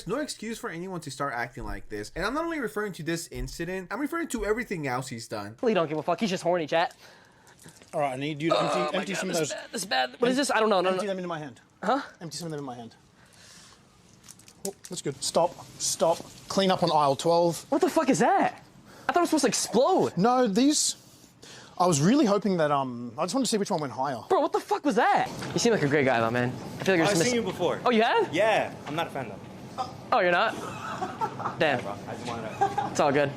There's no excuse for anyone to start acting like this. And I'm not only referring to this incident, I'm referring to everything else he's done. He don't give a fuck. He's just horny, chat. All right, I need you to empty some of those. This is bad. What is this? I don't know. Empty them into my hand. Huh? Empty some of them in my hand. Oh, that's good. Stop. Clean up on aisle 12. What the fuck is that? I thought it was supposed to explode. No, these... I was really hoping that, I just wanted to see which one went higher. Bro, what the fuck was that? You seem like a great guy, though, man. I feel like you're just I've seen you before. Oh, you have? Yeah, I'm not a fan, though. Oh, you're not? Damn. Bro, I just wanted to... It's all good.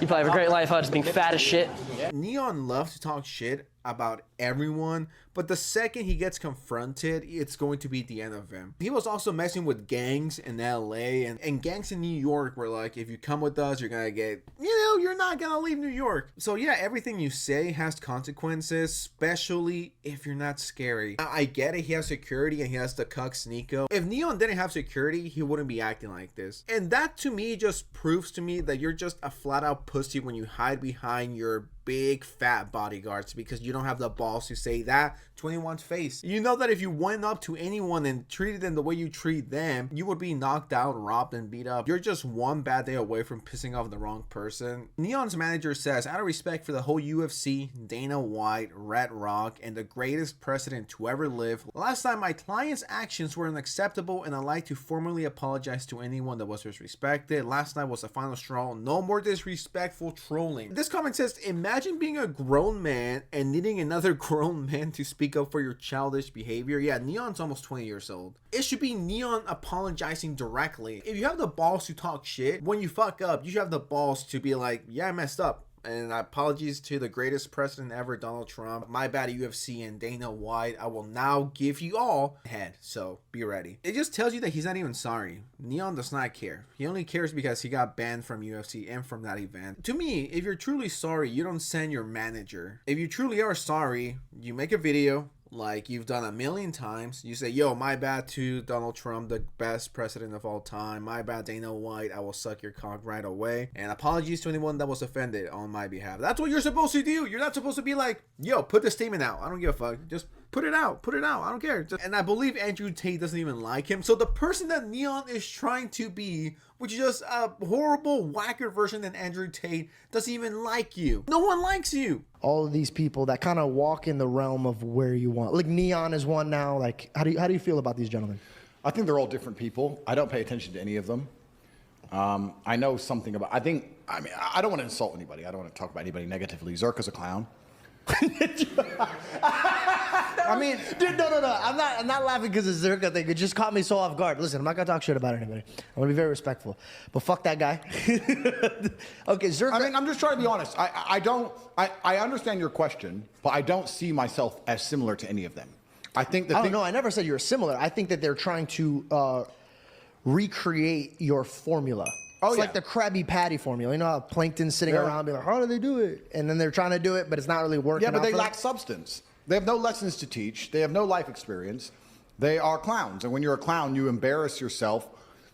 You probably have a great life, huh? Just being fat as shit. Neon loves to talk shit about everyone, but the second he gets confronted, it's going to be the end of him. He was also messing with gangs in LA and gangs in New York were like, if you come with us, you're gonna get, you're not gonna leave New York. So yeah, everything you say has consequences, especially if you're not scary. Now, I get it, he has security and he has the cuck Sneeko. If Neon didn't have security, he wouldn't be acting like this. And that to me just proves to me that you're just a flat out pussy when you hide behind your big fat bodyguards because you don't have the balls to say that to anyone's face. You know that if you went up to anyone and treated them the way you treat them, you would be knocked out, robbed, and beat up. You're just one bad day away from pissing off the wrong person. Neon's manager says, out of respect for the whole UFC, Dana White, RADcraft, and the greatest president to ever live, last time my client's actions were unacceptable and I'd like to formally apologize to anyone that was disrespected. Last night was the final straw. No more disrespectful trolling. This comment says, imagine being a grown man and needing another grown man to speak up for your childish behavior. Yeah, Neon's almost 20 years old. It should be Neon apologizing directly. If you have the balls to talk shit, when you fuck up, you should have the balls to be like, yeah, I messed up. And apologies to the greatest president ever, Donald Trump. My bad, UFC and Dana White. I will now give you all a head, so be ready. It just tells you that he's not even sorry. Neon does not care. He only cares because he got banned from UFC and from that event. To me, if you're truly sorry, you don't send your manager. If you truly are sorry, you make a video like you've done a million times. You say, yo, my bad to Donald Trump, the best president of all time. My bad, Dana White. I will suck your cock right away. And apologies to anyone that was offended on my behalf. That's what you're supposed to do. You're not supposed to be like, yo, put this statement out. I don't give a fuck. Just put it out. Put it out. I don't care. And I believe Andrew Tate doesn't even like him. So the person that Neon is trying to be, which is just a horrible, whacker version than Andrew Tate, doesn't even like you. No one likes you. All of these people that kind of walk in the realm of where you want. Like Neon is one now. Like, how do you feel about these gentlemen? I think they're all different people. I don't pay attention to any of them. I know something about, I don't want to insult anybody. I don't want to talk about anybody negatively. Zerka's a clown. I mean, dude, no. I'm not laughing because of the Zerka thing. It just caught me so off guard. Listen, I'm not gonna talk shit about anybody. I'm gonna be very respectful. But fuck that guy. Okay, Zerka. I mean, I'm just trying to be honest. I understand your question, but I don't see myself as similar to any of them. I think the thing. No, I never said you were similar. I think that they're trying to recreate your formula. It's like the Krabby Patty formula. You know how Plankton's sitting around being like, how do they do it? And then they're trying to do it, but it's not really working. Yeah, but they lack lack substance. They have no lessons to teach. They have no life experience. They are clowns. And when you're a clown, you embarrass yourself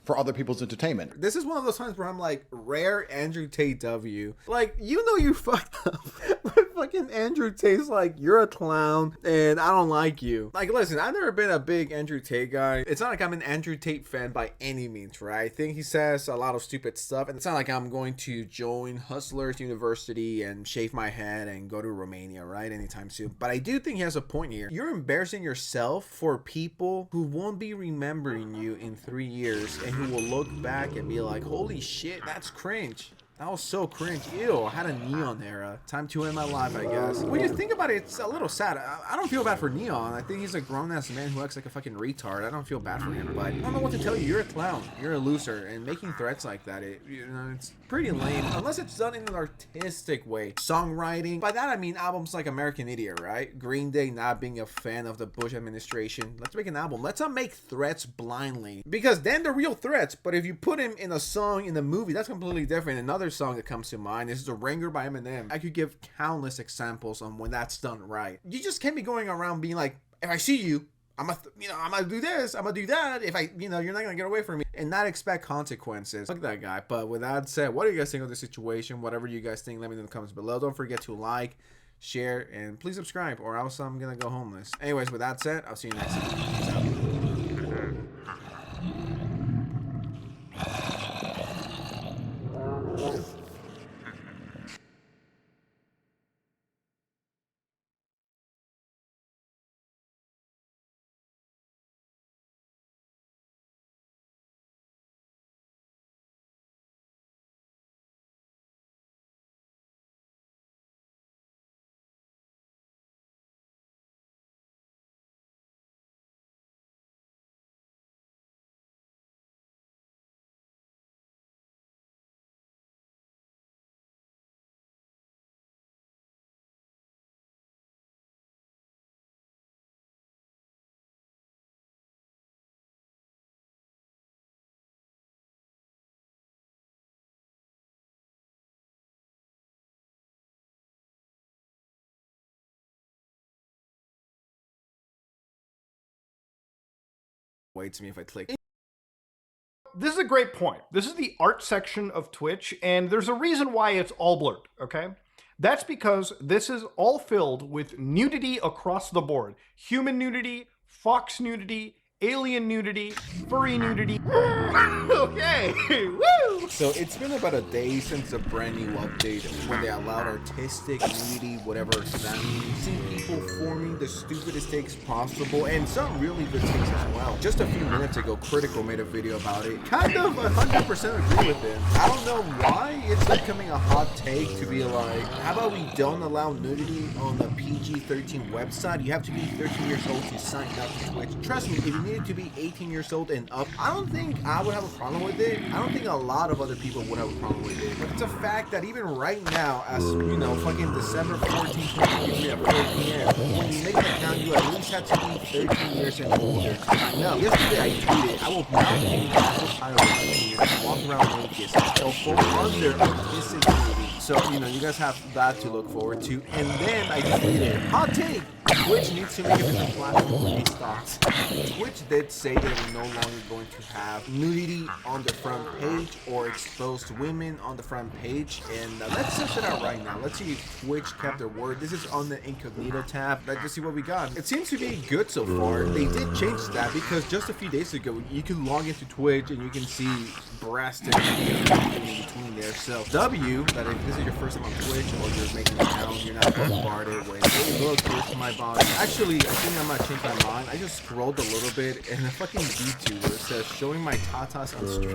for other people's entertainment. This is one of those times where I'm like, rare Andrew Tate W. Like, you know you fucked up. But fucking Andrew Tate's like, you're a clown and I don't like you. Like, listen, I've never been a big Andrew Tate guy. It's not like I'm an Andrew Tate fan by any means, right? I think he says a lot of stupid stuff. And it's not like I'm going to join Hustlers University and shave my head and go to Romania, right? Anytime soon. But I do think he has a point here. You're embarrassing yourself for people who won't be remembering you in 3 years and who will look back and be like, holy shit, that's cringe. That was so cringe. Ew, I had a Neon era. Time to end my life, I guess. When you think about it, it's a little sad. I don't feel bad for Neon. I think he's a grown-ass man who acts like a fucking retard. I don't feel bad for him, but I don't know what to tell you. You're a clown. You're a loser. And making threats like that, it's pretty lame. Unless it's done in an artistic way. Songwriting. By that, I mean albums like American Idiot, right? Green Day not being a fan of the Bush administration. Let's make an album. Let's not make threats blindly. Because then they're real threats. But if you put him in a song, in a movie, that's completely different. Another song that comes to mind is The Ringer by Eminem. I could give countless examples on when that's done right. You just can't be going around being like, if I see you, I'm gonna do this, I'm gonna do that. If you're not gonna get away from me and not expect consequences. Look at that guy. But with that said, what do you guys think of the situation? Whatever you guys think, let me know in the comments below. Don't forget to like, share, and please subscribe, or else I'm gonna go homeless. Anyways, with that said, I'll see you next time. Peace out. awaits me if I click. This is a great point. This is the art section of Twitch, and there's a reason why it's all blurred, okay? That's because this is all filled with nudity across the board. Human nudity, fox nudity, alien nudity, furry nudity. Okay, woo! So it's been about a day since the brand new update when they allowed artistic nudity, whatever that means. Seeing people forming the stupidest takes possible and some really good takes as well. Just a few minutes ago, Critical made a video about it. Kind of 100% agree with him. I don't know why it's becoming a hot take to be like, how about we don't allow nudity on the PG-13 website? You have to be 13 years old to sign up to Twitch. Trust me, if you needed to be 18 years old and up, I don't think I would have a problem with it. I don't think a lot of other people would have a problem with it. But it's a fact that even right now, as you know, fucking December 14th, 2023 at 4 p.m., when you make an account, you at least have to be 13 years and older to sign up. Yesterday I tweeted, I will not be title of 13 years, walk around naked, so fall under artistic nudity. So, you know, you guys have that to look forward to. And then I tweeted, hot take! Twitch needs to make a different platform for these thoughts. Twitch did say they were no longer going to have nudity on the front page or exposed women on the front page. And let's search it out right now. Let's see if Twitch kept their word. This is on the incognito tab. Let's just see what we got. It seems to be good so far. They did change that because just a few days ago, you can log into Twitch and you can see breast and in between there. So W, that if this is your first time on Twitch or you're making an account, you're not bombarded with, hey look, here's my body. Actually, I think I might change my mind. I just scrolled a little bit and the fucking VTuber says showing my tatas on stream.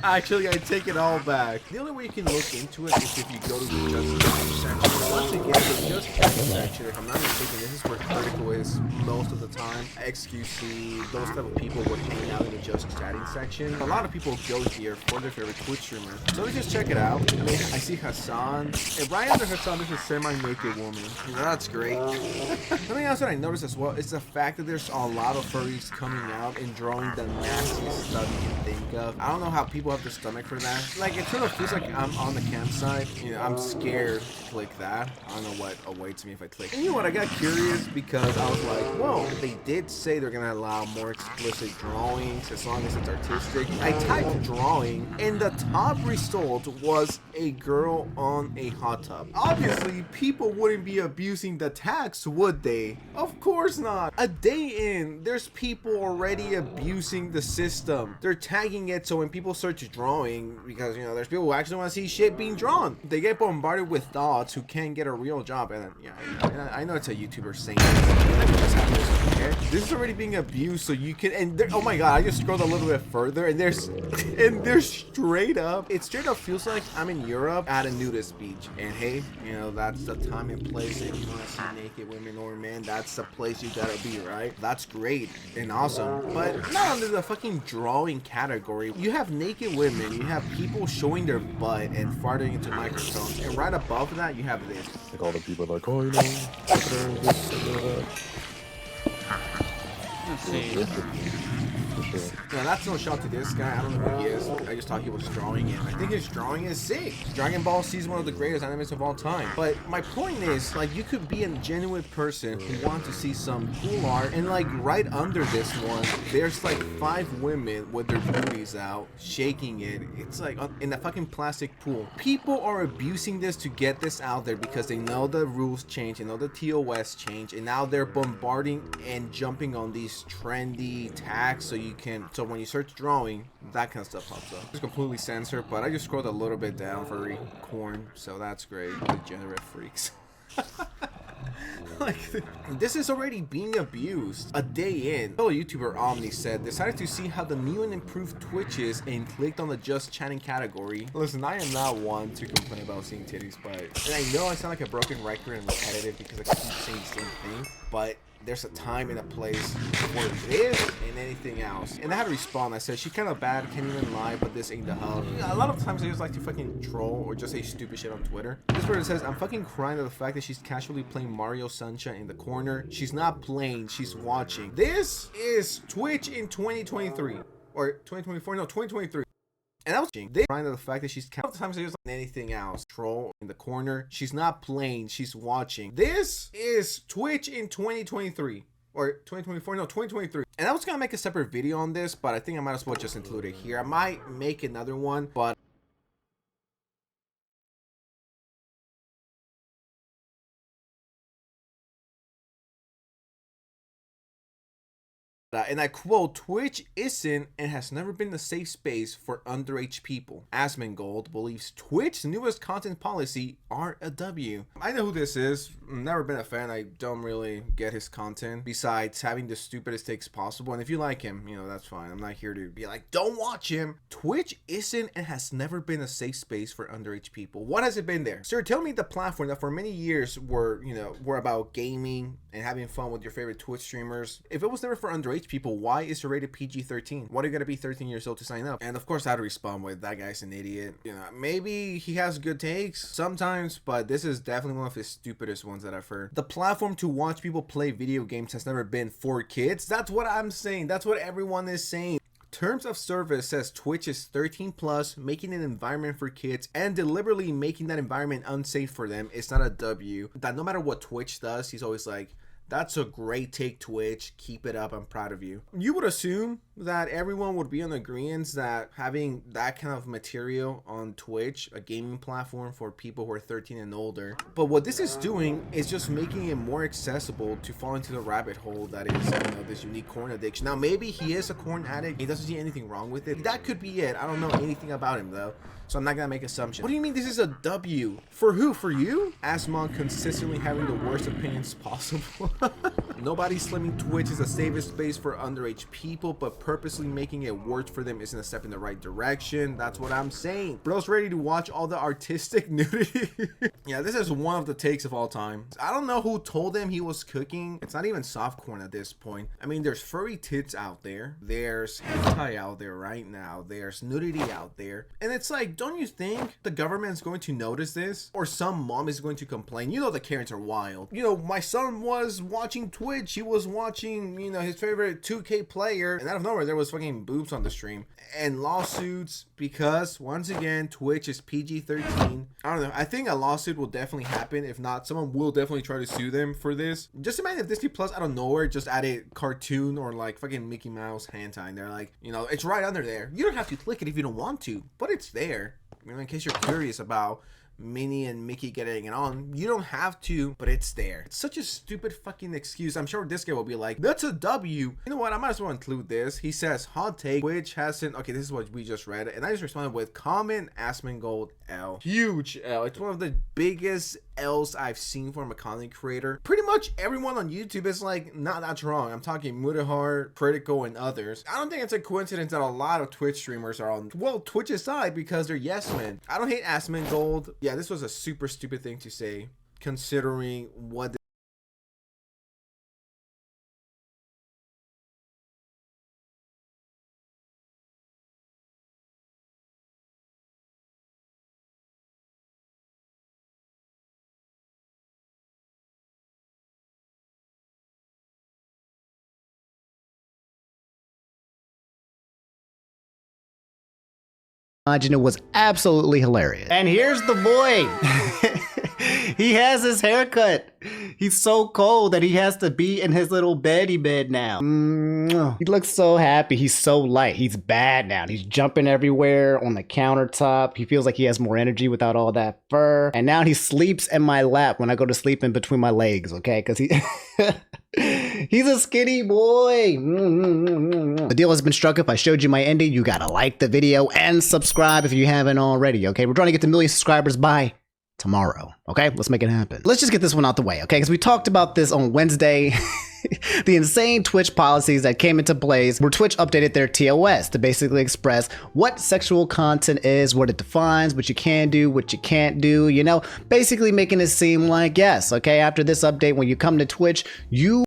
Actually, I take it all back. The only way you can look into it is if you go to the Just Chatting section. Once again, the Just Chatting section, if I'm not mistaken, this is where Critical is most of the time. XQC, those type of people would hang out in the Just Chatting section. A lot of people go here for their favorite Twitch streamer. So let's just check it out. I mean, I see Hassan. And right under Hassan, there's a semi-naked woman. That's great. Something else that I noticed as well is the fact that there's a lot of furries coming out and drawing the nastiest stuff you can think of. I don't know how people have the stomach for that. Like, it sort of feels like I'm on the campsite. You know, I'm scared to click that. I don't know what awaits me if I click. And you know what? I got curious because I was like, whoa, they did say they're gonna allow more explicit drawings as long as it's artistic. I typed drawing and the top result was a girl on a hot tub. Obviously, people wouldn't be abusing the text, would they? Of course not. A day in, there's people already abusing the system. They're tagging it so when people search drawing, because, you know, there's people who actually want to see shit being drawn. They get bombarded with thoughts who can't get a real job. And then, yeah, I know it's a YouTuber saying this. Okay? This is already being abused, so you can, and oh my god, I just scrolled a little bit further, and there's straight up, it straight up feels like I'm in Europe at a nudist beach. And hey, you know, that's the time and place. If you want to see naked women or men, that's the place you gotta be, right? That's great and awesome, but not under the fucking drawing category. You have naked women, you have people showing their butt and farting into microphones, and right above that, you have this. Like all the people like, oh, you know, this and that. Let's see. Now, that's no shot to this guy. I don't know who he is. I just thought he was drawing it. I think his drawing is sick. Dragon Ball Z is one of the greatest animes of all time. But my point is, like, you could be a genuine person who wants to see some cool art, and like right under this one, there's like 5 women with their booties out, shaking it. It's like in a fucking plastic pool. People are abusing this to get this out there because they know the rules change, they know the TOS change, and now they're bombarding and jumping on these trendy tags so when you search drawing, that kind of stuff pops up. It's completely censored, but I just scrolled a little bit down for corn, so that's great. Degenerate freaks. Like, this is already being abused. A day in, fellow YouTuber Omni said, decided to see how the new and improved Twitch is and clicked on the Just Chatting category. Listen, I am not one to complain about seeing titties, but, and I know I sound like a broken record and repetitive because I keep saying the same thing, but there's a time and a place for this and anything else. And I had to respond. I said, she's kind of bad, can't even lie, but this ain't the hub. A lot of times I just like to fucking troll or just say stupid shit on Twitter. This person says, I'm fucking crying at the fact that she's casually playing Mario Sunshine in the corner. She's not playing, she's watching. This is Twitch in 2023. Or 2024, no, 2023. And I was crying at the fact that she's sometimes there's like anything else. Troll in the corner. She's not playing, she's watching. This is Twitch in 2023. or 2024, no, 2023. And I was gonna make a separate video on this, but I think I might as well just include it here. I might make another one, but and I quote, Twitch isn't and has never been a safe space for underage people. Asmongold believes Twitch's newest content policy, RAW. I know who this is. Never been a fan. I don't really get his content besides having the stupidest takes possible. And if you like him, you know, that's fine. I'm not here to be like, don't watch him. Twitch isn't and has never been a safe space for underage people. What has it been there? Sir, tell me the platform that for many years were about gaming and having fun with your favorite Twitch streamers. If it was never for underage people, why is it rated PG-13? Why do you gotta be 13 years old to sign up? And of course I had to respond with, that guy's an idiot. You know, maybe he has good takes sometimes, but this is definitely one of his stupidest ones that I've heard. The platform to watch people play video games has never been for kids. That's what I'm saying. That's what everyone is saying. Terms of service says Twitch is 13 plus, making an environment for kids and deliberately making that environment unsafe for them. It's not a W. That no matter what Twitch does, he's always like, that's a great take, Twitch. Keep it up. I'm proud of you. You would assume that everyone would be in agreement that having that kind of material on Twitch, a gaming platform for people who are 13 and older. But what this is doing is just making it more accessible to fall into the rabbit hole that is, this unique corn addiction. Now, maybe he is a corn addict. He doesn't see anything wrong with it. That could be it. I don't know anything about him, though, so I'm not gonna make assumptions. What do you mean this is a W? For who? For you? Asmon consistently having the worst opinions possible. Nobody slimming Twitch is a safest space for underage people, but purposely making it worse for them isn't a step in the right direction. That's what I'm saying. Bro's ready to watch all the artistic nudity. Yeah, this is one of the takes of all time. I don't know who told him he was cooking. It's not even softcorn at this point. I mean, there's furry tits out there. There's hentai out there right now. There's nudity out there. And it's like, don't you think the government's going to notice this? Or some mom is going to complain? You know the Karens are wild. You know, my son was watching Twitch. He was watching, his favorite 2K player, and out of nowhere there was fucking boobs on the stream. And lawsuits because, once again, Twitch is PG-13. I don't know. I think a lawsuit will definitely happen. If not, someone will definitely try to sue them for this. Just imagine if Disney Plus out of nowhere just added cartoon or like fucking Mickey Mouse hentai, and they're like, it's right under there. You don't have to click it if you don't want to, but it's there. In case you're curious about Minnie and Mickey getting it on, you don't have to, but it's there. It's such a stupid fucking excuse. I'm sure this guy will be like, that's a W. You know what, I might as well include this. He says, hot take, Twitch hasn't, okay, this is what we just read, and I just responded with comment Asmongold L. Huge L. It's one of the biggest L's I've seen from a content creator. Pretty much everyone on YouTube is like, nah, that's wrong. I'm talking Mudahar, Critical, and others. I don't think it's a coincidence that a lot of Twitch streamers are on, well, Twitch's side because they're yes men. I don't hate Asmongold. Yeah, this was a super stupid thing to say, considering what It was absolutely hilarious. And here's the boy. He has his haircut. He's so cold that he has to be in his little bed now. He looks so happy. He's so light. He's bad now. He's jumping everywhere on the countertop. He feels like he has more energy without all that fur. And now he sleeps in my lap when I go to sleep in between my legs, okay? Because he... He's a skinny boy. The deal has been struck. If I showed you my ending, you gotta like the video and subscribe if you haven't already, okay? We're trying to get to 1 million subscribers by tomorrow, okay? Let's make it happen. Let's just get this one out the way, okay? Because we talked about this on Wednesday. The insane Twitch policies that came into place where Twitch updated their TOS to basically express what sexual content is, what it defines, what you can do, what you can't do, basically making it seem like, yes, okay, after this update, when you come to Twitch, you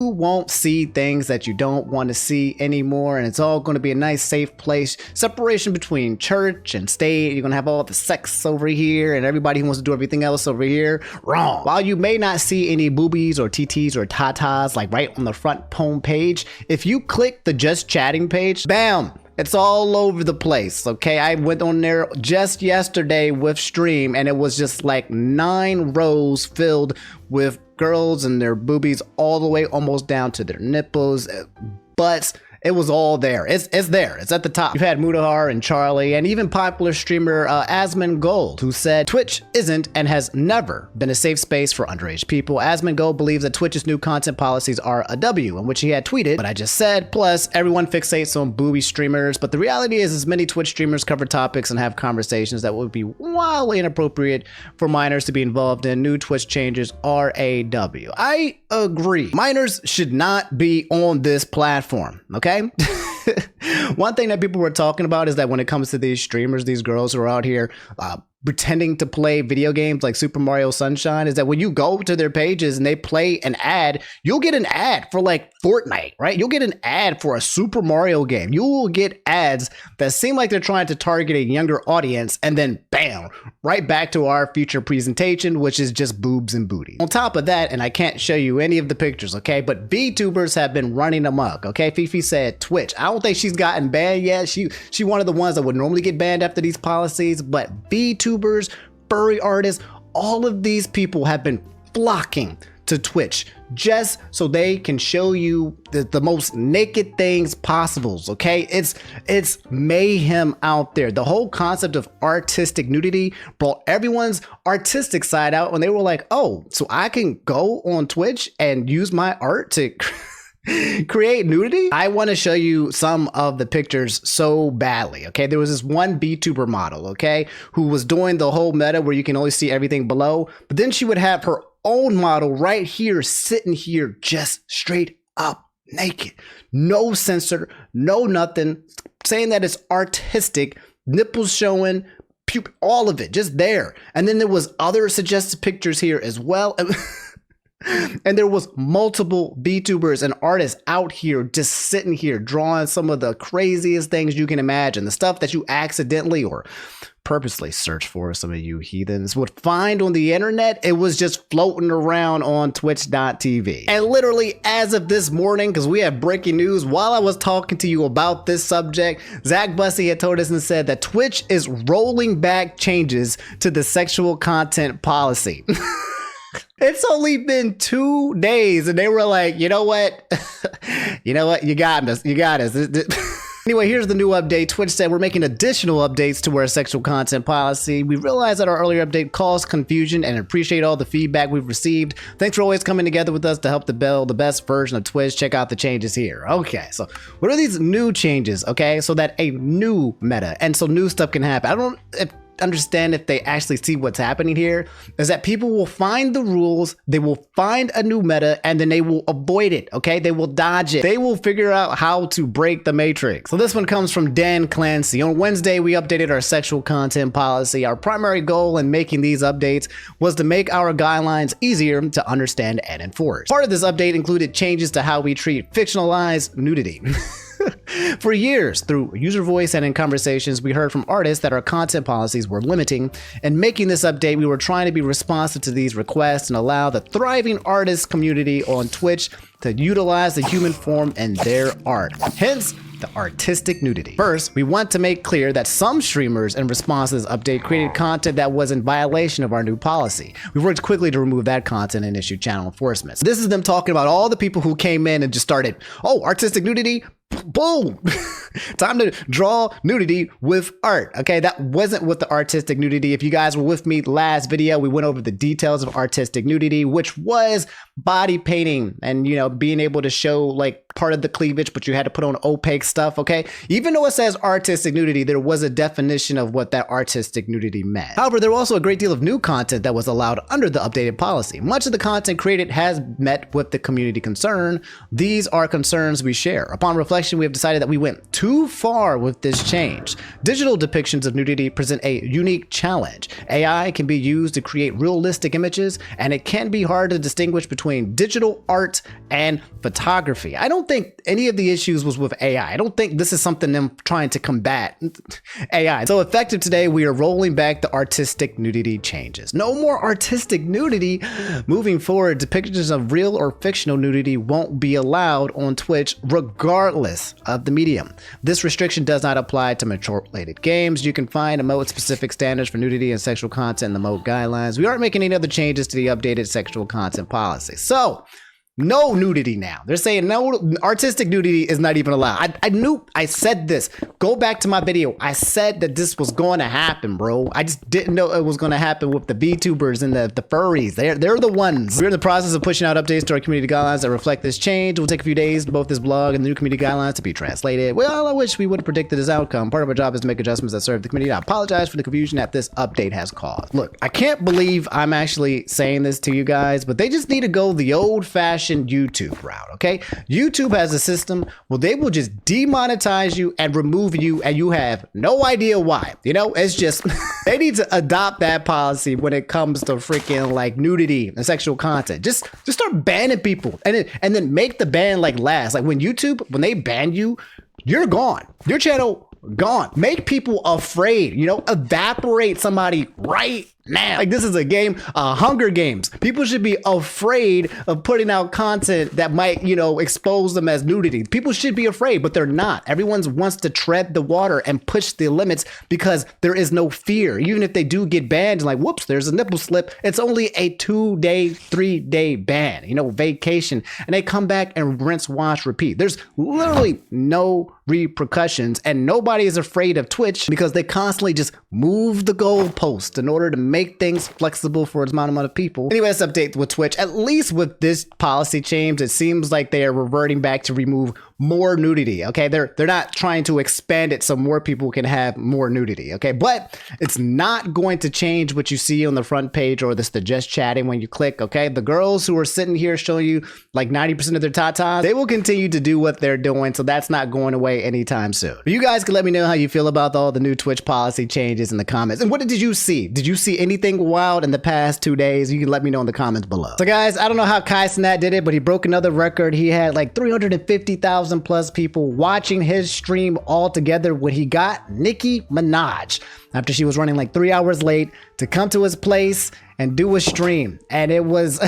you won't see things that you don't want to see anymore, and it's all going to be a nice safe place. Separation between church and state. You're going to have all the sex over here and everybody who wants to do everything else over here. Wrong. While you may not see any boobies or TTs or tatas like right on the front home page, if you click the just chatting page, bam, it's all over the place, okay? I went on there just yesterday with stream and it was just like 9 rows filled with girls and their boobies all the way almost down to their nipples, butts. It was all there. It's there. It's at the top. You've had Mudahar and Charlie and even popular streamer Asmon Gold, who said Twitch isn't and has never been a safe space for underage people. Asmon Gold believes that Twitch's new content policies are a W, in which he had tweeted what I just said. Plus, everyone fixates on booby streamers, but the reality is many Twitch streamers cover topics and have conversations that would be wildly inappropriate for minors to be involved in. New Twitch changes are a W. I agree. Minors should not be on this platform, okay? One thing that people were talking about is that when it comes to these streamers, these girls who are out here pretending to play video games like Super Mario Sunshine, is that when you go to their pages and they play an ad, you'll get an ad for like Fortnite, right? You'll get an ad for a Super Mario game. You will get ads that seem like they're trying to target a younger audience, and then bam, right back to our feature presentation, which is just boobs and booty. On top of that, and I can't show you any of the pictures, okay, but VTubers have been running amok, okay? Fifi said Twitch. I don't think she's gotten banned yet. She one of the ones that would normally get banned after these policies, but VTubers, furry artists, all of these people have been flocking to Twitch just so they can show you the most naked things possible, okay? It's mayhem out there. The whole concept of artistic nudity brought everyone's artistic side out when they were like, oh, so I can go on Twitch and use my art to create nudity? I want to show you some of the pictures so badly, okay? There was this one VTuber model, okay, who was doing the whole meta where you can only see everything below, but then she would have her own model right here, sitting here, just straight up naked. No censor, no nothing, saying that it's artistic, nipples showing, all of it, just there. And then there was other suggested pictures here as well. And there was multiple VTubers and artists out here just sitting here drawing some of the craziest things you can imagine. The stuff that you accidentally or purposely search for, some of you heathens would find on the internet. It was just floating around on twitch.tv. And literally as of this morning, because we have breaking news, while I was talking to you about this subject, Zach Bussey had told us and said that Twitch is rolling back changes to the sexual content policy. It's only been 2 days and they were like, you know what? You know what? You got us. You got us. Anyway, here's the new update. Twitch said we're making additional updates to our sexual content policy. We realized that our earlier update caused confusion and appreciate all the feedback we've received. Thanks for always coming together with us to help to build the best version of Twitch. Check out the changes here. Okay, so what are these new changes? Okay, so that a new meta and so new stuff can happen. I don't understand if they actually see what's happening here, is that people will find the rules, they will find a new meta, and then they will avoid it, okay? They will dodge it. They will figure out how to break the matrix. So this one comes from Dan Clancy. On Wednesday, we updated our sexual content policy. Our primary goal in making these updates was to make our guidelines easier to understand and enforce. Part of this update included changes to how we treat fictionalized nudity. For years, through user voice and in conversations, we heard from artists that our content policies were limiting. And making this update, we were trying to be responsive to these requests and allow the thriving artist community on Twitch to utilize the human form in their art. Hence, the artistic nudity. First, we want to make clear that some streamers in response to this update created content that was in violation of our new policy. We worked quickly to remove that content and issue channel enforcement. So this is them talking about all the people who came in and just started, oh, artistic nudity, boom, time to draw nudity with art. Okay, that wasn't with the artistic nudity. If you guys were with me last video, we went over the details of artistic nudity, which was body painting and, you know, being able to show like part of the cleavage, but you had to put on opaque stuff. Okay, even though it says artistic nudity, there was a definition of what that artistic nudity meant. However, there was also a great deal of new content that was allowed under the updated policy. Much of the content created has met with the community concern. These are concerns we share. Upon reflection, we have decided that we went too too far with this change. Digital depictions of nudity present a unique challenge. AI can be used to create realistic images, and it can be hard to distinguish between digital art and photography. I don't think any of the issues was with AI. I don't think this is something them trying to combat AI. So effective today, we are rolling back the artistic nudity changes. No more artistic nudity. Moving forward, depictions of real or fictional nudity won't be allowed on Twitch regardless of the medium. This restriction does not apply to mature-related games. You can find emote-specific standards for nudity and sexual content in the emote guidelines. We aren't making any other changes to the updated sexual content policy. So, no nudity now. They're saying no, artistic nudity is not even allowed. I said this. Go back to my video. I said that this was going to happen, bro. I just didn't know it was going to happen with the VTubers and the furries. They're the ones. We're in the process of pushing out updates to our community guidelines that reflect this change. It will take a few days for both this blog and the new community guidelines to be translated. Well, I wish we would have predicted this outcome. Part of our job is to make adjustments that serve the community. I apologize for the confusion that this update has caused. Look, I can't believe I'm actually saying this to you guys, but they just need to go the old-fashioned YouTube route, okay? YouTube has a system where they will just demonetize you and remove you, and you have no idea why. You know, it's just they need to adopt that policy when it comes to freaking like nudity and sexual content. Just start banning people, and then make the ban like last. Like when when they ban you, you're gone. Your channel gone. Make people afraid. You know, evaporate somebody right now. Like this is a game, Hunger Games. People should be afraid of putting out content that might, you know, expose them as nudity. People should be afraid, but they're not. Everyone wants to tread the water and push the limits because there is no fear. Even if they do get banned, like, whoops, there's a nipple slip. It's only a 2-day, 3-day ban, you know, vacation. And they come back and rinse, wash, repeat. There's literally no repercussions, and nobody is afraid of Twitch because they constantly just move the goalpost in order to make things flexible for as amount of people. Anyway, let's update with Twitch. At least with this policy change, it seems like they are reverting back to remove more nudity. Okay, they're not trying to expand it so more people can have more nudity. Okay, but it's not going to change what you see on the front page or the just chatting when you click. Okay, the girls who are sitting here showing you like 90% of their tatas, they will continue to do what they're doing, so that's not going away anytime soon. But you guys can let me know how you feel about all the new Twitch policy changes in the comments. And what did you see? Did you see anything wild in the past 2 days? You can let me know in the comments below. So guys, I don't know how Kai Cenat did it, but he broke another record. He had like 350,000 plus people watching his stream all together when he got Nicki Minaj after she was running like 3 hours late to come to his place and do a stream. And it was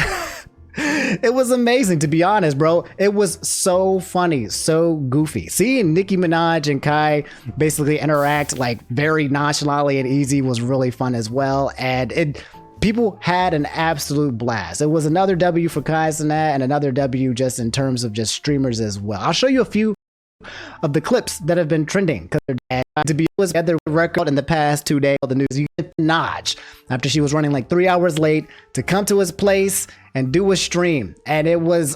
it was amazing, to be honest, bro. It was so funny, so goofy. Seeing Nicki Minaj and Kai basically interact like very nonchalantly and easy was really fun as well. And people had an absolute blast. It was another W for Kai Cenat and another W just in terms of just streamers as well. I'll show you a few of the clips that have been trending because to be was at the record in the past 2 days. The news Minaj after she was running like 3 hours late to come to his place and do a stream, and it was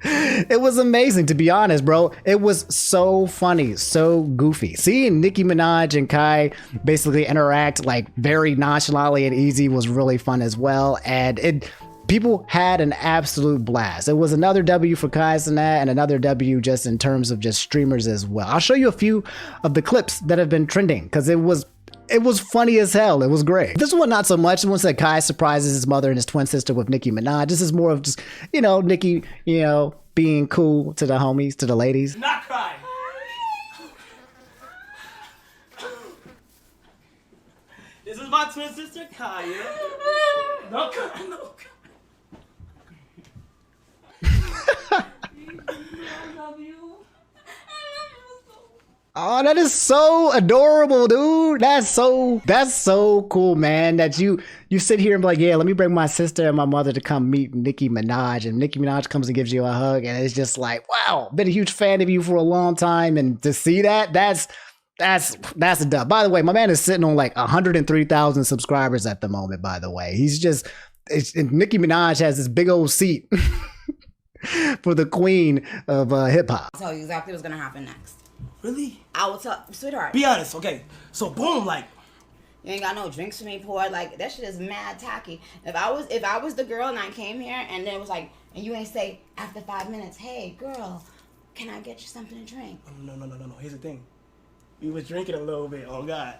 it was amazing, to be honest, bro. It was so funny, so goofy. Seeing Nicki Minaj and Kai basically interact like very nonchalantly and easy was really fun as well. And people had an absolute blast. It was another W for Kai Cenat and another W just in terms of just streamers as well. I'll show you a few of the clips that have been trending because it was funny as hell. It was great. This one, not so much. The one said Kai surprises his mother and his twin sister with Nicki Minaj. This is more of just, you know, Nicki, you know, being cool to the homies, to the ladies. Not cry. This is my twin sister, Kaya. Don't cry, no. Oh, that is so adorable, dude. That's so cool, man. That you sit here and be like, yeah, let me bring my sister and my mother to come meet Nicki Minaj, and Nicki Minaj comes and gives you a hug, and it's just like, wow, been a huge fan of you for a long time, and to see that's a dub. By the way, my man is sitting on like 103,000 subscribers at the moment. By the way, Nicki Minaj has this big old seat for the queen of hip hop. I'll tell you exactly what's gonna happen next. Really? I will tell, sweetheart. Be honest, okay? So boom, like, you ain't got no drinks for me poured. Like, that shit is mad tacky. If I was the girl and I came here and then it was like, and you ain't say after 5 minutes, hey girl, Can I get you something to drink? No. Here's the thing. We was drinking a little bit. Oh God.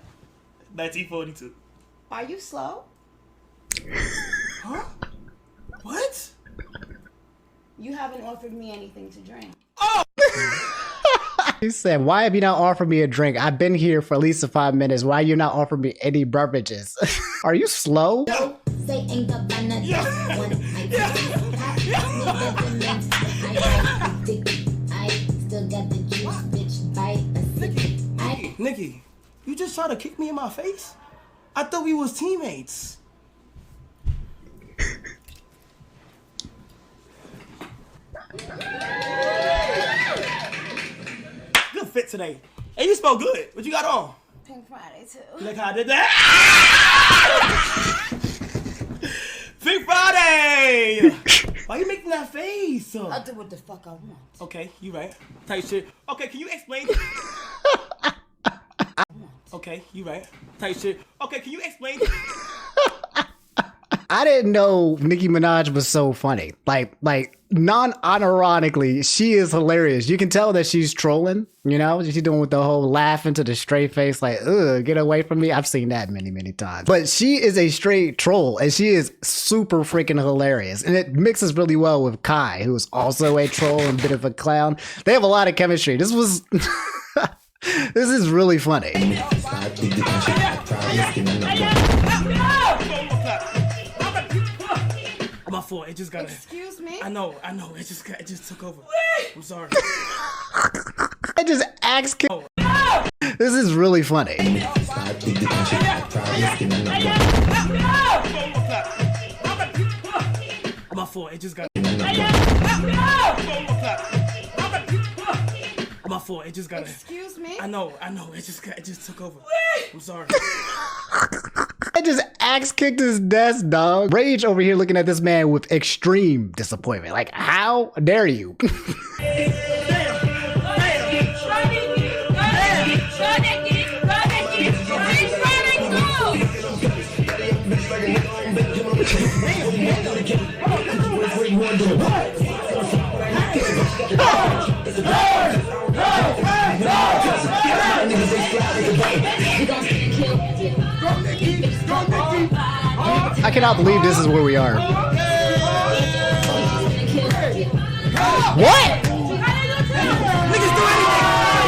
1942. Are you slow? Huh? What? You haven't offered me anything to drink. He said, why have you not offered me a drink? I've been here for at least 5 minutes. Why you not offering me any beverages? Are you slow? Yeah. Nikki, you just tried to kick me in my face? I thought we was teammates. Good fit today. Hey, you smell good. What you got on? Pink Friday too. You like how I did that? Pink Friday! Why you making that face? I'll do what the fuck I want. Okay, you right. Type shit. Okay, can you explain? Okay, you right. Type shit. Okay, can you explain? I didn't know Nicki Minaj was so funny. Like non-unironically, she is hilarious. You can tell that she's trolling, you know? She's doing with the whole laugh into the straight face, like, ugh, get away from me. I've seen that many times. But she is a straight troll, and she is super freaking hilarious. And it mixes really well with Kai, who is also a troll and a bit of a clown. They have a lot of chemistry. This was... This is really funny. My fault. It just got. Excuse me. I know. It just took over. I'm sorry. I just asked. This is really funny. My fault. It just got. My fault. It just got. Excuse me. I know. It just took over. I'm sorry. I just axe kicked his desk, dog. Rage over here looking at this man with extreme disappointment. Like, how dare you? I cannot believe this is where we are. What?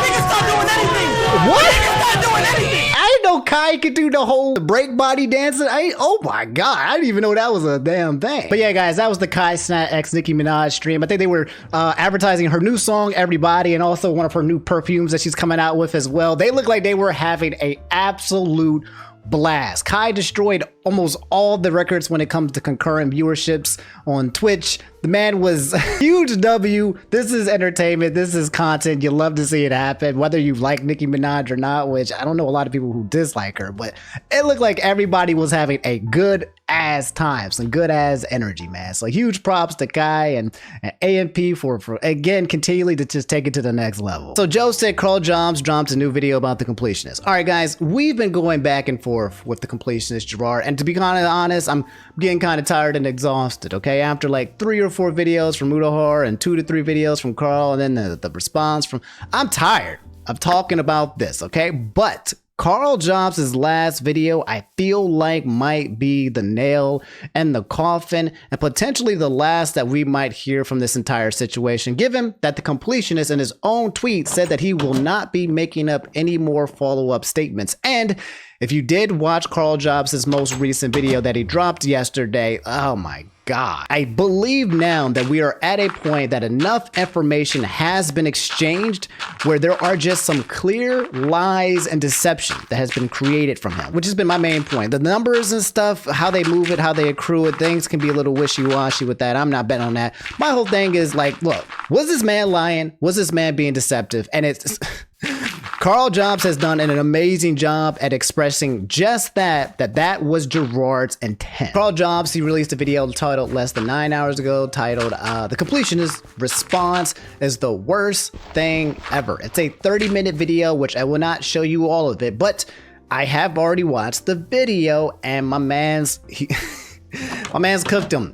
Niggas stop doing anything. What? Niggas stop doing anything. I didn't know Kai could do the whole break body dancing. Oh my god, I didn't even know that was a damn thing. But yeah, guys, that was the Kai Snat X Nicki Minaj stream. I think they were advertising her new song, Everybody, and also one of her new perfumes that she's coming out with as well. They look like they were having a absolute blast. Kai destroyed almost all the records when it comes to concurrent viewerships on Twitch. The man was a huge W. This is entertainment. This is content. You love to see it happen, whether you like Nicki Minaj or not, which I don't know a lot of people who dislike her, but it looked like everybody was having a good ass time, some good ass energy, man. So huge props to Kai and AMP for again continually to just take it to the next level. So Joe said Carl Jobs dropped a new video about the completionist. All right, guys, we've been going back and forth with the completionist Gerard, and to be kind of honest, I'm getting kind of tired and exhausted. Okay, after like 3 or 4 videos from Udahar and 2 to 3 videos from Carl, and then the response from, I'm tired of talking about this. Okay, but Carl Jobs' last video, I feel like might be the nail in the coffin and potentially the last that we might hear from this entire situation, given that the completionist in his own tweet said that he will not be making up any more follow-up statements. And if you did watch Carl Jobs' most recent video that he dropped yesterday, oh my God. I believe now that we are at a point that enough information has been exchanged where there are just some clear lies and deception that has been created from him, which has been my main point. The numbers and stuff, how they move it, how they accrue it, things can be a little wishy-washy with that. I'm not betting on that. My whole thing is like, look, was this man lying? Was this man being deceptive? And it's... Carl Jobs has done an amazing job at expressing just that was Gerard's intent. Carl Jobs, he released a video titled less than 9 hours ago titled The Completionist Response is the Worst Thing Ever. It's a 30-minute video, which I will not show you all of it, but I have already watched the video and my man's cooked him.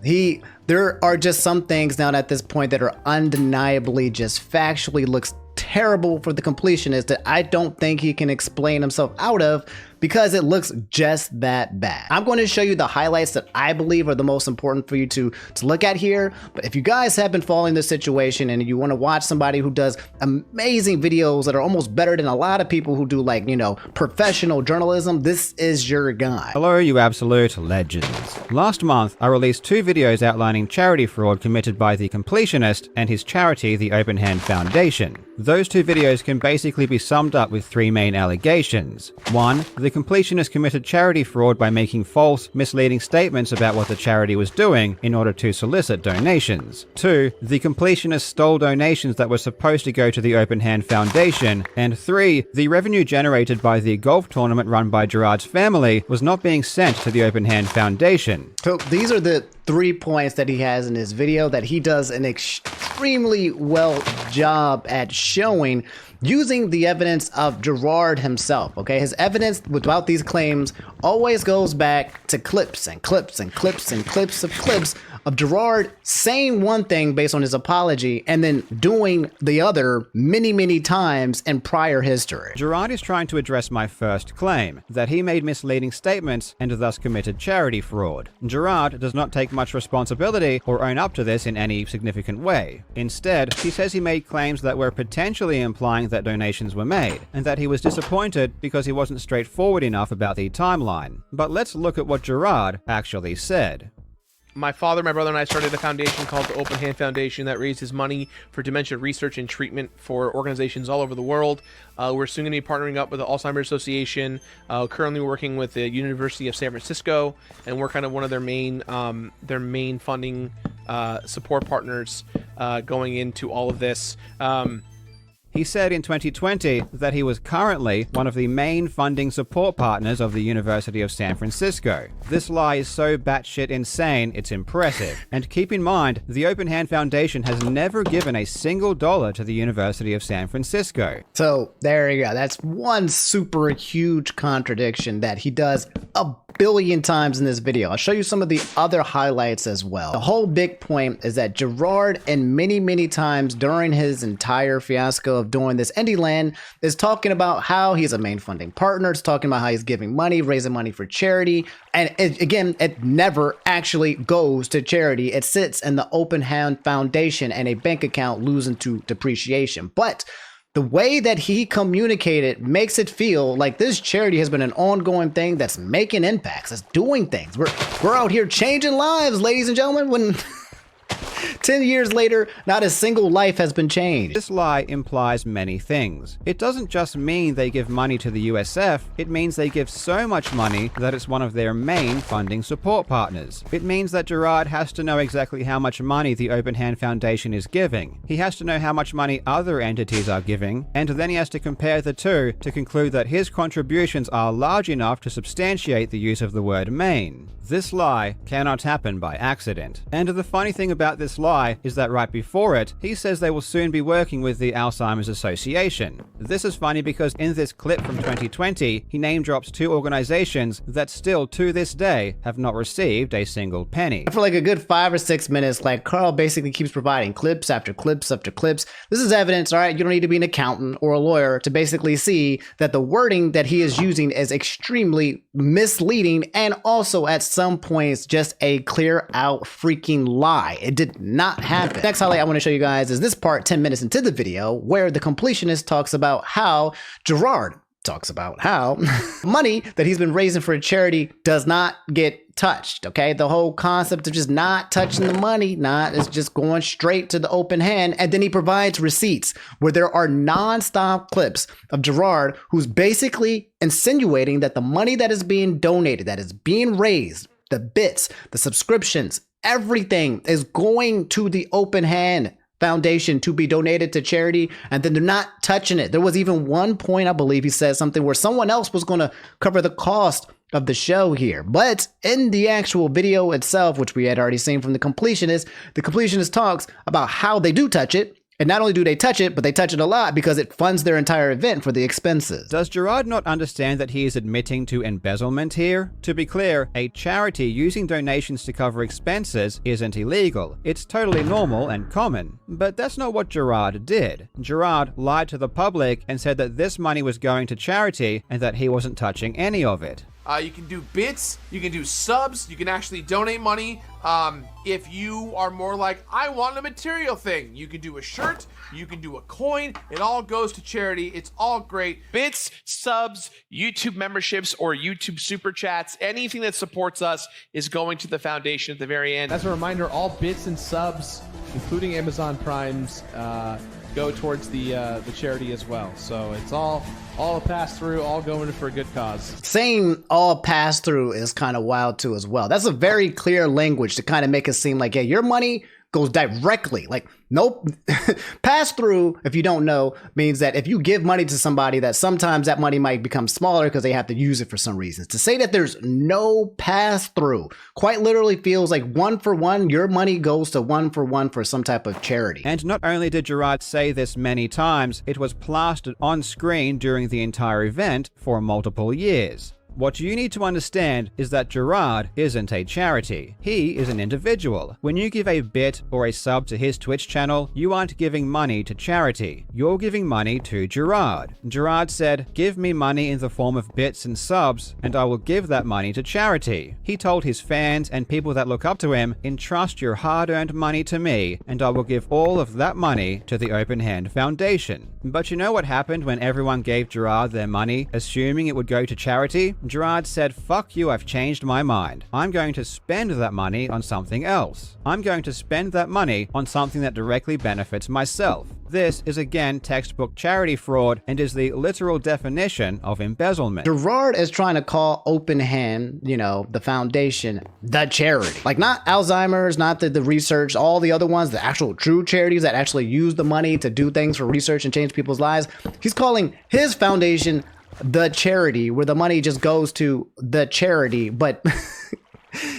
There are just some things now at this point that are undeniably just factually looks terrible for the completionist that I don't think he can explain himself out of because it looks just that bad. I'm going to show you the highlights that I believe are the most important for you to look at here. But if you guys have been following this situation and you want to watch somebody who does amazing videos that are almost better than a lot of people who do, like, you know, professional journalism, this is your guy. Hello, you absolute legends. Last month, I released 2 videos outlining charity fraud committed by the completionist and his charity, the Open Hand Foundation. Those 2 videos can basically be summed up with 3 main allegations. 1. The completionist committed charity fraud by making false, misleading statements about what the charity was doing in order to solicit donations. 2. The completionist stole donations that were supposed to go to the Open Hand Foundation. And 3. The revenue generated by the golf tournament run by Gerard's family was not being sent to the Open Hand Foundation. So these are the 3 points that he has in his video that he does an extremely well job at showing using the evidence of Gerard himself, okay? His evidence about these claims always goes back to clips and clips and clips and clips of Gerard saying one thing based on his apology and then doing the other many, many times in prior history. Gerard is trying to address my first claim, that he made misleading statements and thus committed charity fraud. Gerard does not take much responsibility or own up to this in any significant way. Instead, he says he made claims that were potentially implying that donations were made, and that he was disappointed because he wasn't straightforward enough about the timeline. But let's look at what Gerard actually said. My father, my brother, and I started a foundation called the Open Hand Foundation that raises money for dementia research and treatment for organizations all over the world. We're soon going to be partnering up with the Alzheimer's Association, currently working with the University of San Francisco, and we're kind of one of their main funding support partners going into all of this. He said in 2020 that he was currently one of the main funding support partners of the University of San Francisco. This lie is so batshit insane, it's impressive. And keep in mind, the Open Hand Foundation has never given a single dollar to the University of San Francisco. So there you go. That's one super huge contradiction that he does a billion times in this video. I'll show you some of the other highlights as well. The whole big point is that Gerard, and many, many times during his entire fiasco of doing this Indie Land, is talking about how he's a main funding partner. It's talking about how he's giving money, raising money for charity. And again, it never actually goes to charity. It sits in the Open Hand Foundation and a bank account losing to depreciation. But the way that he communicated makes it feel like this charity has been an ongoing thing that's making impacts, that's doing things. We're out here changing lives, ladies and gentlemen, when 10 years later, not a single life has been changed. This lie implies many things. It doesn't just mean they give money to the USF, it means they give so much money that it's one of their main funding support partners. It means that Gerard has to know exactly how much money the Open Hand Foundation is giving. He has to know how much money other entities are giving, and then he has to compare the two to conclude that his contributions are large enough to substantiate the use of the word main. This lie cannot happen by accident. And the funny thing about this lie is that right before it, he says they will soon be working with the Alzheimer's Association. This is funny because in this clip from 2020, he name drops 2 organizations that still to this day have not received a single penny. For like a good 5 or 6 minutes, like Carl basically keeps providing clips after clips after clips. This is evidence, all right? You don't need to be an accountant or a lawyer to basically see that the wording that he is using is extremely misleading and also at some points just a clear out freaking lie. It did not happen. Next highlight I want to show you guys is this part 10 minutes into the video where the completionist talks about how Gerard talks about how money that he's been raising for a charity does not get touched, okay? The whole concept of just not touching the money, is just going straight to the Open Hand, and then he provides receipts where there are non-stop clips of Gerard who's basically insinuating that the money that is being donated, that is being raised, the bits, the subscriptions, everything is going to the Open Hand Foundation to be donated to charity, and then they're not touching it. There was even one point, I believe he said something where someone else was going to cover the cost of the show here. But in the actual video itself, which we had already seen from the completionist talks about how they do touch it, And not only do they touch it, but they touch it a lot because it funds their entire event for the expenses. Does Gerard not understand that he is admitting to embezzlement here? To be clear, a charity using donations to cover expenses isn't illegal. It's totally normal and common. But that's not what Gerard did. Gerard lied to the public and said that this money was going to charity and that he wasn't touching any of it. You can do bits, you can do subs, you can actually donate money. If you are more like, I want a material thing, you can do a shirt, you can do a coin, it all goes to charity, it's all great. Bits, subs, YouTube memberships, or YouTube super chats, anything that supports us is going to the foundation at the very end. As a reminder, all bits and subs, including Amazon Primes, go towards the charity as well. So it's all a pass through, all going for a good cause. Saying all pass through is kind of wild too as well. That's a very clear language to kind of make it seem like, yeah, your money goes directly. Like, nope. Pass through, if you don't know, means that if you give money to somebody, that sometimes that money might become smaller because they have to use it for some reasons. To say that there's no pass through quite literally feels like one for one, your money goes to one for some type of charity. And not only did Gerard say this many times, it was plastered on screen during the entire event for multiple years. What you need to understand is that Gerard isn't a charity. He is an individual. When you give a bit or a sub to his Twitch channel, you aren't giving money to charity. You're giving money to Gerard. Gerard said, give me money in the form of bits and subs, and I will give that money to charity. He told his fans and people that look up to him, entrust your hard-earned money to me, and I will give all of that money to the Open Hand Foundation. But you know what happened when everyone gave Gerard their money, assuming it would go to charity? Gerard said, fuck you, I've changed my mind. I'm going to spend that money on something else. I'm going to spend that money on something that directly benefits myself. This is again textbook charity fraud and is the literal definition of embezzlement. Gerard is trying to call Open Hand, the foundation, the charity. Like not Alzheimer's, not the research, all the other ones, the actual true charities that actually use the money to do things for research and change people's lives. He's calling his foundation the charity, where the money just goes to the charity, but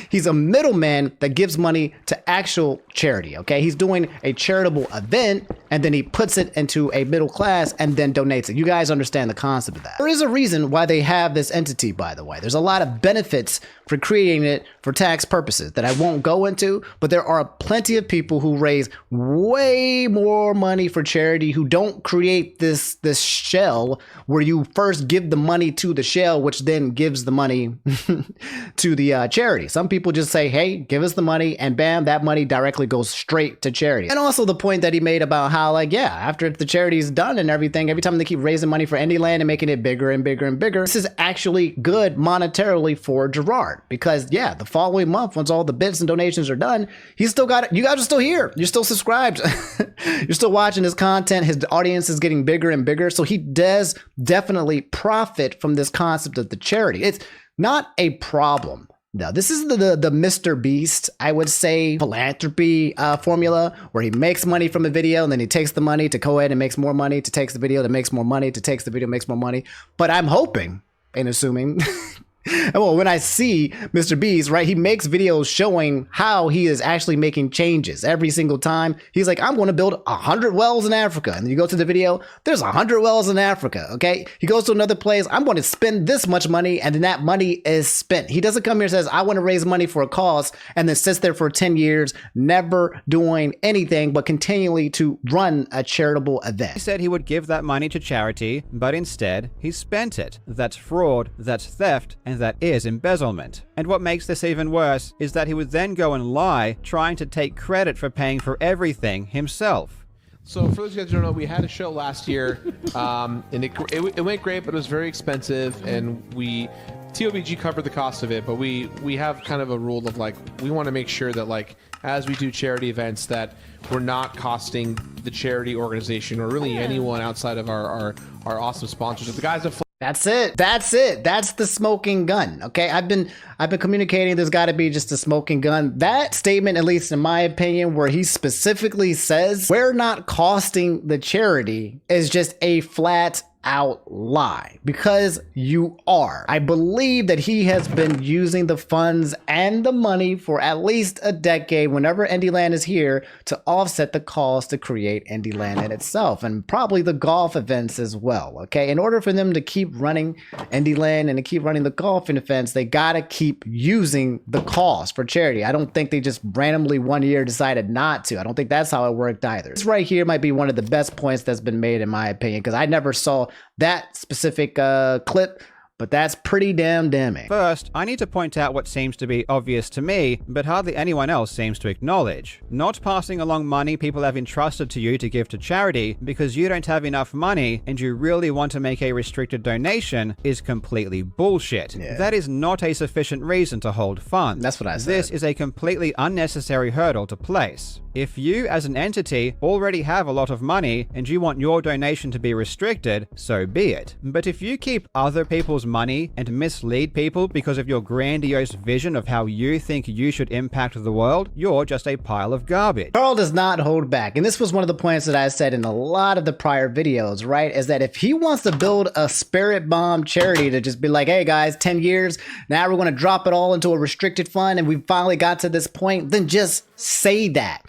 he's a middleman that gives money to actual charity, okay? He's doing a charitable event, and then he puts it into a middle class and then donates it. You guys understand the concept of that. There is a reason why they have this entity, by the way. There's a lot of benefits for creating it for tax purposes that I won't go into, but there are plenty of people who raise way more money for charity who don't create this shell where you first give the money to the shell, which then gives the money to the charity. Some people just say, hey, give us the money, and bam, that money directly goes straight to charity. And also the point that he made about how, like, yeah, after the charity's done and everything, every time they keep raising money for any land and making it bigger and bigger and bigger, this is actually good monetarily for Gerard. Because, yeah, the following month, once all the bits and donations are done, he's still got it. You guys are still here. You're still subscribed. You're still watching his content. His audience is getting bigger and bigger. So he does definitely profit from this concept of the charity. It's not a problem. Now, this is the Mr. Beast, I would say, philanthropy formula, where he makes money from a video and then he takes the money to go ahead and makes more money, to takes the video that makes more money, to takes the video makes more money. But I'm hoping and assuming well, when I see Mr. Beast, right, he makes videos showing how he is actually making changes every single time. He's like, I'm going to build 100 wells in Africa. And then you go to the video, there's 100 wells in Africa, okay? He goes to another place, I'm going to spend this much money, and then that money is spent. He doesn't come here and says, I want to raise money for a cause, and then sits there for 10 years, never doing anything but continually to run a charitable event. He said he would give that money to charity, but instead, he spent it. That's fraud, that's theft, and that is embezzlement. And what makes this even worse is that he would then go and lie, trying to take credit for paying for everything himself. So for those of you guys who don't know, we had a show last year, and it went great, but it was very expensive, and TOBG covered the cost of it, but we have kind of a rule of, like, we want to make sure that, like, as we do charity events, that we're not costing the charity organization or really anyone outside of our awesome sponsors. The guys have That's it. That's the smoking gun. Okay. I've been communicating there's got to be just a smoking gun. That statement, at least in my opinion, where he specifically says we're not costing the charity, is just a flat out lie, because you are. I believe that he has been using the funds and the money for at least a decade whenever Indieland is here to offset the cost to create Indieland in itself, and probably the golf events as well, okay? In order for them to keep running Indieland and to keep running the golf events, they gotta keep using the cost for charity. I don't think they just randomly one year decided not to. I don't think that's how it worked either. This right here might be one of the best points that's been made in my opinion, because I never saw that specific clip, but that's pretty damn damning. First, I need to point out what seems to be obvious to me, but hardly anyone else seems to acknowledge. Not passing along money people have entrusted to you to give to charity because you don't have enough money and you really want to make a restricted donation is completely bullshit. Yeah. That is not a sufficient reason to hold funds. That's what I said. This is a completely unnecessary hurdle to place. If you as an entity already have a lot of money and you want your donation to be restricted, so be it. But if you keep other people's money and mislead people because of your grandiose vision of how you think you should impact the world, you're just a pile of garbage. Carl does not hold back, and this was one of the points that I said in a lot of the prior videos, right? Is that if he wants to build a spirit bomb charity to just be like, hey guys, 10 years, now we're going to drop it all into a restricted fund and we finally got to this point, then just say that.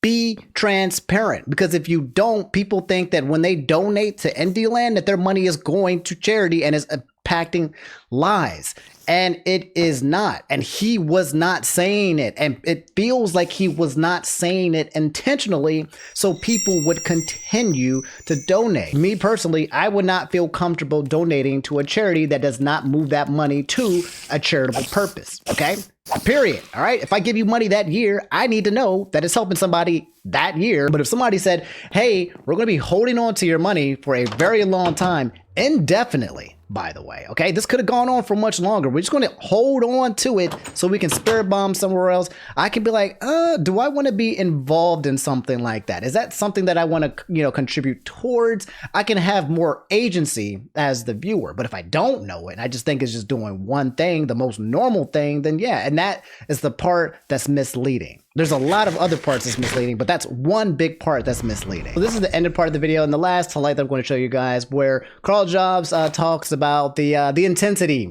Be transparent, because if you don't, people think that when they donate to Indieland that their money is going to charity and is impacting lives. And it is not. And he was not saying it. And it feels like he was not saying it intentionally so people would continue to donate. Me personally, I would not feel comfortable donating to a charity that does not move that money to a charitable purpose. Okay? Period. All right. If I give you money that year, I need to know that it's helping somebody that year. But if somebody said, hey, we're going to be holding on to your money for a very long time, indefinitely, by the way, okay, this could have gone on for much longer. We're just going to hold on to it so we can spirit bomb somewhere else. I can be like, do I want to be involved in something like that? Is that something that I want to, contribute towards? I can have more agency as the viewer. But if I don't know it, and I just think it's just doing one thing, the most normal thing, then yeah. And that is the part that's misleading. There's a lot of other parts that's misleading, but that's one big part that's misleading. So this is the ended part of the video, and the last highlight that I'm going to show you guys, where Carl Jobs talks about the intensity,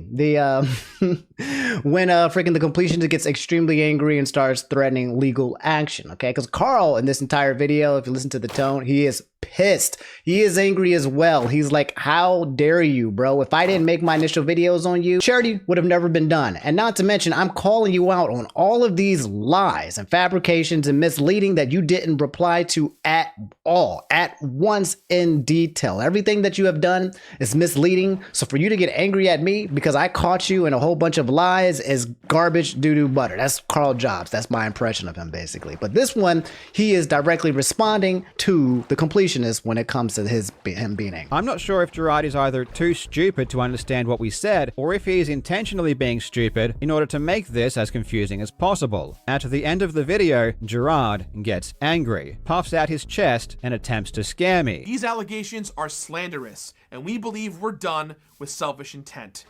when freaking the completionist gets extremely angry and starts threatening legal action. Okay, because Carl in this entire video, if you listen to the tone, he is pissed. He is angry as well. He's like, how dare you, bro? If I didn't make my initial videos on you, charity would have never been done. And not to mention, I'm calling you out on all of these lies and fabrications and misleading that you didn't reply to at all, at once, in detail. Everything that you have done is misleading. So for you to get angry at me because I caught you in a whole bunch of lies is garbage doo-doo butter. That's Carl Jobs. That's my impression of him, basically. But this one, he is directly responding to the completionist when it comes to him being angry. I'm not sure if Gerard is either too stupid to understand what we said, or if he is intentionally being stupid in order to make this as confusing as possible. At the end of the video, Gerard gets angry, puffs out his chest, and attempts to scare me. These allegations are slanderous, and we believe we're done with selfish intent.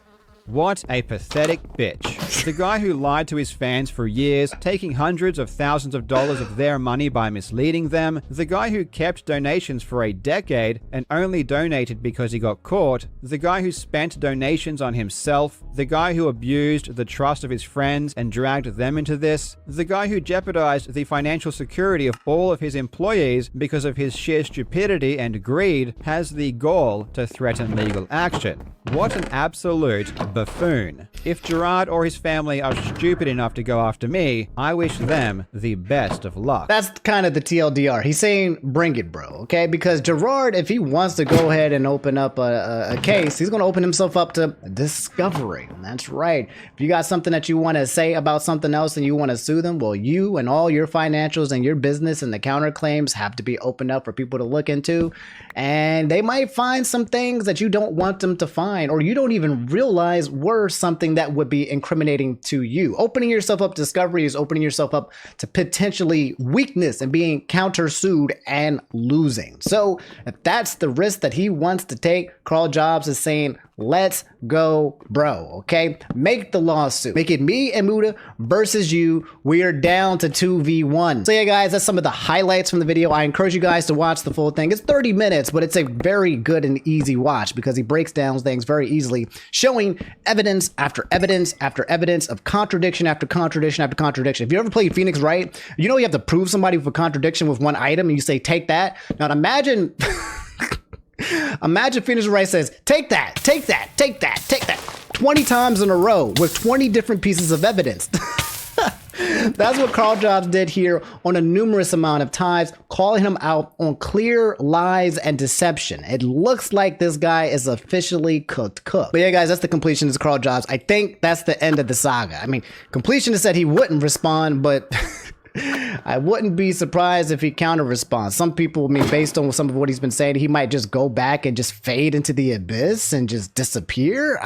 What a pathetic bitch. The guy who lied to his fans for years, taking hundreds of thousands of dollars of their money by misleading them. The guy who kept donations for a decade and only donated because he got caught. The guy who spent donations on himself. The guy who abused the trust of his friends and dragged them into this. The guy who jeopardized the financial security of all of his employees because of his sheer stupidity and greed has the gall to threaten legal action. What an absolute buffoon. If Gerard or his family are stupid enough to go after me, I wish them the best of luck. That's kind of the TLDR. He's saying, bring it, bro, okay? Because Gerard, if he wants to go ahead and open up a case, he's going to open himself up to discovery. That's right. If you got something that you want to say about something else and you want to sue them, well, you and all your financials and your business and the counterclaims have to be opened up for people to look into. And they might find some things that you don't want them to find, or you don't even realize were something that would be incriminating to you. Opening yourself up to discovery is opening yourself up to potentially weakness and being countersued and losing. So if that's the risk that he wants to take, Carl Jobs is saying, Let's go, bro, okay? Make the lawsuit. Make it me and Muda versus you. We are down to 2v1. So yeah, guys, that's some of the highlights from the video. I encourage you guys to watch the full thing. It's 30 minutes, but it's a very good and easy watch because he breaks down things very easily, showing evidence after evidence after evidence of contradiction after contradiction after contradiction. If you ever played Phoenix Wright, you know you have to prove somebody with a contradiction with one item and you say, take that. Now imagine... Imagine Phoenix Wright says, take that, take that, take that, take that, 20 times in a row with 20 different pieces of evidence. That's what Carl Jobs did here on a numerous amount of times, calling him out on clear lies and deception. It looks like this guy is officially cooked. But yeah, guys, that's the completionist Carl Jobs. I think that's the end of the saga. I mean, completionist said he wouldn't respond, but... I wouldn't be surprised if he counter-responds. Some people, I mean, based on some of what he's been saying, he might just go back and just fade into the abyss and just disappear.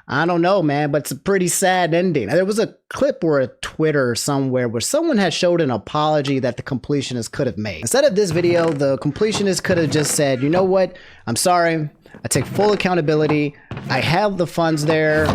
I don't know, man, but it's a pretty sad ending. There was a clip or a Twitter somewhere where someone had showed an apology that the completionist could have made. Instead of this video, the completionist could have just said, you know what? I'm sorry. I take full accountability. I have the funds there.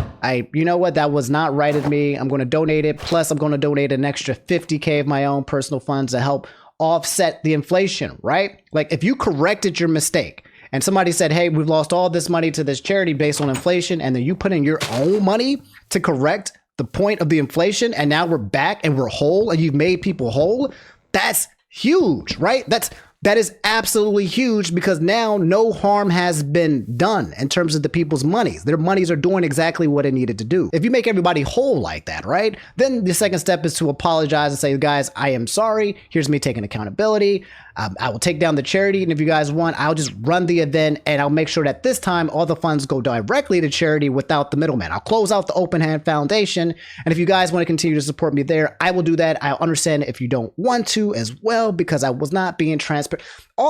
You know what? That was not right of me. I'm going to donate it. Plus, I'm going to donate an extra 50K of my own personal funds to help offset the inflation, right? Like if you corrected your mistake and somebody said, hey, we've lost all this money to this charity based on inflation, and then you put in your own money to correct the point of the inflation, and now we're back and we're whole and you've made people whole, that's huge, right? That is absolutely huge because now no harm has been done in terms of the people's monies. Their monies are doing exactly what it needed to do. If you make everybody whole like that, right? Then the second step is to apologize and say, guys, I am sorry. Here's me taking accountability. I will take down the charity. And if you guys want, I'll just run the event and I'll make sure that this time all the funds go directly to charity without the middleman. I'll close out the Open Hand Foundation. And if you guys want to continue to support me there, I will do that. I'll understand if you don't want to as well, because I was not being transparent.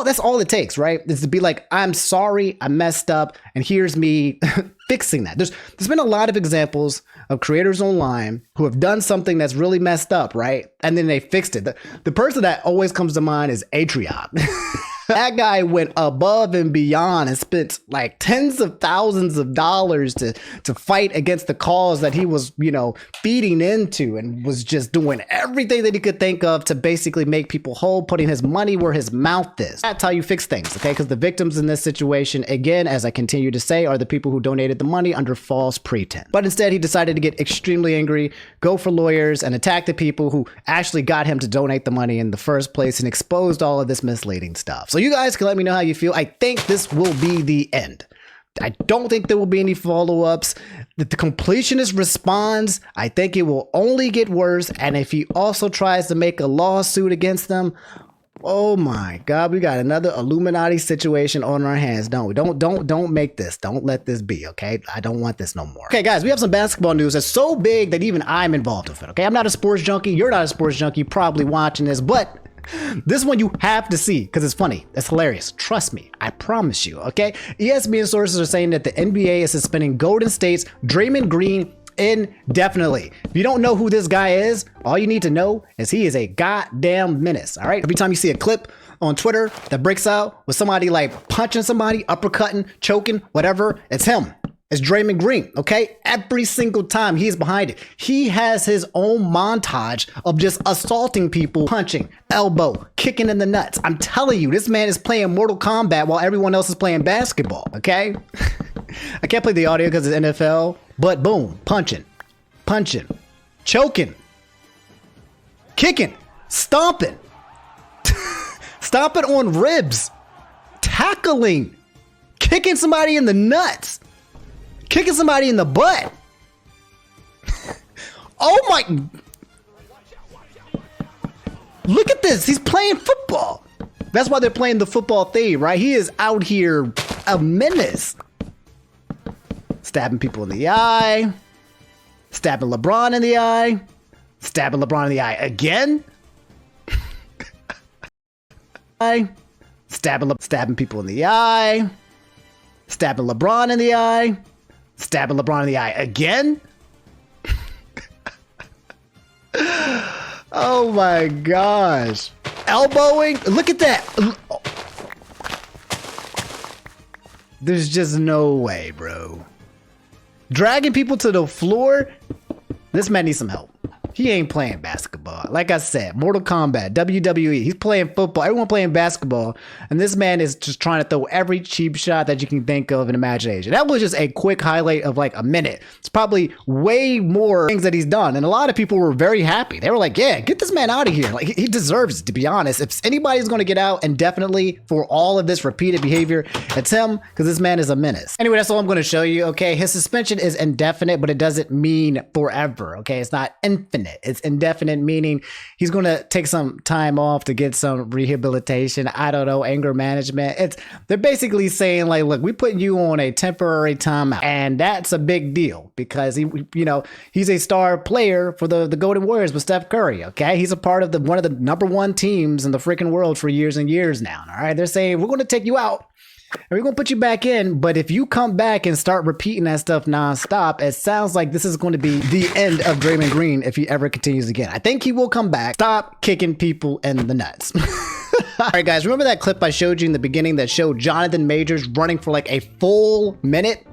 That's all it takes, right? Is to be like, I'm sorry, I messed up, and here's me fixing that. There's been a lot of examples of creators online who have done something that's really messed up, right? And then they fixed it. The person that always comes to mind is Atriot. That guy went above and beyond and spent like tens of thousands of dollars to fight against the cause that he was, feeding into, and was just doing everything that he could think of to basically make people whole, putting his money where his mouth is. That's how you fix things, okay? Because the victims in this situation, again, as I continue to say, are the people who donated the money under false pretense. But instead, he decided to get extremely angry, go for lawyers, and attack the people who actually got him to donate the money in the first place and exposed all of this misleading stuff. So you guys can let me know how you feel. I think this will be the end. I don't think there will be any follow-ups. If the completionist responds, I think it will only get worse. And if he also tries to make a lawsuit against them, oh my God, we got another Illuminati situation on our hands. No, don't make this. Don't let this be, okay? I don't want this no more. Okay, guys, we have some basketball news that's so big that even I'm involved with it, okay? I'm not a sports junkie. You're not a sports junkie. You're probably watching this, but this one you have to see because it's funny. It's hilarious. Trust me. I promise you, okay? ESPN sources are saying that the NBA is suspending Golden State's Draymond Green indefinitely. If you don't know who this guy is, all you need to know is he is a goddamn menace, all right? Every time you see a clip on Twitter that breaks out with somebody like punching somebody, uppercutting, choking, whatever, it's him. It's Draymond Green, okay? Every single time he's behind it. He has his own montage of just assaulting people, punching, elbow, kicking in the nuts. I'm telling you, this man is playing Mortal Kombat while everyone else is playing basketball, okay? I can't play the audio because it's NFL, but boom, punching, choking, kicking, stomping, stomping on ribs, tackling, kicking somebody in the nuts. Kicking somebody in the butt. Oh my. Look at this. He's playing football. That's why they're playing the football theme, right? He is out here a menace. Stabbing people in the eye. Stabbing LeBron in the eye. Stabbing LeBron in the eye again. Stabbing people in the eye. Stabbing LeBron in the eye. Stabbing LeBron in the eye again. Oh my gosh. Elbowing. Look at that. There's just no way, bro. dragging people to the floor. This man needs some help. He ain't playing basketball. Like I said, Mortal Kombat, WWE, he's playing football, everyone playing basketball, and this man is just trying to throw every cheap shot that you can think of in imagination. That was just a quick highlight of like a minute. It's probably way more things that he's done, and a lot of people were very happy. They were like, yeah, get this man out of here. Like, he deserves it, to be honest. If anybody's going to get out indefinitely for all of this repeated behavior, it's him, because this man is a menace. Anyway, that's all I'm going to show you, okay? His suspension is indefinite, but it doesn't mean forever, okay? It's not infinite. It's indefinite, meaning he's going to take some time off to get some rehabilitation. I don't know, anger management. They're basically saying like, look, we putting you on a temporary timeout, and that's a big deal because he's a star player for the Golden Warriors with Steph Curry. Okay, he's a part of one of the #1 teams in the freaking world for years and years now. All right, they're saying we're going to take you out. And we're going to put you back in, but if you come back and start repeating that stuff nonstop, it sounds like this is going to be the end of Draymond Green if he ever continues again. I think he will come back. Stop kicking people in the nuts. All right, guys, remember that clip I showed you in the beginning that showed Jonathan Majors running for like a full minute?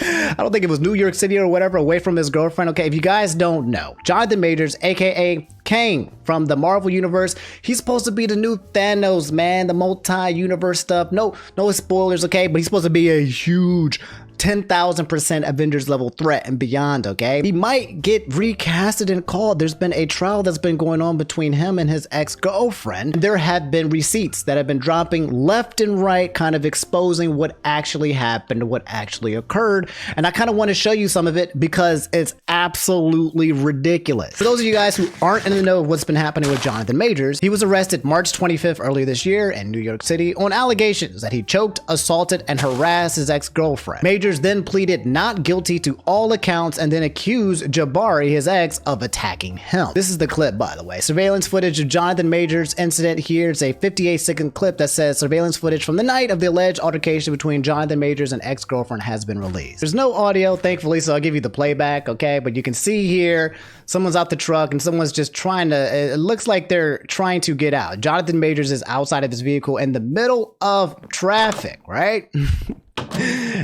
I don't think it was New York City or whatever, away from his girlfriend. Okay, if you guys don't know, Jonathan Majors, aka Kang from the Marvel Universe, he's supposed to be the new Thanos, man, the multi-universe stuff. No spoilers, okay, but he's supposed to be a huge 10,000% Avengers level threat and beyond, okay? He might get recasted and called. There's been a trial that's been going on between him and his ex-girlfriend. There have been receipts that have been dropping left and right, kind of exposing what actually happened, what actually occurred. And I kind of want to show you some of it because it's absolutely ridiculous. For those of you guys who aren't in the know of what's been happening with Jonathan Majors, he was arrested March 25th earlier this year in New York City on allegations that he choked, assaulted, and harassed his ex-girlfriend. Majors then pleaded not guilty to all accounts and then accused Jabari, his ex, of attacking him. This is the clip, by the way. Surveillance footage of Jonathan Majors' incident. Here's a 58-second clip that says surveillance footage from the night of the alleged altercation between Jonathan Majors and ex-girlfriend has been released. There's no audio, thankfully, so I'll give you the playback, okay? But you can see here, someone's out the truck and someone's just trying to, it looks like they're trying to get out. Jonathan Majors is outside of his vehicle in the middle of traffic, right?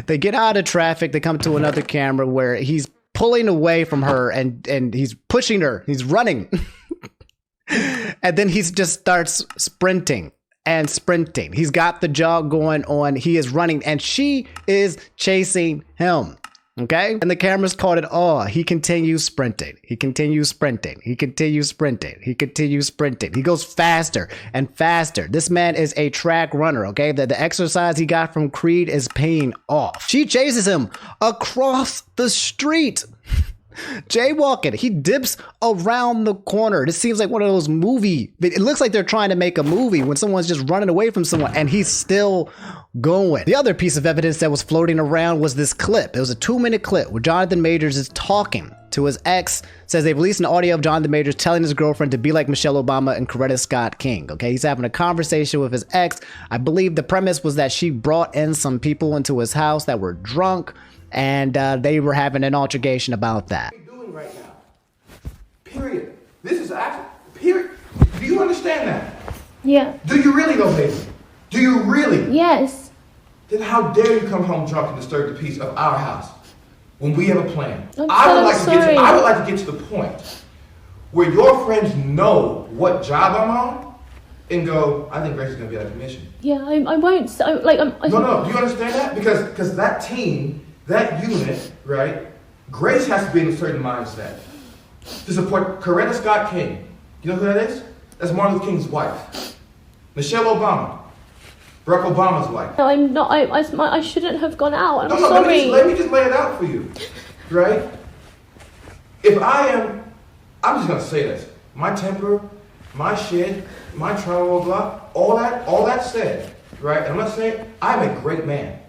They get out of traffic, they come to another camera where he's pulling away from her and he's pushing her, he's running. And then he just starts sprinting and sprinting. He's got the jog going on, he is running and she is chasing him. Okay, and the cameras caught it all. He continues sprinting. He continues sprinting. He continues sprinting. He continues sprinting. He goes faster and faster. This man is a track runner. Okay, the exercise he got from Creed is paying off. She chases him across the street. Jaywalking, he dips around the corner. This seems like one of those it looks like they're trying to make a movie when someone's just running away from someone and he's still going. The other piece of evidence that was floating around was this clip. It was a 2-minute clip where Jonathan Majors is talking to his ex. Says they released an audio of Jonathan Majors telling his girlfriend to be like Michelle Obama and Coretta Scott King. Okay, he's having a conversation with his ex. I believe the premise was that she brought in some people into his house that were drunk, and they were having an altercation about that. What are you doing right now? Period. This is actually, period. Do you understand that? Yeah. Do you really though, baby? Do you really? Yes. Then how dare you come home drunk and disturb the peace of our house when we have a plan? I would like to get to the point where your friends know what job I'm on and go, I think Grace is gonna be out of commission. Yeah, I won't. No. Do you understand that? Because that team, that unit, right? Grace has to be in a certain mindset to support Coretta Scott King. You know who that is? That's Martin Luther King's wife. Michelle Obama. Barack Obama's wife. No, I'm not. I shouldn't have gone out. I'm sorry. Let me just lay it out for you, right? If I'm just gonna say this. My temper, my shit, my trauma, blah, all that said, right? And I'm not saying I'm a great man.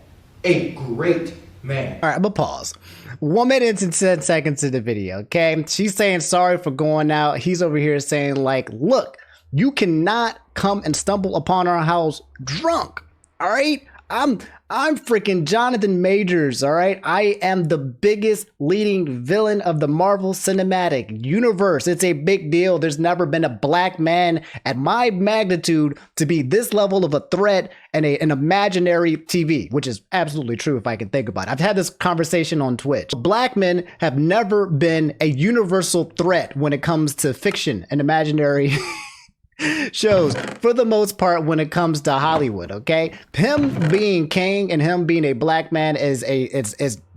A great man. All right, I'm gonna pause. 1 minute and 10 seconds in the video, okay? She's saying sorry for going out. He's over here saying like, look, you cannot come and stumble upon our house drunk, all right? I'm freaking Jonathan Majors, all right? I am the biggest leading villain of the Marvel Cinematic Universe. It's a big deal. There's never been a black man at my magnitude to be this level of a threat and an imaginary TV, which is absolutely true if I can think about it. I've had this conversation on Twitch. Black men have never been a universal threat when it comes to fiction and imaginary shows, for the most part, when it comes to Hollywood. Okay, him being king and him being a black man is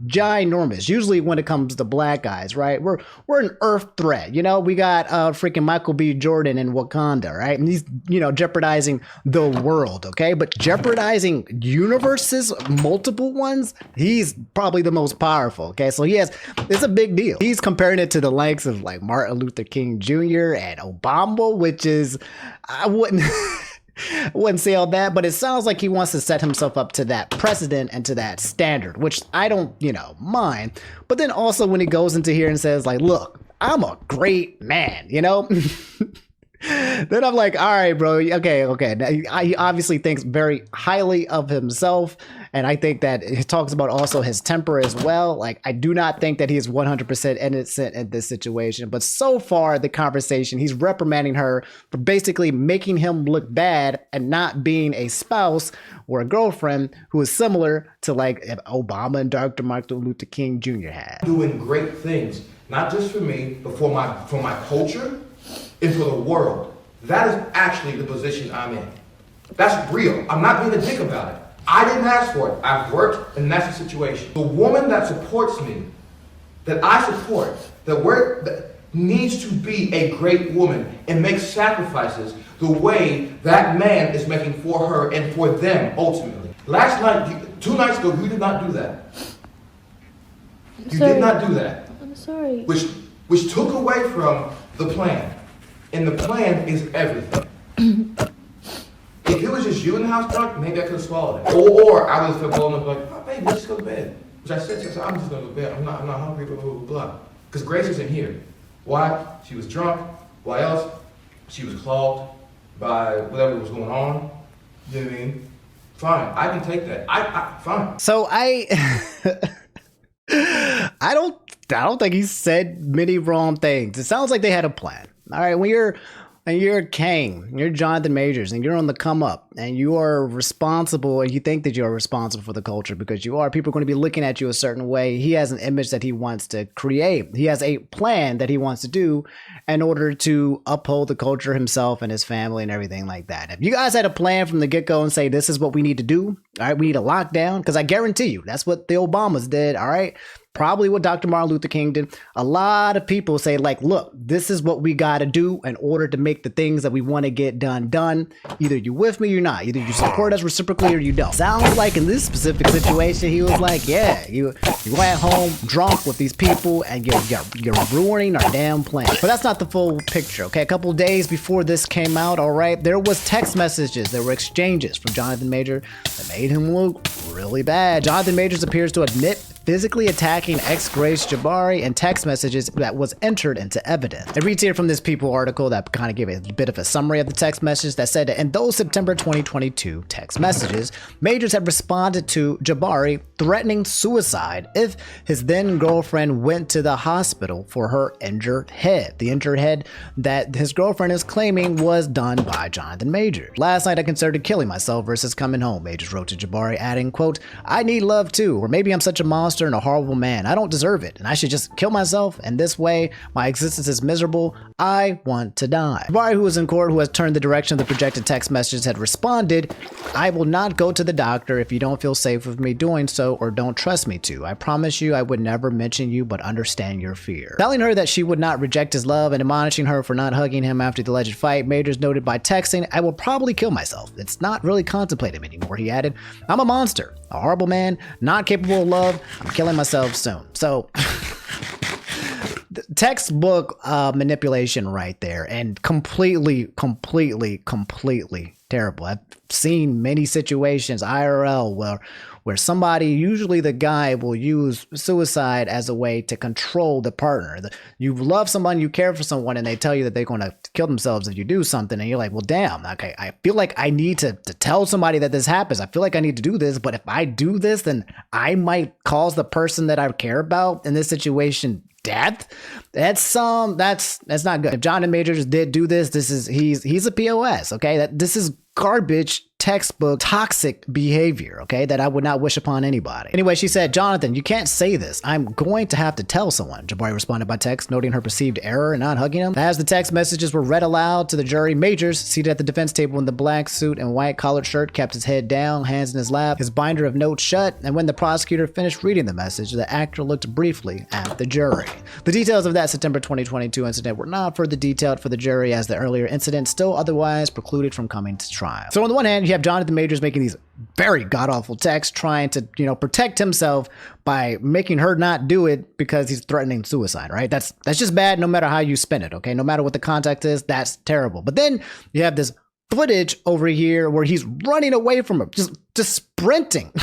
ginormous. Usually when it comes to black guys, right? We're an Earth threat. You know, we got freaking Michael B. Jordan in Wakanda, right? And he's, you know, jeopardizing the world. Okay, but jeopardizing universes, multiple ones, he's probably the most powerful. Okay, so it's a big deal. He's comparing it to the likes of like Martin Luther King Jr. and Obama, which is, I wouldn't say all that, but it sounds like he wants to set himself up to that precedent and to that standard, which I don't, mind. But then also when he goes into here and says like, look, I'm a great man, then I'm like, all right, bro. Okay. Now, he obviously thinks very highly of himself. And I think that he talks about also his temper as well. Like, I do not think that he is 100% innocent in this situation. But so far, the conversation, he's reprimanding her for basically making him look bad and not being a spouse or a girlfriend who is similar to like Obama and Dr. Martin Luther King Jr. had. Doing great things, not just for me, but for my culture and for the world. That is actually the position I'm in. That's real. I'm not being a dick about it. I didn't ask for it. I've worked, and that's the situation. The woman that supports me, that I support, that needs to be a great woman and make sacrifices the way that man is making for her and for them ultimately. Last night, 2 nights ago, you did not do that. You did not do that. I'm sorry. Which took away from the plan. And the plan is everything. If it was just you in the house drunk, maybe I could have swallowed it. Or I would have felt blown up like, oh, baby, let's just go to bed. Which I said, I'm just going to go to bed. I'm not hungry, blah, blah, blah, blah. Because Grace isn't here. Why? She was drunk. Why else? She was clogged by whatever was going on. You know what I mean? Fine. I can take that. Fine. So I don't think he said many wrong things. It sounds like they had a plan. All right, when you're a king, you're Jonathan Majors, and you're on the come up, and you are responsible, and you think that you're responsible for the culture because you are. People are going to be looking at you a certain way. He has an image that he wants to create. He has a plan that he wants to do in order to uphold the culture himself and his family and everything like that. If you guys had a plan from the get-go and say, this is what we need to do, all right, we need a lockdown, because I guarantee you, that's what the Obamas did, all right? Probably what Dr. Martin Luther King did. A lot of people say like, look, this is what we got to do in order to make the things that we want to get done. Either you with me or not. Either you support us reciprocally or you don't. Sounds like in this specific situation, he was like, yeah, you went home drunk with these people and you're ruining our damn plan. But that's not the full picture, okay? A couple days before this came out, all right, there was text messages. There were exchanges from Jonathan Major that made him look really bad. Jonathan Majors appears to admit physically attacking ex-Grace Jabari and text messages that was entered into evidence. It reads here from this People article that kind of gave a bit of a summary of the text message that said that in those September 2022 text messages, Majors had responded to Jabari threatening suicide if his then girlfriend went to the hospital for her injured head. The injured head that his girlfriend is claiming was done by Jonathan Majors. Last night I considered killing myself versus coming home, Majors wrote to Jabari, adding, quote, I need love too, or maybe I'm such a monster and a horrible man. I don't deserve it, and I should just kill myself, and this way my existence is miserable. I want to die. Jabari, who was in court, who has turned the direction of the projected text messages, had responded, I will not go to the doctor if you don't feel safe with me doing so or don't trust me to. I promise you I would never mention you, but understand your fear. Telling her that she would not reject his love and admonishing her for not hugging him after the alleged fight, Majors noted by texting, I will probably kill myself. It's not really contemplating anymore, he added. I'm a monster, a horrible man, not capable of love. I'm killing myself soon. So textbook manipulation right there, and completely terrible. I've seen many situations IRL where somebody, usually the guy, will use suicide as a way to control the partner. You love someone, you care for someone, and they tell you that they're going to kill themselves if you do something, and you're like, well, damn, okay, I feel like I need to tell somebody that this happens. I feel like I need to do this, but if I do this, then I might cause the person that I care about in this situation death. That's not good. If Jonathan Majors did do this, he's a POS, okay? This is garbage, textbook, toxic behavior, okay, that I would not wish upon anybody. Anyway, she said, Jonathan, you can't say this. I'm going to have to tell someone. Jabari responded by text, noting her perceived error and not hugging him. As the text messages were read aloud to the jury, Majors, seated at the defense table in the black suit and white collared shirt, kept his head down, hands in his lap, his binder of notes shut, and when the prosecutor finished reading the message, the actor looked briefly at the jury. The details of that September 2022 incident were not further detailed for the jury, as the earlier incident still otherwise precluded from coming to trial. So on the one hand, you have Jonathan Majors making these very god-awful texts, trying to, protect himself by making her not do it because he's threatening suicide, right? That's just bad no matter how you spin it, okay? No matter what the context is, that's terrible. But then you have this footage over here where he's running away from her, just sprinting.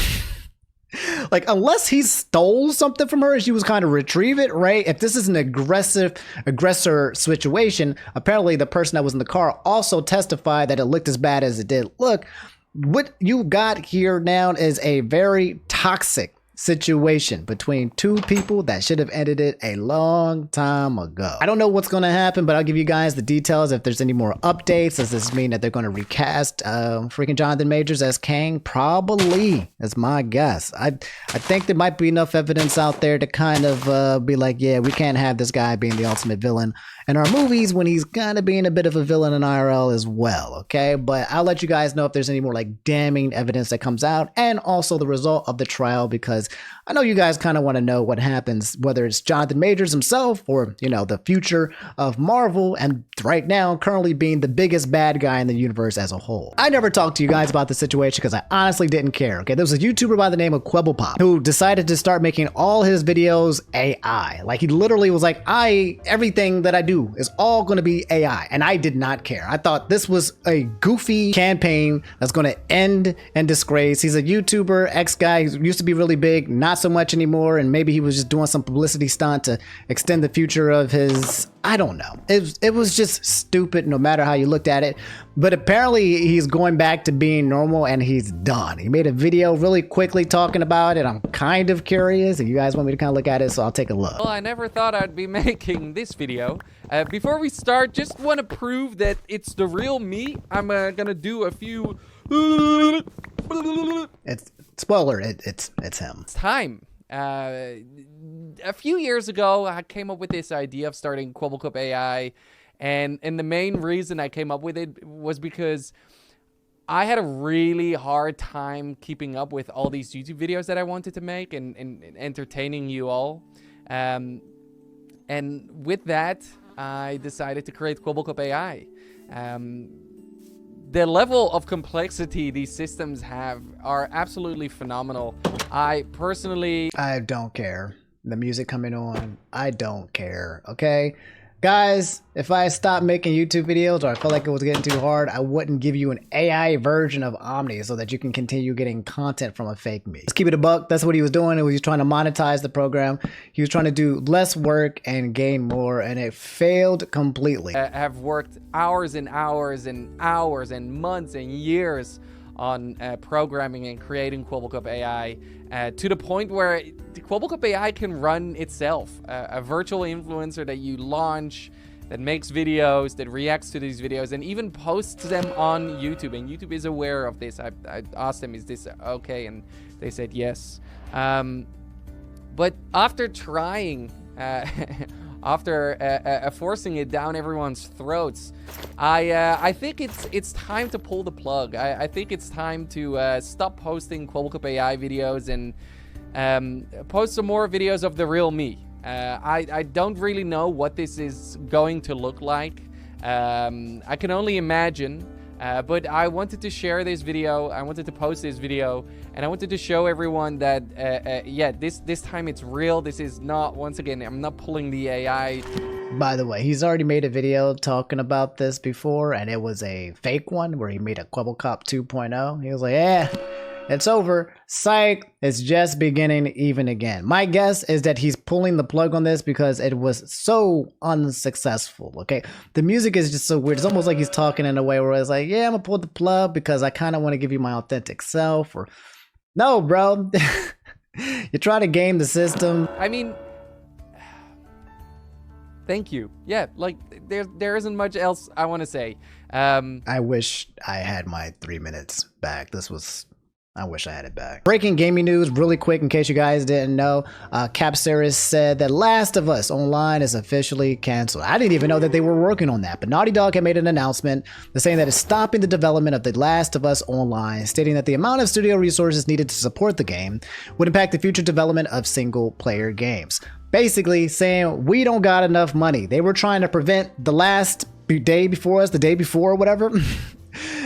Like, unless he stole something from her and she was kind of retrieve it, right? If this is an aggressor situation, apparently the person that was in the car also testified that it looked as bad as it did look. What you got here now is a very toxic situation between two people that should have ended it a long time ago. I don't know what's going to happen, but I'll give you guys the details if there's any more updates. Does this mean that they're going to recast freaking Jonathan Majors as Kang? Probably, that's my guess. I think there might be enough evidence out there to kind of be like, yeah, we can't have this guy being the ultimate villain in our movies when he's kind of being a bit of a villain in IRL as well, okay? But I'll let you guys know if there's any more like damning evidence that comes out, and also the result of the trial, because I know you guys kind of want to know what happens, whether it's Jonathan Majors himself or, the future of Marvel, and right now currently being the biggest bad guy in the universe as a whole. I never talked to you guys about the situation because I honestly didn't care, okay? There was a YouTuber by the name of Quebblepop who decided to start making all his videos AI. Like, he literally was like, everything that I do is all going to be AI, and I did not care. I thought this was a goofy campaign that's going to end in disgrace. He's a YouTuber, ex-guy who used to be really big, not so much anymore, and maybe he was just doing some publicity stunt to extend the future of his, I don't know. It was just stupid no matter how you looked at it. But apparently he's going back to being normal, and he's done. He made a video really quickly talking about it. I'm kind of curious if you guys want me to kind of look at it, so I'll take a look. Well, I never thought I'd be making this video. Before we start, just want to prove that it's the real me. I'm gonna do a few... It's spoiler, it's him. It's time. A few years ago, I came up with this idea of starting Quebbleclip AI, and the main reason I came up with it was because I had a really hard time keeping up with all these YouTube videos that I wanted to make and entertaining you all. And with that, I decided to create Quebbleclip AI. The level of complexity these systems have are absolutely phenomenal. I don't care. The music coming on, I don't care, okay? Guys, if I stopped making YouTube videos or I felt like it was getting too hard, I wouldn't give you an AI version of Omni so that you can continue getting content from a fake me. Let's keep it a buck. That's what he was doing. He was trying to monetize the program. He was trying to do less work and gain more, and it failed completely. I have worked hours and hours and hours and months and years on programming and creating Quebbleclip AI to the point where Quebbleclip AI can run itself. A virtual influencer that you launch, that makes videos, that reacts to these videos, and even posts them on YouTube. And YouTube is aware of this. I asked them, is this okay? And they said yes. But after trying, after forcing it down everyone's throats, I think it's time to pull the plug. I think it's time to stop posting Quebbleclip AI videos and post some more videos of the real me. I don't really know what this is going to look like. I can only imagine. But I wanted to share this video, I wanted to post this video, and I wanted to show everyone that, yeah, this time it's real. This is not, once again, I'm not pulling the AI. By the way, he's already made a video talking about this before, and it was a fake one where he made a Quebblecop 2.0. He was like, yeah, It's over. Psych. It's just beginning even again. My guess is that he's pulling the plug on this because it was so unsuccessful, okay? The music is just so weird. It's almost like he's talking in a way where it's like, yeah, I'm gonna pull the plug because I kind of want to give you my authentic self. Or no, bro. You try to game the system. I mean, thank you. Yeah, like there isn't much else I want to say. I wish I had my 3 minutes back. I wish I had it back. Breaking gaming news really quick in case you guys didn't know. Capsaris said that Last of Us Online is officially canceled. I didn't even know that they were working on that, but Naughty Dog had made an announcement saying that it's stopping the development of The Last of Us Online, stating that the amount of studio resources needed to support the game would impact the future development of single-player games. Basically saying we don't got enough money. They were trying to prevent the last day before us, the day before, whatever.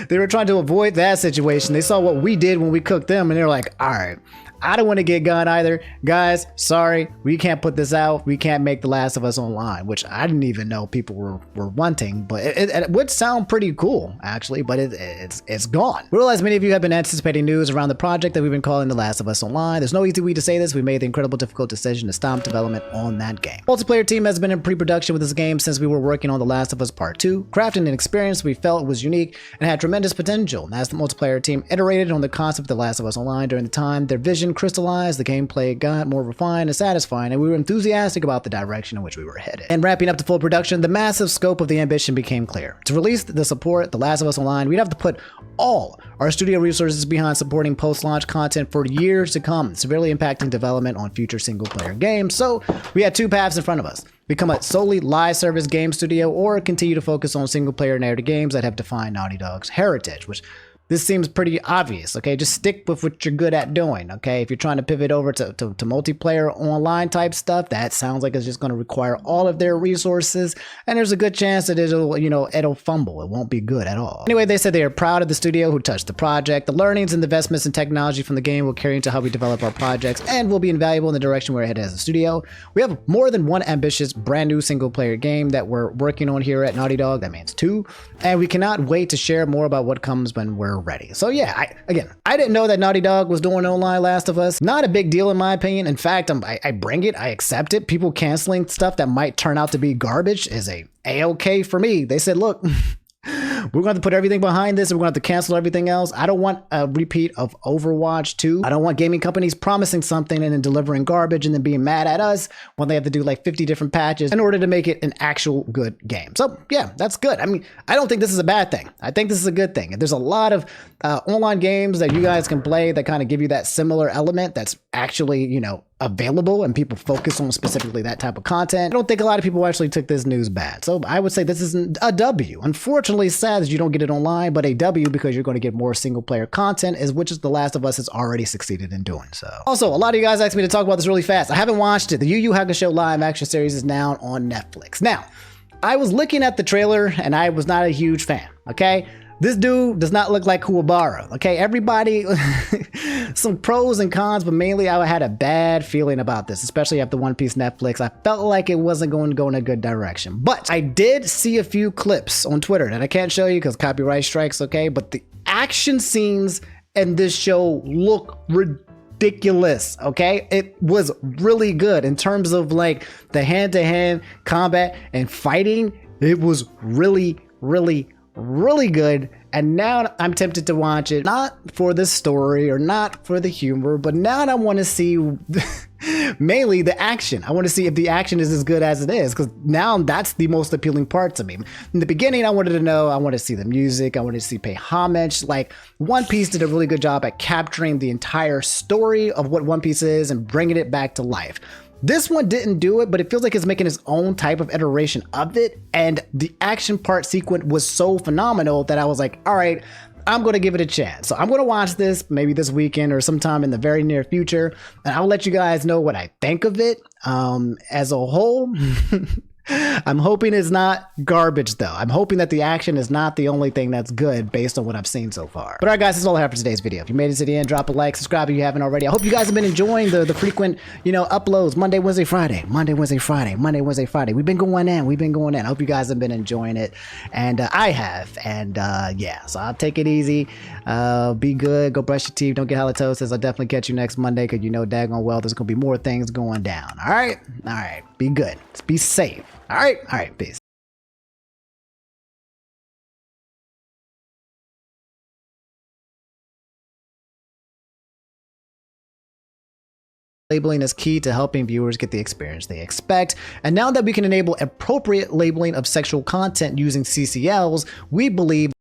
They were trying to avoid that situation. They saw what we did when we cooked them, and they're like, all right, I don't want to get gone either. Guys, sorry, we can't put this out. We can't make The Last of Us Online, which I didn't even know people were wanting, but it would sound pretty cool, actually, but it's gone. We realize many of you have been anticipating news around the project that we've been calling The Last of Us Online. There's no easy way to say this. We made the incredible difficult decision to stop development on that game. Multiplayer team has been in pre-production with this game since we were working on The Last of Us Part 2, crafting an experience we felt was unique and had tremendous potential. And as the multiplayer team iterated on the concept of The Last of Us Online during the time, their vision crystallized, the gameplay got more refined and satisfying, and we were enthusiastic about the direction in which we were headed. And wrapping up to full production, the massive scope of the ambition became clear. To release the support, The Last of Us Online, we'd have to put all our studio resources behind supporting post-launch content for years to come, severely impacting development on future single-player games. So we had two paths in front of us. Become a solely live service game studio or continue to focus on single-player narrative games that have defined Naughty Dog's heritage, which this seems pretty obvious, okay? Just stick with what you're good at doing, okay? If you're trying to pivot over to multiplayer online type stuff, that sounds like it's just going to require all of their resources, and there's a good chance that it'll fumble. It won't be good at all. Anyway, they said they are proud of the studio who touched the project. The learnings and investments in technology from the game will carry into how we develop our projects and will be invaluable in the direction we're headed as a studio. We have more than one ambitious brand new single player game that we're working on here at Naughty Dog. That means 2, and we cannot wait to share more about what comes when we're ready. So yeah, I didn't know that Naughty Dog was doing online Last of Us. Not a big deal in my opinion. In fact, I bring it, I accept it. People canceling stuff that might turn out to be garbage is a-okay for me. They said, look, we're going to put everything behind this and we're going to have to cancel everything else. I don't want a repeat of Overwatch 2. I don't want gaming companies promising something and then delivering garbage and then being mad at us when they have to do like 50 different patches in order to make it an actual good game. So yeah, that's good. I mean, I don't think this is a bad thing. I think this is a good thing. There's a lot of online games that you guys can play that kind of give you that similar element that's actually, available and people focus on specifically that type of content. I don't think a lot of people actually took this news bad. So I would say this is a W. Unfortunately, sad that you don't get it online, but a W because you're going to get more single player content, which is The Last of Us has already succeeded in doing so. Also, a lot of you guys asked me to talk about this really fast. I haven't watched it. The Yu Yu Hakusho live action series is now on Netflix. Now, I was looking at the trailer and I was not a huge fan, okay? This dude does not look like Kuwabara, okay? Everybody, some pros and cons, but mainly I had a bad feeling about this, especially after One Piece Netflix. I felt like it wasn't going to go in a good direction. But I did see a few clips on Twitter that I can't show you because copyright strikes, okay? But the action scenes in this show look ridiculous, okay? It was really good in terms of like the hand-to-hand combat and fighting. It was really good, and now I'm tempted to watch it, not for the story or not for the humor, but now I want to see mainly the action. I want to see if the action is as good as it is, because now that's the most appealing part to me. In the beginning, I wanted to see the music, I wanted to pay homage. Like, One Piece did a really good job at capturing the entire story of what One Piece is and bringing it back to life. This one didn't do it, but it feels like it's making its own type of iteration of it. And the action part sequence was so phenomenal that I was like, all right, I'm going to give it a chance. So I'm going to watch this maybe this weekend or sometime in the very near future. And I'll let you guys know what I think of it. As a whole, I'm hoping it's not garbage, though. I'm hoping that the action is not the only thing that's good based on what I've seen so far. But all right, guys, that's all I have for today's video. If you made it to the end, drop a like, subscribe if you haven't already. I hope you guys have been enjoying the frequent, uploads. Monday, Wednesday, Friday. Monday, Wednesday, Friday. Monday, Wednesday, Friday. We've been going in. I hope you guys have been enjoying it. And I have. And yeah, so I'll take it easy. Be good. Go brush your teeth. Don't get halitosis. I'll definitely catch you next Monday because daggone well, there's going to be more things going down. All right? All right. Be good. Be safe. All right, peace. Labeling is key to helping viewers get the experience they expect. And now that we can enable appropriate labeling of sexual content using CCLs, we believe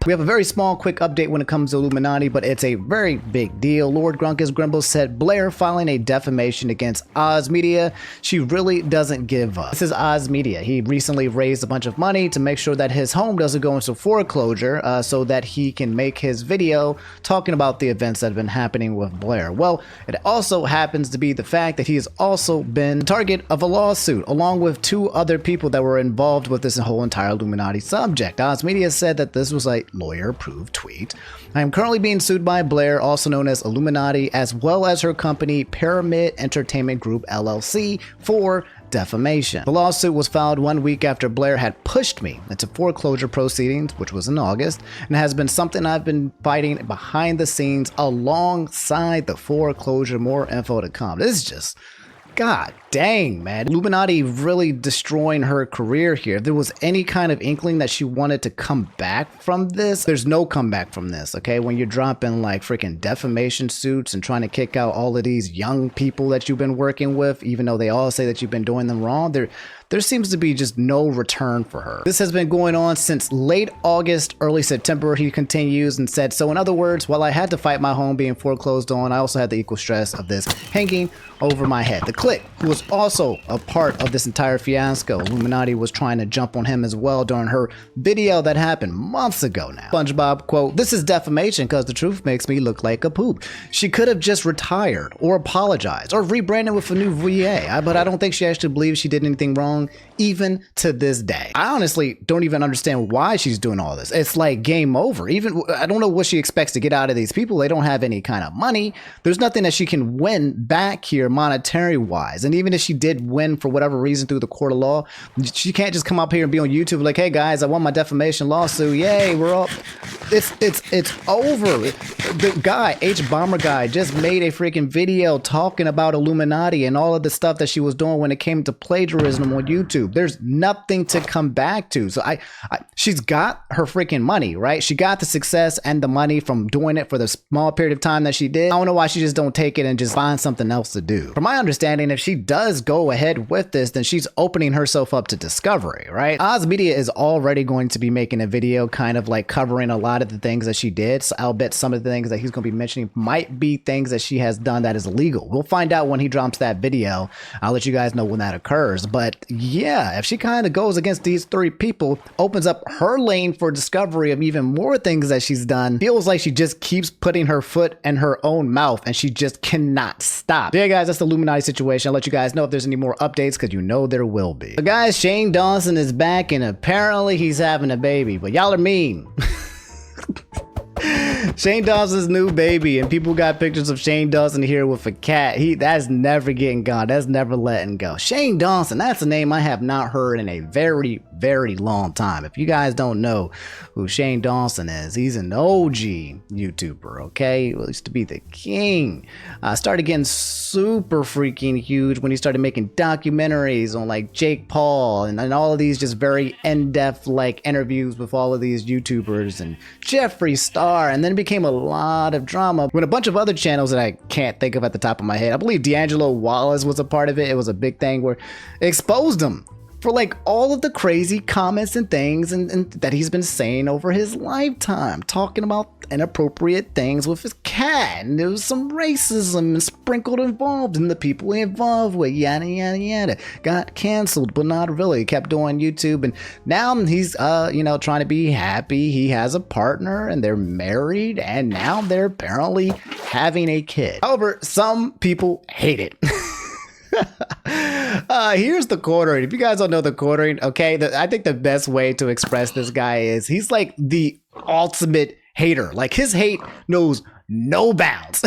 we have a very small, quick update when it comes to Illuminati, but it's a very big deal. Lord Grunkus Grimble said Blair filing a defamation against Oz Media. She really doesn't give up. This is Oz Media. He recently raised a bunch of money to make sure that his home doesn't go into foreclosure so that he can make his video talking about the events that have been happening with Blair. Well, it also happens to be the fact that he has also been the target of a lawsuit along with 2 other people that were involved with this whole entire Illuminati subject. Oz Media said that this was a lawyer-approved tweet. I am currently being sued by Blair, also known as Illuminati, as well as her company Pyramid Entertainment Group LLC for defamation. The lawsuit was filed 1 week after Blair had pushed me into foreclosure proceedings, which was in August, and has been something I've been fighting behind the scenes alongside the foreclosure. More info to come. This is just, God dang, man. Illuminati really destroying her career here. If there was any kind of inkling that she wanted to come back from this, there's no comeback from this, okay? When you're dropping like freaking defamation suits and trying to kick out all of these young people that you've been working with, even though they all say that you've been doing them wrong, there seems to be just no return for her. This has been going on since late August, early September, he continues and said, so in other words, while I had to fight my home being foreclosed on, I also had the equal stress of this hanging over my head. The Click, who was also a part of this entire fiasco, Illuminati was trying to jump on him as well during her video that happened months ago now. SpongeBob, quote, this is defamation because the truth makes me look like a poop. She could have just retired or apologized or rebranded with a new VA, but I don't think she actually believes she did anything wrong even to this day. I honestly don't even understand why she's doing all this. It's like game over. Even I don't know what she expects to get out of these people. They don't have any kind of money. There's nothing that she can win back here monetary wise. And even if she did win for whatever reason through the court of law, she can't just come up here and be on YouTube like, hey guys, I won my defamation lawsuit. Yay, we're up. It's over. The guy, H Bomber Guy, just made a freaking video talking about Illuminati and all of the stuff that she was doing when it came to plagiarism on YouTube. There's nothing to come back to. So she's got her freaking money, right? She got the success and the money from doing it for the small period of time that she did. I don't know why she just don't take it and just find something else to do. From my understanding, if she does go ahead with this, then she's opening herself up to discovery, right? Oz Media is already going to be making a video kind of like covering a lot of the things that she did. So I'll bet some of the things that he's going to be mentioning might be things that she has done that is illegal. We'll find out when he drops that video. I'll let you guys know when that occurs. But yeah, if she kind of goes against these 3 people, opens up her lane for discovery of even more things that she's done, feels like she just keeps putting her foot in her own mouth and she just cannot stop. Yeah, guys, that's the Illuminati situation. I'll let you guys know if there's any more updates because you know there will be. But guys, Shane Dawson is back and apparently he's having a baby, but y'all are mean. Shane Dawson's new baby, and people got pictures of Shane Dawson here with a cat. That's never getting gone. That's never letting go. Shane Dawson, that's a name I have not heard in a very, very long time. If you guys don't know who Shane Dawson is, he's an OG YouTuber, okay? He used to be the king. Started getting super freaking huge when he started making documentaries on like Jake Paul and all of these just very in-depth like interviews with all of these YouTubers and Jeffree Star, and then became a lot of drama when a bunch of other channels that I can't think of at the top of my head. I believe D'Angelo Wallace was a part of it. It was a big thing where exposed him for like all of the crazy comments and things and that he's been saying over his lifetime, talking about inappropriate things with his cat, and there was some racism sprinkled involved in the people he involved with, yada yada yada. Got canceled, but not really. Kept doing YouTube, and now he's trying to be happy. He has a partner and they're married, and now they're apparently having a kid. However, some people hate it. Here's the quartering. If you guys don't know the quartering, okay, I think the best way to express this guy is he's like the ultimate hater. Like his hate knows no bounds.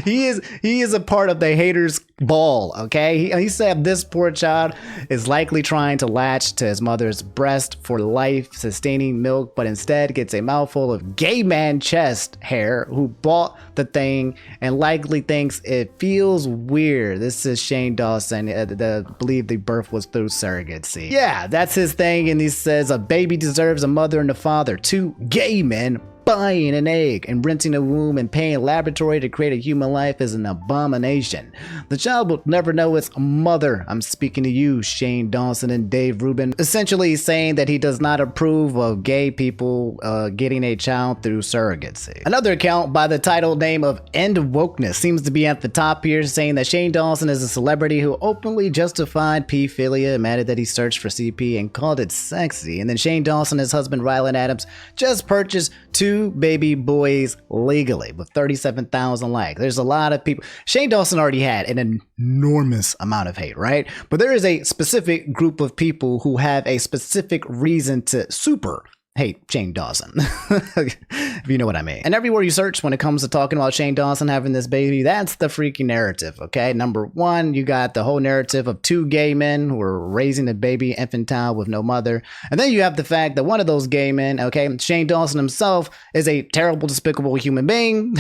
He is a part of the haters ball, okay? He said this poor child is likely trying to latch to his mother's breast for life-sustaining milk, but instead gets a mouthful of gay man chest hair who bought the thing and likely thinks it feels weird. This is Shane Dawson. I believe the birth was through surrogacy. Yeah, that's his thing, and he says a baby deserves a mother and a father. Two gay men buying an egg and renting a womb and paying a laboratory to create a human life is an abomination. The child will never know its mother. I'm speaking to you, Shane Dawson and Dave Rubin. Essentially saying that he does not approve of gay people getting a child through surrogacy. Another account by the title name of End Wokeness seems to be at the top here, saying that Shane Dawson is a celebrity who openly justified pedophilia and added that he searched for CP and called it sexy. And then Shane Dawson and his husband Rylan Adams just purchased 2 baby boys legally with 37,000 likes. There's a lot of people. Shane Dawson already had an enormous amount of hate, right? But there is a specific group of people who have a specific reason to super hate Shane Dawson, if you know what I mean. And everywhere you search when it comes to talking about Shane Dawson having this baby, that's the freaking narrative, okay? Number one, you got the whole narrative of 2 gay men who are raising a baby infantile with no mother. And then you have the fact that one of those gay men, okay, Shane Dawson himself, is a terrible, despicable human being.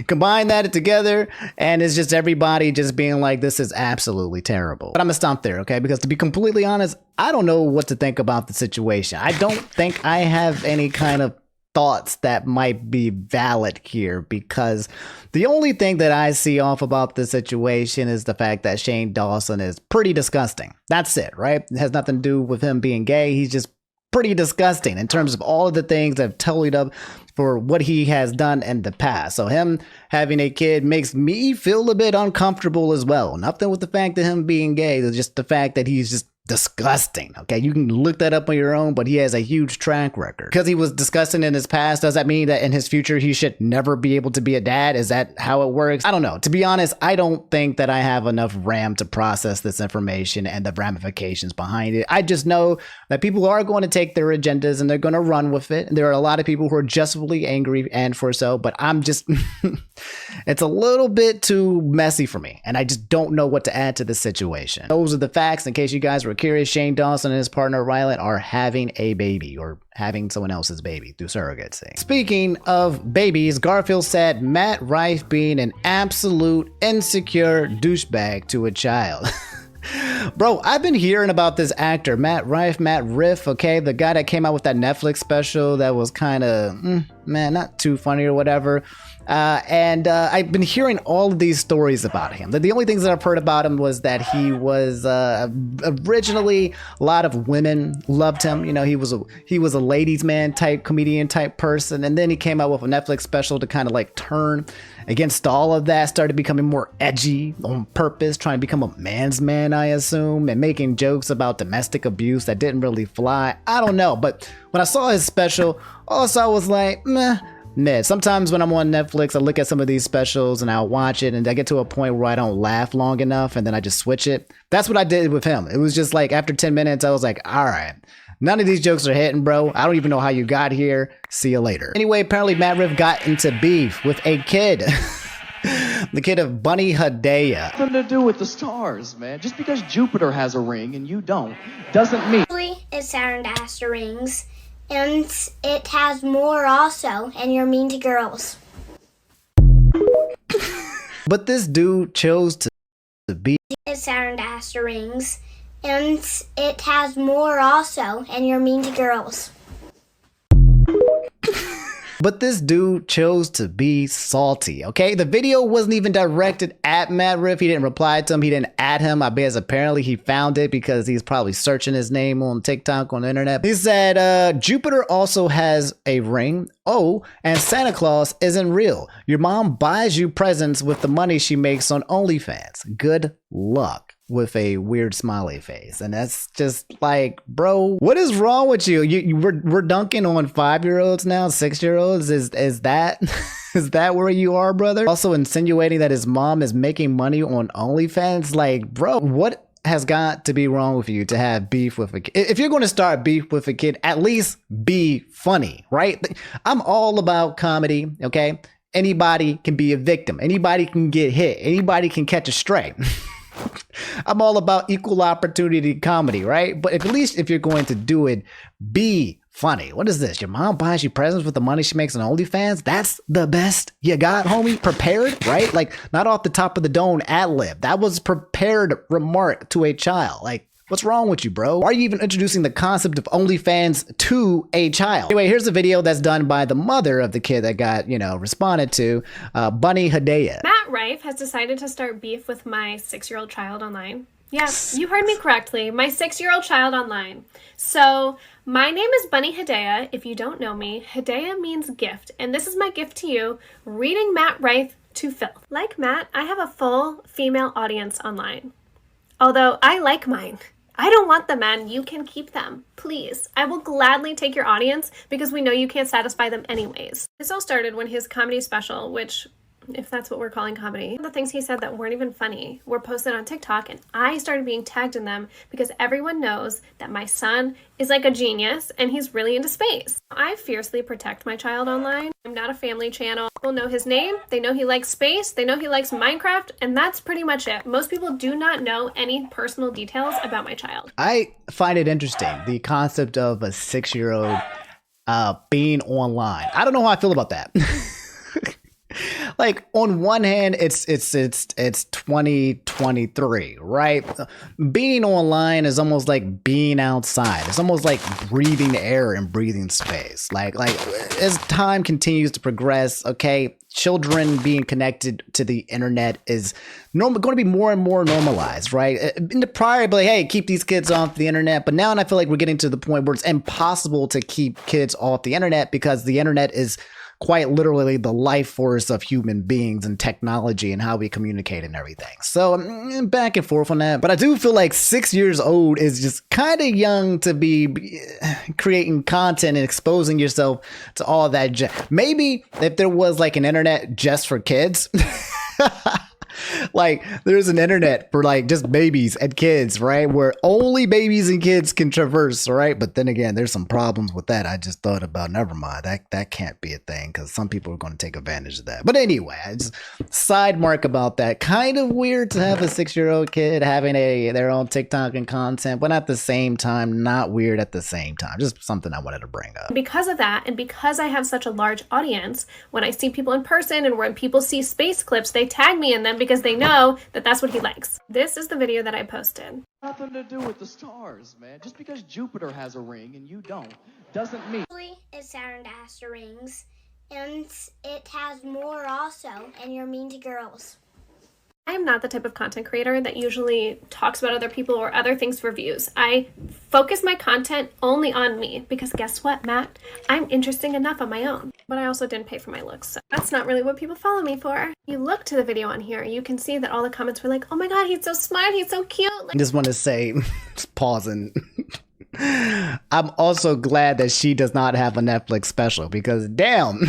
Combine that together, and it's just everybody just being like, this is absolutely terrible. But I'm gonna stop there, okay? Because to be completely honest, I don't know what to think about the situation. I don't think I have any kind of thoughts that might be valid here, because the only thing that I see off about this situation is the fact that Shane Dawson is pretty disgusting. That's it, right? It has nothing to do with him being gay. He's just pretty disgusting in terms of all of the things that have tallied up for what he has done in the past. So him having a kid makes me feel a bit uncomfortable as well. Nothing with the fact that him being gay, it's just the fact that he's just disgusting. Okay, you can look that up on your own, but he has a huge track record. Because he was disgusting in his past, does that mean that in his future he should never be able to be a dad? Is that how it works? I don't know. To be honest, I don't think that I have enough RAM to process this information and the ramifications behind it. I just know that people are going to take their agendas and they're going to run with it. There are a lot of people who are justly angry and for so, but I'm just it's a little bit too messy for me, and I just don't know what to add to this situation. Those are the facts. In case you guys were curious, Shane Dawson and his partner Rylan are having a baby, or having someone else's baby through surrogacy. Speaking of babies, Garfield said Matt Rife being an absolute insecure douchebag to a child. Bro, I've been hearing about this actor, Matt Rife, okay? The guy that came out with that Netflix special that was kind of, man, not too funny or whatever. And I've been hearing all of these stories about him. The only things that I've heard about him was that he was originally, a lot of women loved him. You know, he was a ladies man type comedian type person, and then he came out with a Netflix special to kind of like turn against all of that, started becoming more edgy on purpose, trying to become a man's man, I assume, and making jokes about domestic abuse that didn't really fly. I don't know, but when I saw his special, all I saw was like, meh. Sometimes when I'm on Netflix, I look at some of these specials and I'll watch it and I get to a point where I don't laugh long enough and then I just switch it. That's what I did with him. It was just like after 10 minutes, I was like, all right, none of these jokes are hitting, bro. I don't even know how you got here. See you later. Anyway, apparently Matt Rife got into beef with a kid. The kid of Bunny Hadea. Nothing to do with the stars, man. Just because Jupiter has a ring and you don't, doesn't mean... It's Saturn that has the rings. And it has more also, and you're mean to girls. But this dude chose to be... It's Saturn that has the rings. And it has more also, and you're mean to girls. But this dude chose to be salty, okay? The video wasn't even directed at Matt Rife. He didn't reply to him. He didn't add him. I guess apparently he found it because he's probably searching his name on TikTok, on the internet. He said, Jupiter also has a ring. Oh, and Santa Claus isn't real. Your mom buys you presents with the money she makes on OnlyFans. Good luck. With a weird smiley face. And that's just like, bro, what is wrong with you? We're dunking on 5-year-olds now, 6-year-olds. Is that Is that where you are, brother? Also insinuating that his mom is making money on OnlyFans? Like, bro, what has got to be wrong with you to have beef with a kid? If you're going to start beef with a kid, at least be funny, right? I'm all about comedy, okay? Anybody can be a victim. Anybody can get hit. Anybody can catch a stray. I'm all about equal opportunity comedy, right? But at least if you're going to do it, be funny. What is this? Your mom buys you presents with the money she makes on OnlyFans? That's the best you got, homie? Prepared, right? Like, not off the top of the dome ad-lib. That was prepared remark to a child. Like, what's wrong with you, bro? Why are you even introducing the concept of OnlyFans to a child? Anyway, here's a video that's done by the mother of the kid that got, responded to, Bunny Hedaya. Matt Rife has decided to start beef with my 6-year-old child online. Yeah, you heard me correctly. My 6-year-old child online. So, my name is Bunny Hedaya. If you don't know me, Hedaya means gift. And this is my gift to you, reading Matt Rife to filth. Like Matt, I have a full female audience online. Although, I like mine. I don't want them, man. You can keep them. Please. I will gladly take your audience because we know you can't satisfy them anyways. This all started when his comedy special, which, if that's what we're calling comedy, the things he said that weren't even funny were posted on TikTok, and I started being tagged in them because everyone knows that my son is like a genius and he's really into space. I fiercely protect my child online. I'm not a family channel. People know his name, they know he likes space, they know he likes Minecraft, and that's pretty much it. Most people do not know any personal details about my child. I find it interesting, the concept of a 6-year-old being online. I don't know how I feel about that. Like, on one hand, it's 2023, right? Being online is almost like being outside. It's almost like breathing air and breathing space. Like as time continues to progress, okay, children being connected to the internet is going to be more and more normalized, right? In the prior, but like, hey, keep these kids off the internet. But now I feel like we're getting to the point where it's impossible to keep kids off the internet because the internet is quite literally the life force of human beings and technology and how we communicate and everything. So back and forth on that. But I do feel like 6 years old is just kind of young to be creating content and exposing yourself to all that. Maybe if there was like an internet just for kids. Like, there's an internet for like just babies and kids, right? Where only babies and kids can traverse, right? But then again, there's some problems with that. I just thought about, never mind, that can't be a thing because some people are going to take advantage of that. But anyway, I just side mark about that. Kind of weird to have a 6-year-old kid having their own TikTok and content, but at the same time, not weird at the same time. Just something I wanted to bring up. Because of that, and because I have such a large audience, when I see people in person and when people see space clips, they tag me in them because they know that that's what he likes. This is the video that I posted. Nothing to do with the stars, man. Just because Jupiter has a ring and you don't, doesn't mean... It's Saturn that has the rings, and it has more also, and you're mean to girls. I am not the type of content creator that usually talks about other people or other things for views. I focus my content only on me because guess what, Matt? I'm interesting enough on my own. But I also didn't pay for my looks, so that's not really what people follow me for. You look to the video on here, you can see that all the comments were like, oh my god, he's so smart, he's so cute. Like, I just want to say, just pausing. I'm also glad that she does not have a Netflix special because damn.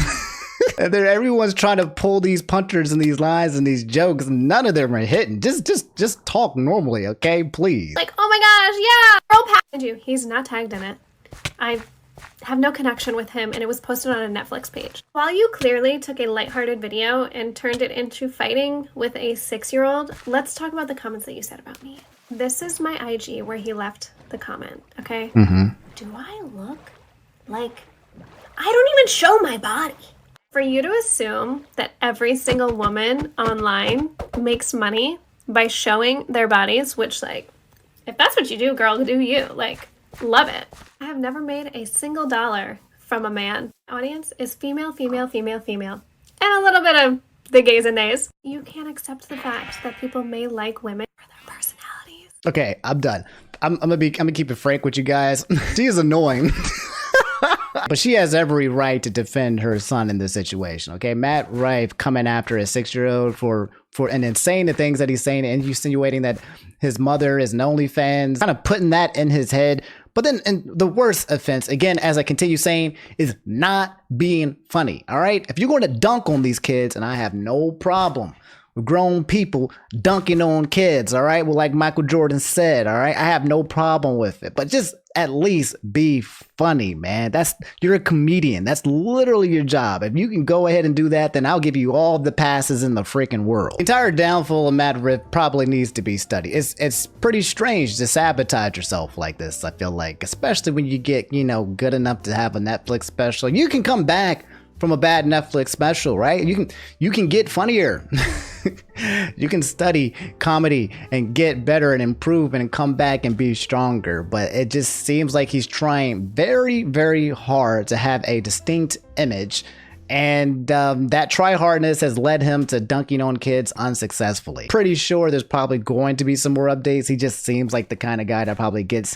Everyone's trying to pull these punchers and these lines and these jokes, and none of them are hitting. Just talk normally, okay? Please. Like, oh my gosh, yeah, girl packed you. He's not tagged in it. I have no connection with him, and it was posted on a Netflix page. While you clearly took a lighthearted video and turned it into fighting with a 6-year-old, let's talk about the comments that you said about me. This is my IG where he left the comment, okay? Mm-hmm. Do I look like... I don't even show my body. For you to assume that every single woman online makes money by showing their bodies, which, like, if that's what you do, girl, do you. Like, love it. I have never made a single dollar from a man. Audience is female, female, female, female. And a little bit of the gays and nays. You can't accept the fact that people may like women for their personalities. Okay, I'm done. I'm gonna keep it frank with you guys. She is annoying. But she has every right to defend her son in this situation, okay? Matt Rife coming after a 6-year-old for and then saying the things that he's saying and insinuating that his mother is an OnlyFans, kind of putting that in his head, But then, and the worst offense, again, as I continue saying, is not being funny. All right, if you're going to dunk on these kids, and I have no problem with grown people dunking on kids, all right, well, like Michael Jordan said, all right, I have no problem with it, but just at least be funny, man. You're a comedian. That's literally your job. If you can go ahead and do that, then I'll give you all the passes in the freaking world. The entire downfall of Matt Rift probably needs to be studied. It's pretty strange to sabotage yourself like this, I feel like, especially when you get, good enough to have a Netflix special. You can come back from a bad Netflix special, right? You can get funnier. You can study comedy and get better and improve and come back and be stronger. But it just seems like he's trying very, very hard to have a distinct image. And that try-hardness has led him to dunking on kids unsuccessfully. Pretty sure there's probably going to be some more updates. He just seems like the kind of guy that probably gets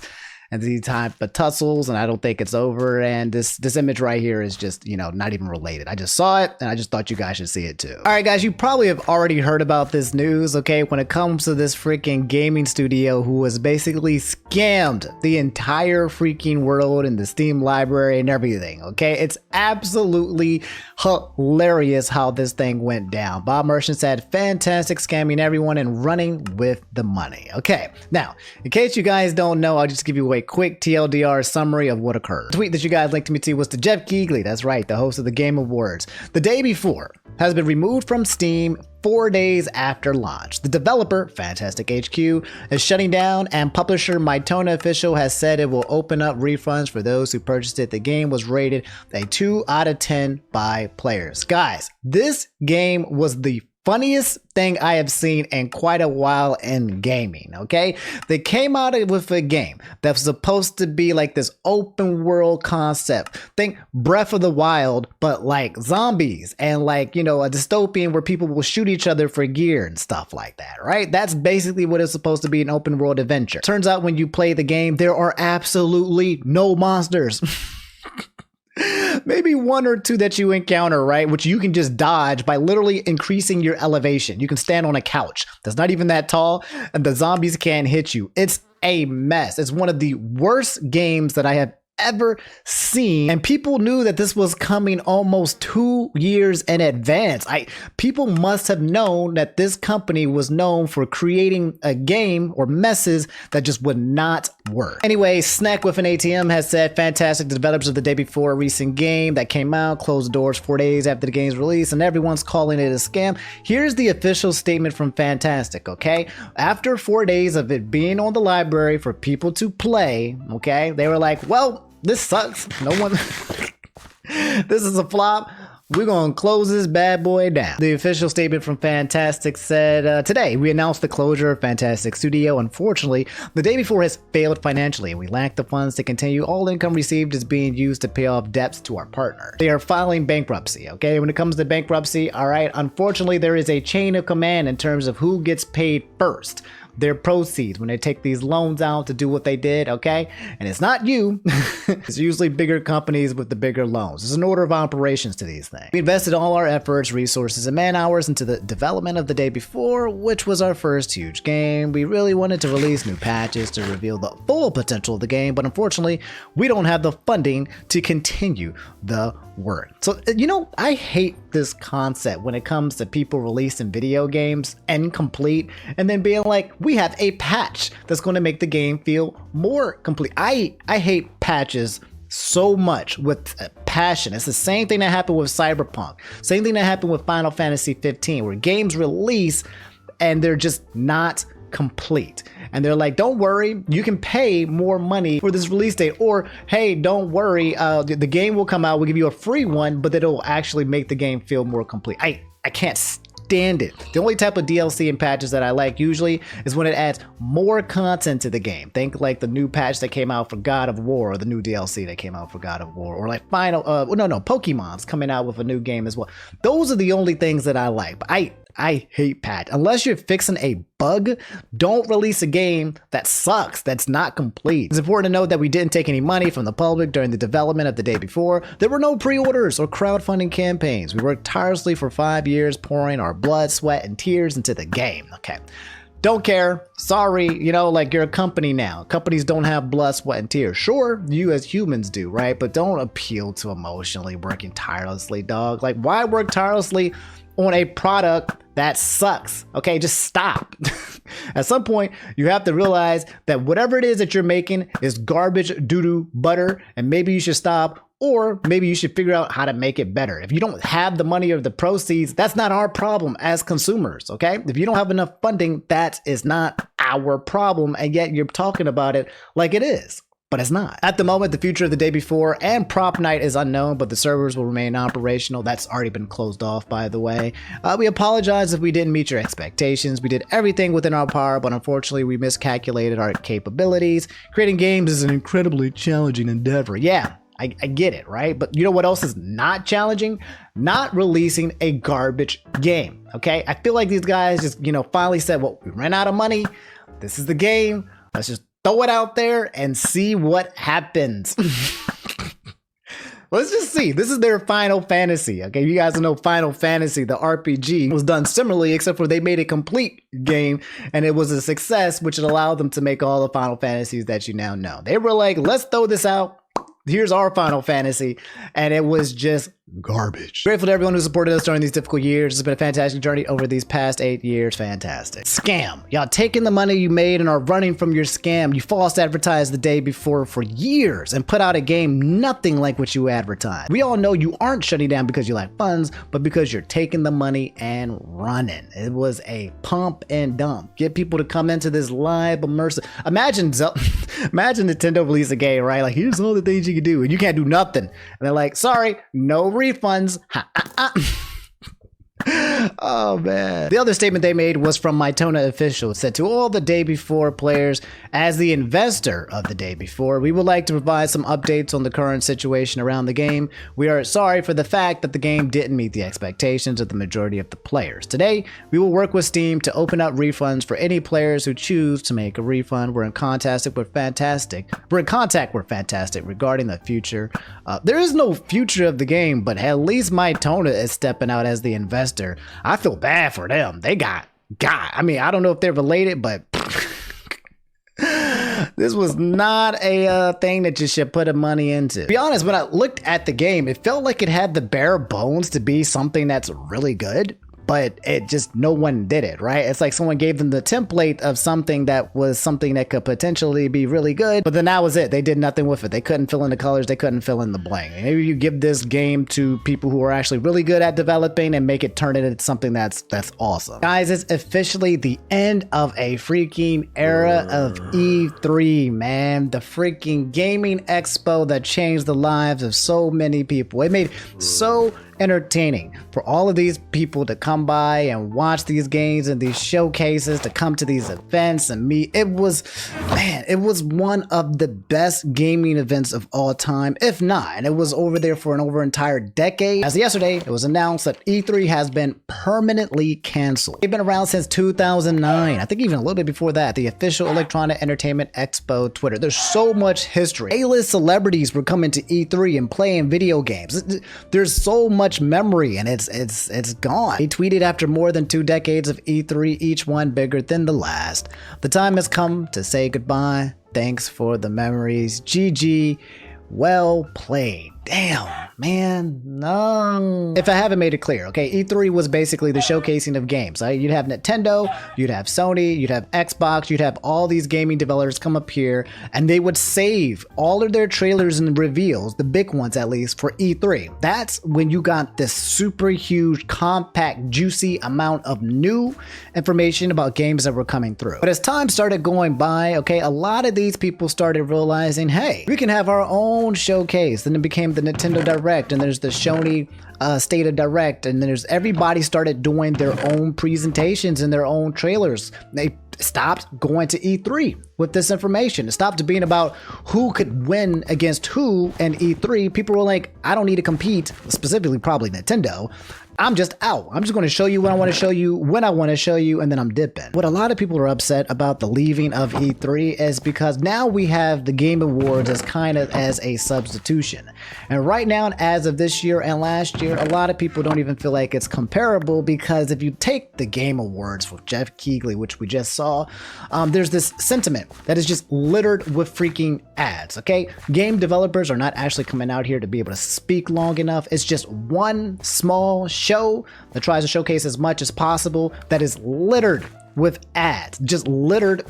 and these type of tussles, and I don't think it's over. And this image right here is just, not even related. I just saw it, and I just thought you guys should see it too. All right, guys, you probably have already heard about this news, okay? When it comes to this freaking gaming studio who was basically scammed the entire freaking world and the Steam library and everything, okay? It's absolutely hilarious how this thing went down. Bob Merchant said, fantastic, scamming everyone and running with the money. Okay, now, in case you guys don't know, I'll just give you a quick TLDR summary of what occurred. The tweet that you guys linked me to was to Jeff Keighley, that's right, the host of the Game Awards. The day before has been removed from Steam 4 days after launch. The developer, Fantastic HQ, is shutting down, and publisher Mytona Official has said it will open up refunds for those who purchased it. The game was rated a 2 out of 10 by players. Guys, this game was the funniest thing I have seen in quite a while in gaming, okay? They came out with a game that was supposed to be like this open world concept. Think Breath of the Wild, but like zombies and like, a dystopian where people will shoot each other for gear and stuff like that, right? That's basically what it's supposed to be, an open world adventure. Turns out when you play the game, there are absolutely no monsters. Maybe one or two that you encounter, right? Which you can just dodge by literally increasing your elevation. You can stand on a couch that's not even that tall, and the zombies can't hit you. It's a mess. It's one of the worst games that I have ever seen, and people knew that this was coming almost 2 years in advance. People must have known that this company was known for creating a game or messes that just would not work. Anyway, Snack with an ATM has said, fantastic, the developers of the day before a recent game that came out closed doors 4 days after the game's release, and everyone's calling it a scam. Here's the official statement from Fantastic, okay? After 4 days of it being on the library for people to play, okay, they were like, well, this sucks. No one. This is a flop. We're going to close this bad boy down. The official statement from Fantastic said, today we announced the closure of Fantastic Studio. Unfortunately, the day before has failed financially and we lack the funds to continue. All income received is being used to pay off debts to our partner. They are filing bankruptcy, okay? When it comes to bankruptcy, all right, unfortunately, there is a chain of command in terms of who gets paid first. Their proceeds when they take these loans out to do what they did, okay? And it's not you. It's usually bigger companies with the bigger loans. There's an order of operations to these things. We invested all our efforts, resources, and man hours into the development of the day before, which was our first huge game. We really wanted to release new patches to reveal the full potential of the game, but unfortunately, we don't have the funding to continue the work. So, I hate this concept when it comes to people releasing video games incomplete and then being like, we have a patch that's going to make the game feel more complete. I hate patches so much with passion. It's the same thing that happened with Cyberpunk. Same thing that happened with Final Fantasy 15, where games release and they're just not complete. And they're like, don't worry, you can pay more money for this release date. Or, hey, don't worry, the game will come out, we'll give you a free one, but it'll actually make the game feel more complete. I can't stand it. The only type of DLC and patches that I like usually is when it adds more content to the game. Think like the new patch that came out for God of War, or the new DLC that came out for God of War, or like Pokemon's coming out with a new game as well. Those are the only things that I like. But I hate patch. Unless you're fixing a bug, don't release a game that sucks, that's not complete. It's important to note that we didn't take any money from the public during the development of the day before. There were no pre-orders or crowdfunding campaigns. We worked tirelessly for 5 years, pouring our blood, sweat, and tears into the game. Okay. don't care. Sorry, you know, like you're a company now. Companies don't have blood, sweat, and tears. Sure, you as humans do, right? But don't appeal to emotionally working tirelessly, dog. Like, why work tirelessly on a product that sucks? Okay, just stop. At some point, you have to realize that whatever it is that you're making is garbage, doo-doo, butter, and maybe you should stop, or maybe you should figure out how to make it better. If you don't have the money or the proceeds, that's not our problem as consumers, okay? If you don't have enough funding, that is not our problem, and yet you're talking about it like it is. But it's not. At the moment, the future of the day before and prop night is unknown, but the servers will remain operational. That's already been closed off, by the way. We apologize if we didn't meet your expectations. We did everything within our power, but unfortunately, we miscalculated our capabilities. Creating games is an incredibly challenging endeavor. Yeah, I get it, right? But you know what else is not challenging? Not releasing a garbage game, okay? I feel like these guys just, you know, finally said, well, we ran out of money. This is the game. Let's just throw it out there and see what happens. Let's just see. This is their Final Fantasy. Okay, you guys know Final Fantasy, the RPG, was done similarly, except for they made a complete game and it was a success, which allowed them to make all the Final Fantasies that you now know. They were like, let's throw this out. Here's our Final Fantasy. And it was just garbage. Grateful to everyone who supported us during these difficult years. It's been a fantastic journey over these past 8 years. Fantastic. Scam. Y'all taking the money you made and are running from your scam. You false advertised the day before for years and put out a game nothing like what you advertised. We all know you aren't shutting down because you lack funds, but because you're taking the money and running. It was a pump and dump. Get people to come into this live immersive. Imagine Nintendo release a game, right? Like, here's all the things you can do, and you can't do nothing. And they're like, sorry, no refunds. Oh man. The other statement they made was from Mytona official. It said, to all the day before players, as the investor of the day before, we would like to provide some updates on the current situation around the game. We are sorry for the fact that the game didn't meet the expectations of the majority of the players. Today, we will work with Steam to open up refunds for any players who choose to make a refund. We're in contact with Fantastic regarding the future. There is no future of the game, but at least Mytona is stepping out as the investor. I feel bad for them. They got. I mean, I don't know if they're related, but this was not a thing that you should put money into. To be honest, when I looked at the game, it felt like it had the bare bones to be something that's really good, but it just, no one did it, right? It's like someone gave them the template of something that was something that could potentially be really good, but then that was it. They did nothing with it. They couldn't fill in the colors. They couldn't fill in the blank. Maybe you give this game to people who are actually really good at developing and make it turn it into something that's awesome. Guys, it's officially the end of a freaking era of E3, man. The freaking gaming expo that changed the lives of so many people. It made so entertaining for all of these people to come by and watch these games and these showcases, to come to these events and meet. It was one of the best gaming events of all time, if not. And it was over there for an entire decade. As of yesterday, it was announced that E3 has been permanently canceled. They've been around since 2009. I think even a little bit before that, the official Electronic Entertainment Expo Twitter. There's so much history. A-list celebrities were coming to E3 and playing video games. There's so much memory, and it's gone. He tweeted, after more than 2 decades of E3, each one bigger than the last, the time has come to say goodbye. Thanks for the memories. GG. Well played. Damn, man, no. If I haven't made it clear, okay, E3 was basically the showcasing of games. Right? You'd have Nintendo, you'd have Sony, you'd have Xbox, you'd have all these gaming developers come up here, and they would save all of their trailers and reveals, the big ones at least, for E3. That's when you got this super huge, compact, juicy amount of new information about games that were coming through. But as time started going by, okay, a lot of these people started realizing, hey, we can have our own showcase. Then it became the Nintendo Direct, and there's the Sony State of Direct, and then there's everybody started doing their own presentations and their own trailers. They stopped going to E3 with this information. It stopped being about who could win against who and E3. People were like, I don't need to compete, specifically probably Nintendo. I'm just out. I'm just going to show you what I want to show you, when I want to show you, and then I'm dipping. What a lot of people are upset about the leaving of E3 is because now we have the Game Awards as kind of as a substitution. And right now, as of this year and last year, a lot of people don't even feel like it's comparable, because if you take the Game Awards with Jeff Keighley, which we just saw, saw, there's this sentiment that is just littered with freaking ads, okay? Game developers are not actually coming out here to be able to speak long enough. It's just one small show that tries to showcase as much as possible that is littered with ads, just littered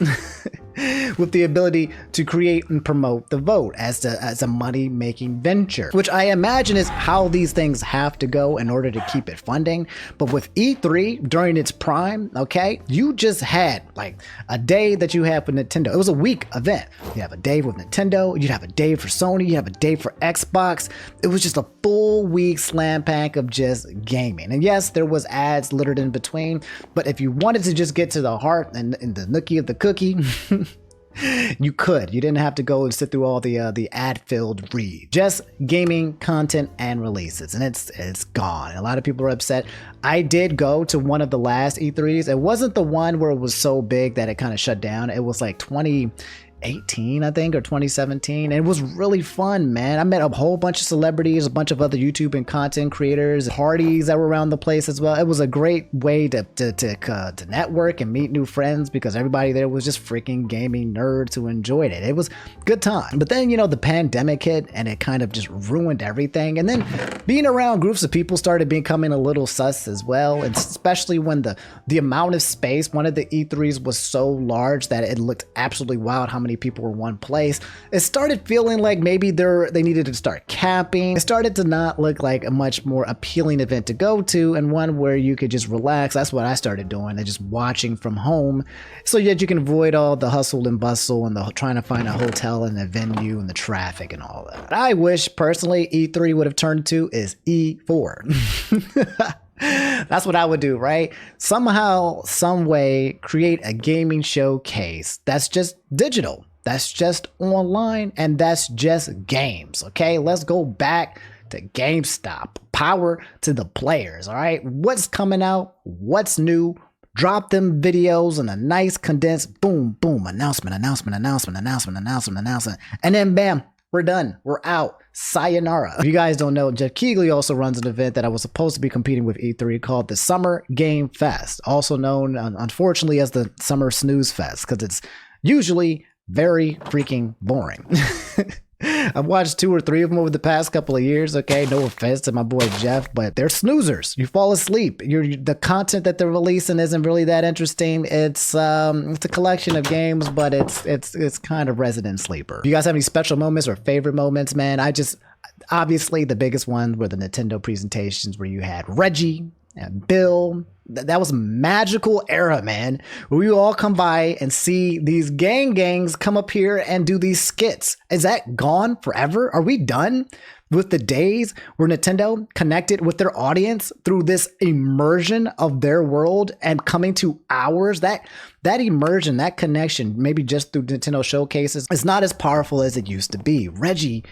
with the ability to create and promote the vote as a money-making venture, which I imagine is how these things have to go in order to keep it funding. But with E3 during its prime, okay, you just had like a day that you had for Nintendo. It was a week event. You have a day with Nintendo, you'd have a day for Sony, you have a day for Xbox. It was just a full week slam pack of just gaming. And yes, there was ads littered in between, but if you wanted to just get to the heart and the nookie of the cookie, you could. You didn't have to go and sit through all the ad-filled read. Just gaming content and releases, and it's gone. A lot of people are upset. I did go to one of the last E3s. It wasn't the one where it was so big that it kind of shut down. It was like 2018, I think, or 2017. And it was really fun, man. I met a whole bunch of celebrities, a bunch of other YouTube and content creators, parties that were around the place as well. It was a great way to network and meet new friends because everybody there was just freaking gaming nerds who enjoyed it. It was a good time. But then, you know, the pandemic hit and it kind of just ruined everything. And then being around groups of people started becoming a little sus as well. And especially when the amount of space, one of the E3s was so large that it looked absolutely wild how many people were in one place. It started feeling like maybe they needed to start capping. It started to not look like a much more appealing event to go to and one where you could just relax. That's what I started doing, and just watching from home so that you can avoid all the hustle and bustle and the trying to find a hotel and a venue and the traffic and all that. I wish personally E3 would have turned to is E4. That's what I would do, right? Somehow, some way, create a gaming showcase that's just digital, that's just online, and that's just games, okay? Let's go back to GameStop. Power to the players, all right? What's coming out? What's new? Drop them videos in a nice condensed boom, boom, announcement, and then bam, we're done. We're out. Sayonara. If you guys don't know, Jeff Keighley also runs an event that I was supposed to be competing with E3 called the Summer Game Fest, also known, unfortunately, as the Summer Snooze Fest, because it's usually very freaking boring. I've watched 2 or 3 of them over the past couple of years. Okay, no offense to my boy Jeff, but they're snoozers. You fall asleep. The content that they're releasing isn't really that interesting. It's a collection of games, but it's kind of resident sleeper. You guys have any special moments or favorite moments, man? Obviously the biggest ones were the Nintendo presentations where you had Reggie and Bill. That was a magical era, man, where we all come by and see these gangs come up here and do these skits. Is that gone forever? Are we done with the days where Nintendo connected with their audience through this immersion of their world and coming to ours? That immersion, that connection, maybe just through Nintendo showcases, is not as powerful as it used to be. Reggie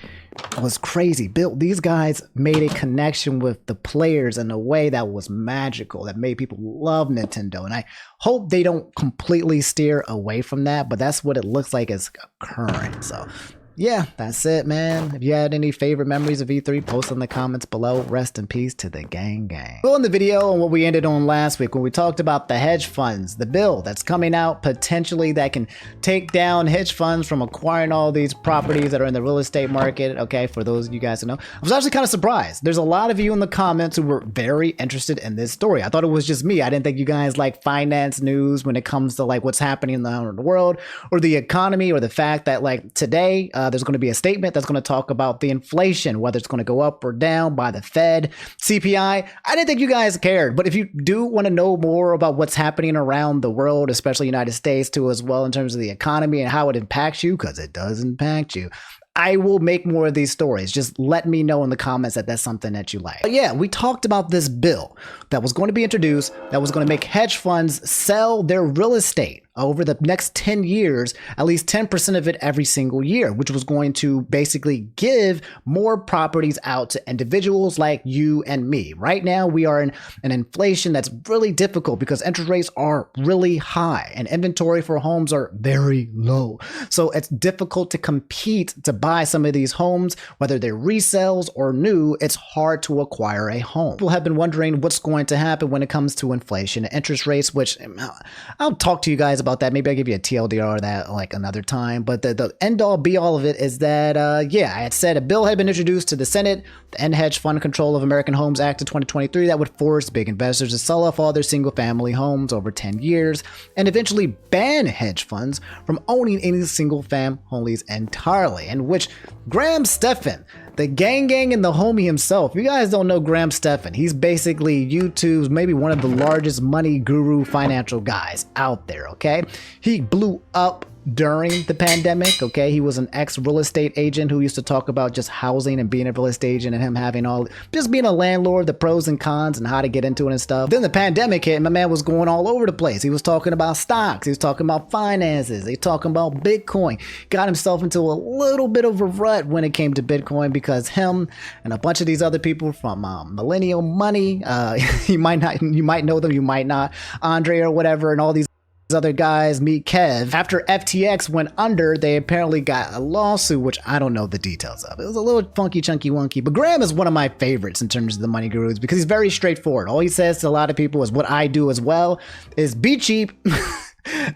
was crazy. Bill, these guys made a connection with the players in a way that was magical, that made people love Nintendo. And I hope they don't completely steer away from that, but that's what it looks like is occurring. So yeah, that's it, man. If you had any favorite memories of E3, post in the comments below. Rest in peace to the gang. Well, in the video and what we ended on last week when we talked about the hedge funds, the bill that's coming out potentially that can take down hedge funds from acquiring all these properties that are in the real estate market. Okay, for those of you guys who know, I was actually kind of surprised. There's a lot of you in the comments who were very interested in this story. I thought it was just me. I didn't think you guys like finance news when it comes to like what's happening in the world or the economy, or the fact that like today, there's going to be a statement that's going to talk about the inflation, whether it's going to go up or down by the Fed, CPI. I didn't think you guys cared, but if you do want to know more about what's happening around the world, especially United States too as well, in terms of the economy and how it impacts you, because it does impact you, I will make more of these stories. Just let me know in the comments that that's something that you like. But yeah, we talked about this bill that was going to be introduced that was going to make hedge funds sell their real estate over the next 10 years, at least 10% of it every single year, which was going to basically give more properties out to individuals like you and me. Right now, we are in an inflation that's really difficult because interest rates are really high and inventory for homes are very low. So it's difficult to compete to buy some of these homes, whether they're resales or new. It's hard to acquire a home. People have been wondering what's going to happen when it comes to inflation and interest rates, which I'll talk to you guys about about that. Maybe I'll give you a TLDR of that like another time. But the end all be all of it is that, yeah, I had said a bill had been introduced to the Senate, the End Hedge Fund Control of American Homes Act of 2023, that would force big investors to sell off all their single family homes over 10 years and eventually ban hedge funds from owning any single fam homes entirely. In which Graham Stephan, the gang and the homie himself. You guys don't know Graham Stephan. He's basically YouTube's maybe one of the largest money guru financial guys out there, okay? He blew up during the pandemic, okay? He was an ex-real estate agent who used to talk about just housing and being a real estate agent and him having just being a landlord, the pros and cons and how to get into it and stuff. Then the pandemic hit and my man was going all over the place. He was talking about stocks. He was talking about finances. He was talking about Bitcoin. Got himself into a little bit of a rut when it came to Bitcoin because him and a bunch of these other people from Millennial Money, you might know them, you might not, Andre or whatever, and all these other guys, meet Kev. After FTX went under, they apparently got a lawsuit, which I don't know the details of. It was a little funky, chunky, wonky, but Graham is one of my favorites in terms of the money gurus because he's very straightforward. All he says to a lot of people is what I do as well, is be cheap,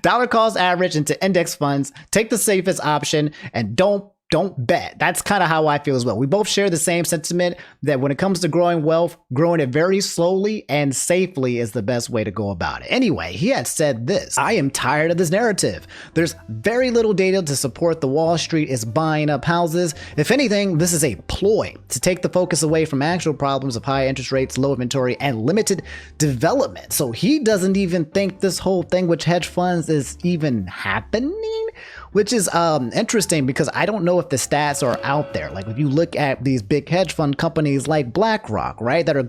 dollar cost average into index funds, take the safest option, and don't bet. That's kind of how I feel as well. We both share the same sentiment that when it comes to growing wealth, growing it very slowly and safely is the best way to go about it. Anyway, he had said this: I am tired of this narrative. There's very little data to support the Wall Street is buying up houses. If anything, this is a ploy to take the focus away from actual problems of high interest rates, low inventory, and limited development. So he doesn't even think this whole thing with hedge funds is even happening, which is interesting because I don't know if the stats are out there. Like if you look at these big hedge fund companies like BlackRock, right, that are,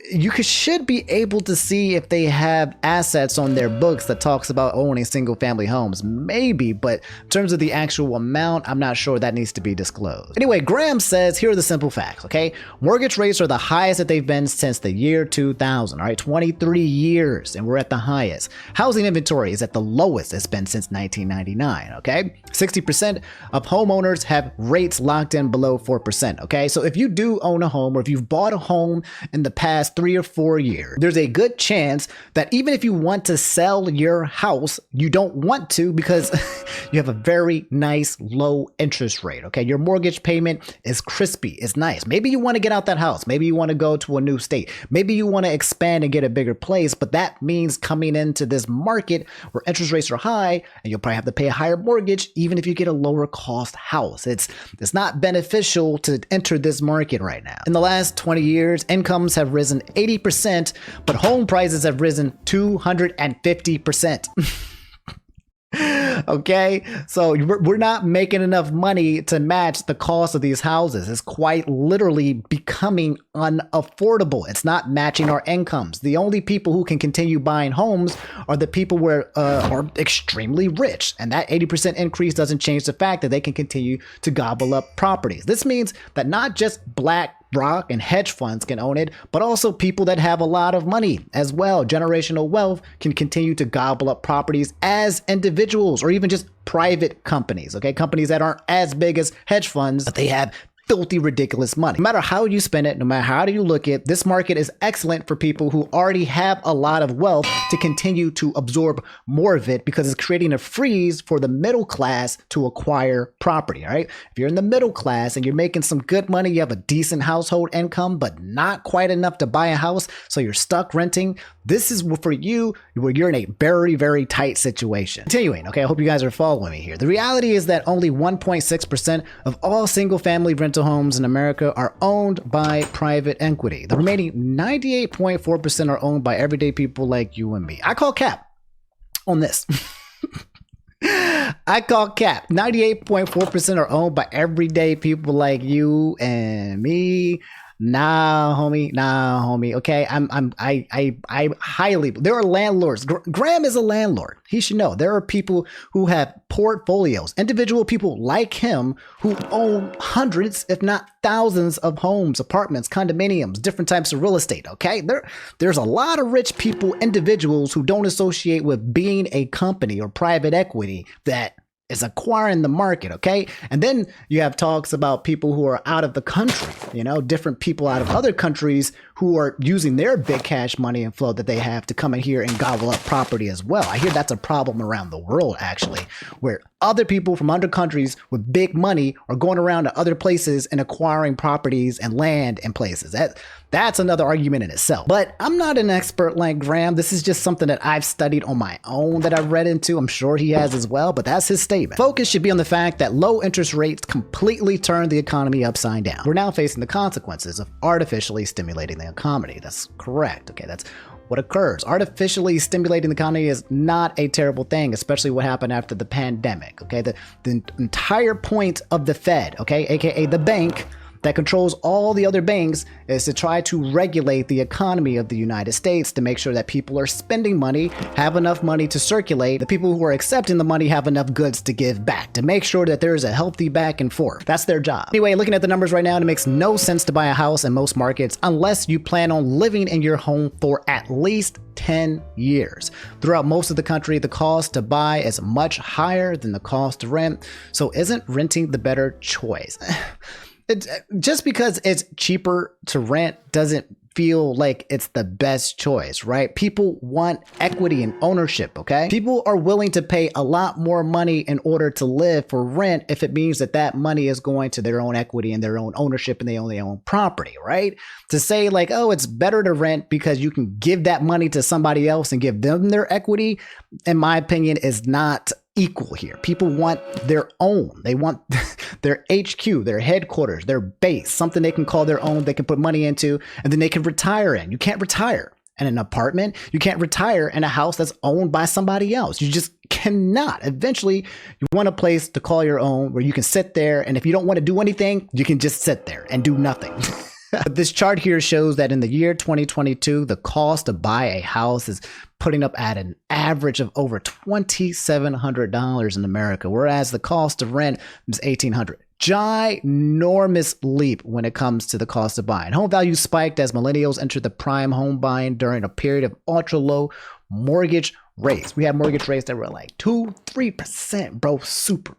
you should be able to see if they have assets on their books that talks about owning single family homes, maybe, but in terms of the actual amount, I'm not sure that needs to be disclosed. Anyway, Graham says, here are the simple facts, okay? Mortgage rates are the highest that they've been since the year 2000, all right? 23 years, and we're at the highest. Housing inventory is at the lowest it's been since 1999, okay? 60% of homeowners have rates locked in below 4%, okay? So if you do own a home or if you've bought a home in the past 3 or 4 years, there's a good chance that even if you want to sell your house, you don't want to because you have a very nice low interest rate, okay? Your mortgage payment is crispy, it's nice. Maybe you want to get out that house. Maybe you want to go to a new state. Maybe you want to expand and get a bigger place, but that means coming into this market where interest rates are high and you'll probably have to pay a higher mortgage even if you get a lower cost house. It's not beneficial to enter this market right now. In the last 20 years, incomes have risen 80%, but home prices have risen 250%. Okay, so we're not making enough money to match the cost of these houses. It's quite literally becoming unaffordable. It's not matching our incomes. The only people who can continue buying homes are the people who are extremely rich, and that 80% increase doesn't change the fact that they can continue to gobble up properties. This means that not just BlackRock and hedge funds can own it, but also people that have a lot of money as well. Generational wealth can continue to gobble up properties as individuals or even just private companies, okay? Companies that aren't as big as hedge funds, but they have filthy, ridiculous money. No matter how you spend it, no matter how you look at it, this market is excellent for people who already have a lot of wealth to continue to absorb more of it because it's creating a freeze for the middle class to acquire property, all right? If you're in the middle class and you're making some good money, you have a decent household income, but not quite enough to buy a house, so you're stuck renting, this is for you where you're in a very, very tight situation. Continuing, okay, I hope you guys are following me here. The reality is that only 1.6% of all single-family rental homes in America are owned by private equity. The remaining 98.4% are owned by everyday people like you and me. I call cap on this. I call cap. 98.4% are owned by everyday people like you and me. Nah, homie. Okay, I highly. There are landlords. Graham is a landlord. He should know. There are people who have portfolios, individual people like him who own hundreds, if not thousands, of homes, apartments, condominiums, different types of real estate. Okay, there's a lot of rich people, individuals who don't associate with being a company or private equity that is acquiring the market, okay? And then you have talks about people who are out of the country, you know, different people out of other countries who are using their big cash money and flow that they have to come in here and gobble up property as well. I hear that's a problem around the world, actually, where other people from other countries with big money are going around to other places and acquiring properties and land in places. That's another argument in itself. But I'm not an expert like Graham. This is just something that I've studied on my own that I've read into. I'm sure he has as well, but that's his statement. Focus should be on the fact that low interest rates completely turned the economy upside down. We're now facing the consequences of artificially stimulating the economy. That's correct. Okay, that's what occurs. Artificially stimulating the economy is not a terrible thing, especially what happened after the pandemic. Okay, the entire point of the Fed, okay, aka the bank that controls all the other banks, is to try to regulate the economy of the United States to make sure that people are spending money, have enough money to circulate, the people who are accepting the money have enough goods to give back, to make sure that there is a healthy back and forth. That's their job. Anyway, looking at the numbers right now, it makes no sense to buy a house in most markets unless you plan on living in your home for at least 10 years. Throughout most of the country, the cost to buy is much higher than the cost to rent, so isn't renting the better choice? Just because it's cheaper to rent doesn't feel like it's the best choice, right? People want equity and ownership, okay? People are willing to pay a lot more money in order to live for rent if it means that that money is going to their own equity and their own ownership and they own their own property, right? To say like, oh, it's better to rent because you can give that money to somebody else and give them their equity, in my opinion, is not equal here. People want their own. They want their HQ, their headquarters, their base, something they can call their own, they can put money into, and then they can retire in. You can't retire in an apartment. You can't retire in a house that's owned by somebody else. You just cannot. Eventually, you want a place to call your own where you can sit there, and if you don't want to do anything, you can just sit there and do nothing. This chart here shows that in the year 2022, the cost to buy a house is putting up at an average of over $2,700 in America, whereas the cost of rent is $1,800. Ginormous leap when it comes to the cost of buying. Home values spiked as millennials entered the prime home buying during a period of ultra low mortgage rates. We had mortgage rates that were like 2-3%, bro. Super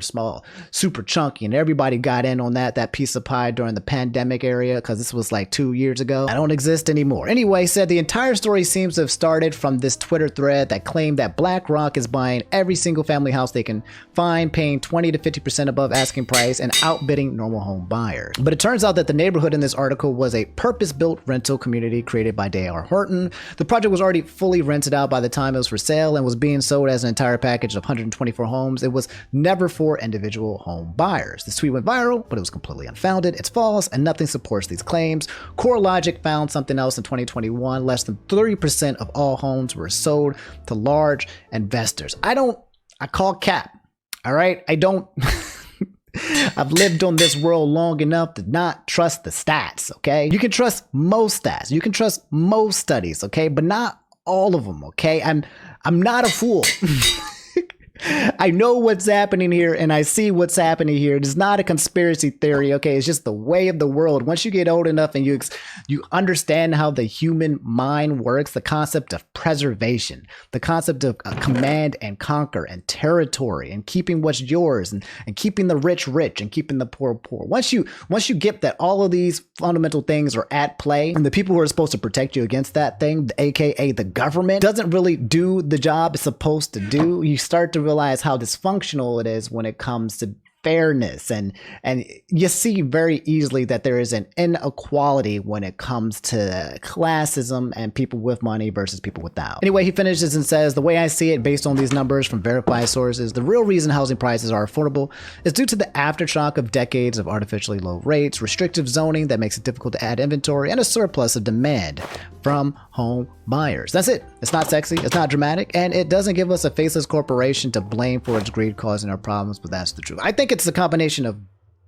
small, super chunky. And everybody got in on that piece of pie during the pandemic area, because this was like 2 years ago. I don't exist anymore. Anyway, said the entire story seems to have started from this Twitter thread that claimed that BlackRock is buying every single family house they can find, paying 20 to 50% above asking price and outbidding normal home buyers. But it turns out that the neighborhood in this article was a purpose-built rental community created by D.R. Horton. The project was already fully rented out by the time it was for sale and was being sold as an entire package of 124 homes. It was never for individual home buyers. This tweet went viral, but it was completely unfounded. It's false, and nothing supports these claims. CoreLogic found something else in 2021. Less than 30% of all homes were sold to large investors. I call cap. All right? I don't. I've lived on this world long enough to not trust the stats, okay? You can trust most stats. You can trust most studies, okay? But not all of them, okay? I'm not a fool. I know what's happening here, and I see what's happening here. It is not a conspiracy theory, okay? It's just the way of the world. Once you get old enough and you understand how the human mind works, the concept of preservation, the concept of command and conquer and territory and keeping what's yours and keeping the rich rich and keeping the poor poor. Once you get that all of these fundamental things are at play, and the people who are supposed to protect you against that thing, aka the government, doesn't really do the job it's supposed to do, you start to realize how dysfunctional it is when it comes to fairness, and you see very easily that there is an inequality when it comes to classism and people with money versus people without. Anyway, he finishes and says, the way I see it, based on these numbers from verified sources, the real reason housing prices are affordable is due to the aftershock of decades of artificially low rates, restrictive zoning that makes it difficult to add inventory, and a surplus of demand from home buyers. That's it. It's not sexy, it's not dramatic, and it doesn't give us a faceless corporation to blame for its greed causing our problems, but that's the truth. I think it's a combination of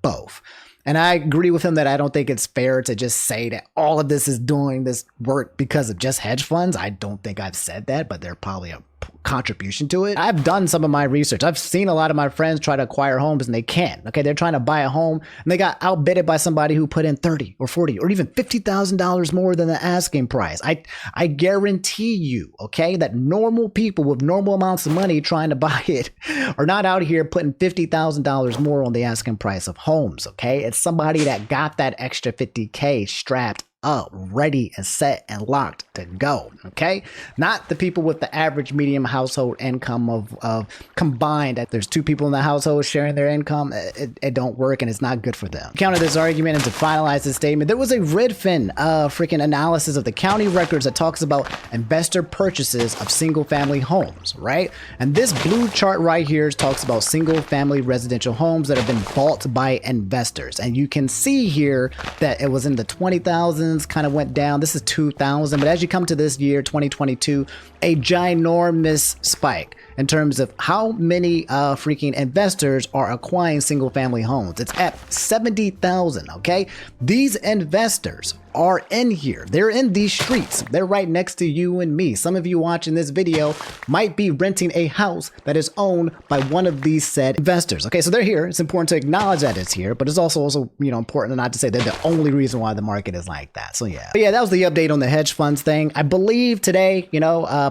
both. And I agree with him that I don't think it's fair to just say that all of this is doing this work because of just hedge funds. I don't think I've said that, but they're probably a contribution to it. I've done some of my research. I've seen a lot of my friends try to acquire homes and they can't. Okay, they're trying to buy a home and they got outbidded by somebody who put in $30 or $40 or even $50,000 more than the asking price. I guarantee you, okay, that normal people with normal amounts of money trying to buy it are not out here putting $50,000 more on the asking price of homes. Okay, it's somebody that got that extra $50K strapped up, ready and set and locked to go. Okay, not the people with the average medium household income of combined. That there's two people in the household sharing their income. It don't work, and it's not good for them. Counter this argument and to finalize this statement, there was a Redfin freaking analysis of the county records that talks about investor purchases of single family homes, right? And this blue chart right here talks about single family residential homes that have been bought by investors, and you can see here that it was in the 20,000s, kind of went down. This is 2000, but as you come to this year 2022, a ginormous spike in terms of how many freaking investors are acquiring single family homes. It's at 70,000. Okay, these investors are in here. They're in these streets. They're right next to you and me. Some of you watching this video might be renting a house that is owned by one of these said investors. Okay, so they're here. It's important to acknowledge that it's here, but it's also important not to say they're the only reason why the market is like that. So yeah. But yeah, that was the update on the hedge funds thing. I believe today,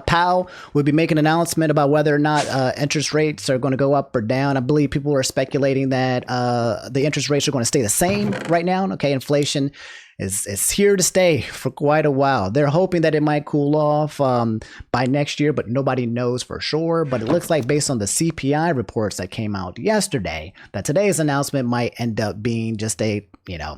Powell will be making an announcement about whether or not interest rates are going to go up or down. I believe people are speculating that the interest rates are going to stay the same right now. Okay, inflation is here to stay for quite a while. They're hoping that it might cool off by next year, but nobody knows for sure. But it looks like based on the CPI reports that came out yesterday, that today's announcement might end up being just a,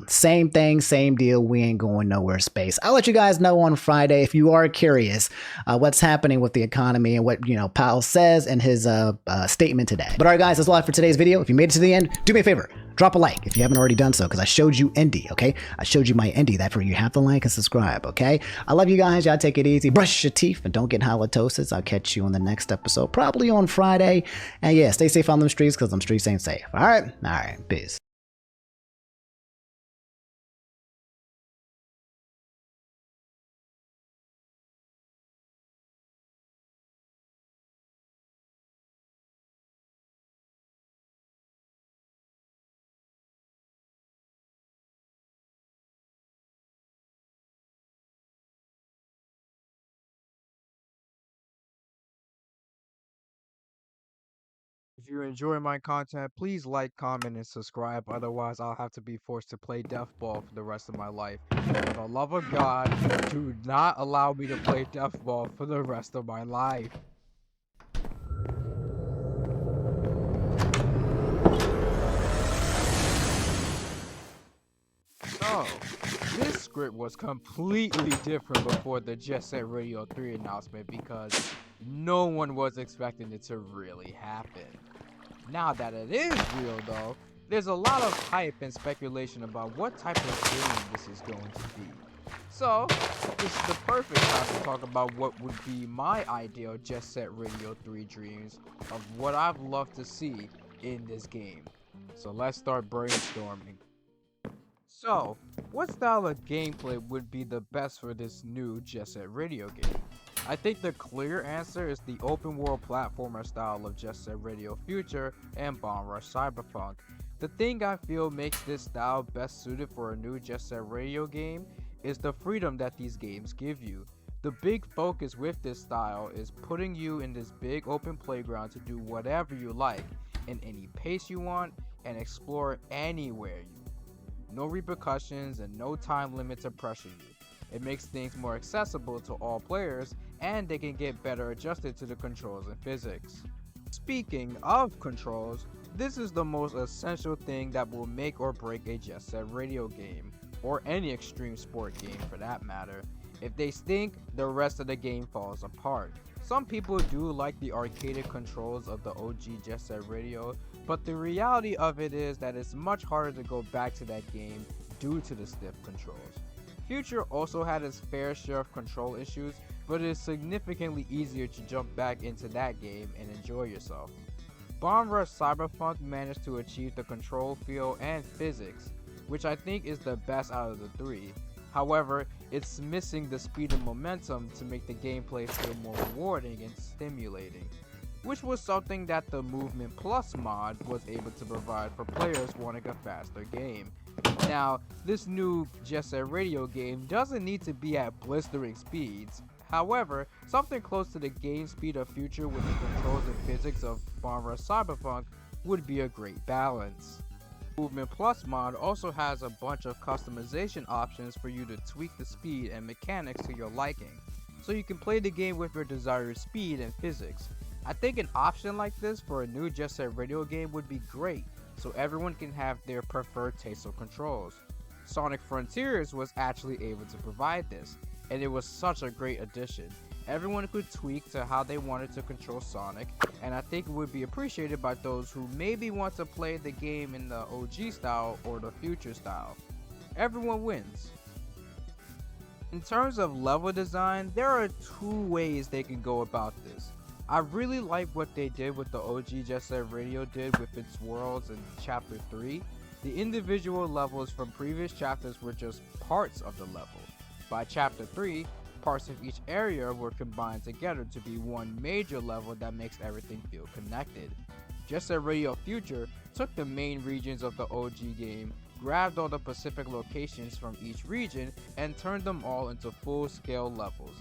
same thing, same deal. We ain't going nowhere space. I'll let you guys know on Friday if you are curious what's happening with the economy and what, Powell says in his statement today. But all right, guys, that's all for today's video. If you made it to the end, do me a favor. Drop a like if you haven't already done so, because I showed you Indy, okay? I showed you my Indy. That's where you have to like and subscribe, okay? I love you guys. Y'all take it easy. Brush your teeth and don't get halitosis. I'll catch you on the next episode, probably on Friday. And yeah, stay safe on them streets, because them streets ain't safe. All right, peace. If you enjoy my content, please like, comment, and subscribe. Otherwise, I'll have to be forced to play deathball for the rest of my life. For the love of God, do not allow me to play deathball for the rest of my life. So, this script was completely different before the Jet Set Radio 3 announcement because no one was expecting it to really happen. Now that it is real though, there's a lot of hype and speculation about what type of game this is going to be. So, this is the perfect time to talk about what would be my ideal Jet Set Radio 3 dreams of what I'd love to see in this game. So let's start brainstorming. So, what style of gameplay would be the best for this new Jet Set Radio game? I think the clear answer is the open world platformer style of Jet Set Radio Future and Bomb Rush Cyberpunk. The thing I feel makes this style best suited for a new Jet Set Radio game is the freedom that these games give you. The big focus with this style is putting you in this big open playground to do whatever you like, in any pace you want, and explore anywhere you want. No repercussions and no time limit to pressure you. It makes things more accessible to all players, and they can get better adjusted to the controls and physics. Speaking of controls, this is the most essential thing that will make or break a Jet Set Radio game, or any extreme sport game for that matter. If they stink, the rest of the game falls apart. Some people do like the arcaded controls of the OG Jet Set Radio, but the reality of it is that it's much harder to go back to that game due to the stiff controls. Future also had its fair share of control issues, but it is significantly easier to jump back into that game and enjoy yourself. Bomb Rush Cyberpunk managed to achieve the control feel and physics, which I think is the best out of the three. However, it's missing the speed and momentum to make the gameplay feel more rewarding and stimulating, which was something that the Movement Plus mod was able to provide for players wanting a faster game. Now, this new Jet Set Radio game doesn't need to be at blistering speeds. However, something close to the game speed of Future with the controls and physics of Bomb Rush Cyberpunk would be a great balance. Movement Plus mod also has a bunch of customization options for you to tweak the speed and mechanics to your liking, so you can play the game with your desired speed and physics. I think an option like this for a new Jet Set Radio game would be great, so everyone can have their preferred taste of controls. Sonic Frontiers was actually able to provide this, and it was such a great addition. Everyone could tweak to how they wanted to control Sonic, and I think it would be appreciated by those who maybe want to play the game in the OG style or the future style. Everyone wins. In terms of level design, there are two ways they can go about this. I really like what they did with the OG Jet Set Radio did with its worlds in Chapter 3. The individual levels from previous chapters were just parts of the level. By Chapter 3, parts of each area were combined together to be one major level that makes everything feel connected. Jet Set Radio Future took the main regions of the OG game, grabbed all the specific locations from each region, and turned them all into full-scale levels.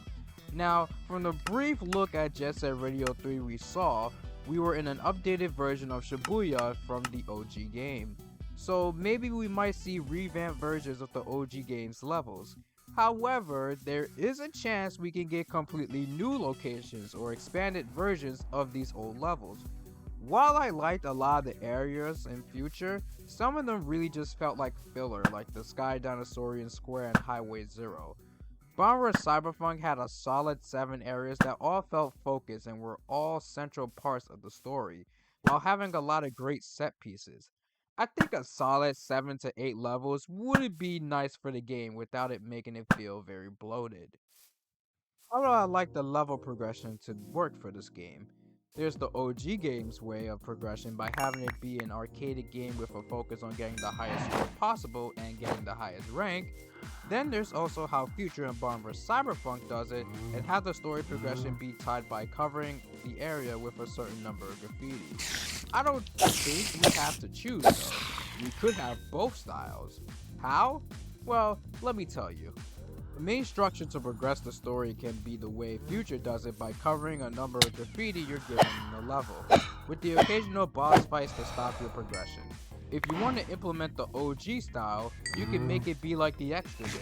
Now, from the brief look at Jet Set Radio 3 we saw, we were in an updated version of Shibuya from the OG game. So maybe we might see revamped versions of the OG game's levels. However, there is a chance we can get completely new locations or expanded versions of these old levels. While I liked a lot of the areas in Future, some of them really just felt like filler, like the Sky Dinosaurian Square and Highway Zero. Bomb Rush Cyberpunk had a solid 7 areas that all felt focused and were all central parts of the story, while having a lot of great set pieces. I think a solid 7 to 8 levels would be nice for the game without it making it feel very bloated. Although I like the level progression to work for this game. There's the OG game's way of progression by having it be an arcade game with a focus on getting the highest score possible and getting the highest rank. Then there's also how Future and Bomb vs. Cyberpunk does it, and have the story progression be tied by covering the area with a certain number of graffiti. I don't think we have to choose though. We could have both styles. How? Well, let me tell you. The main structure to progress the story can be the way Future does it by covering a number of graffiti you're given in the level, with the occasional boss fights to stop your progression. If you want to implement the OG style, you can make it be like the extra game.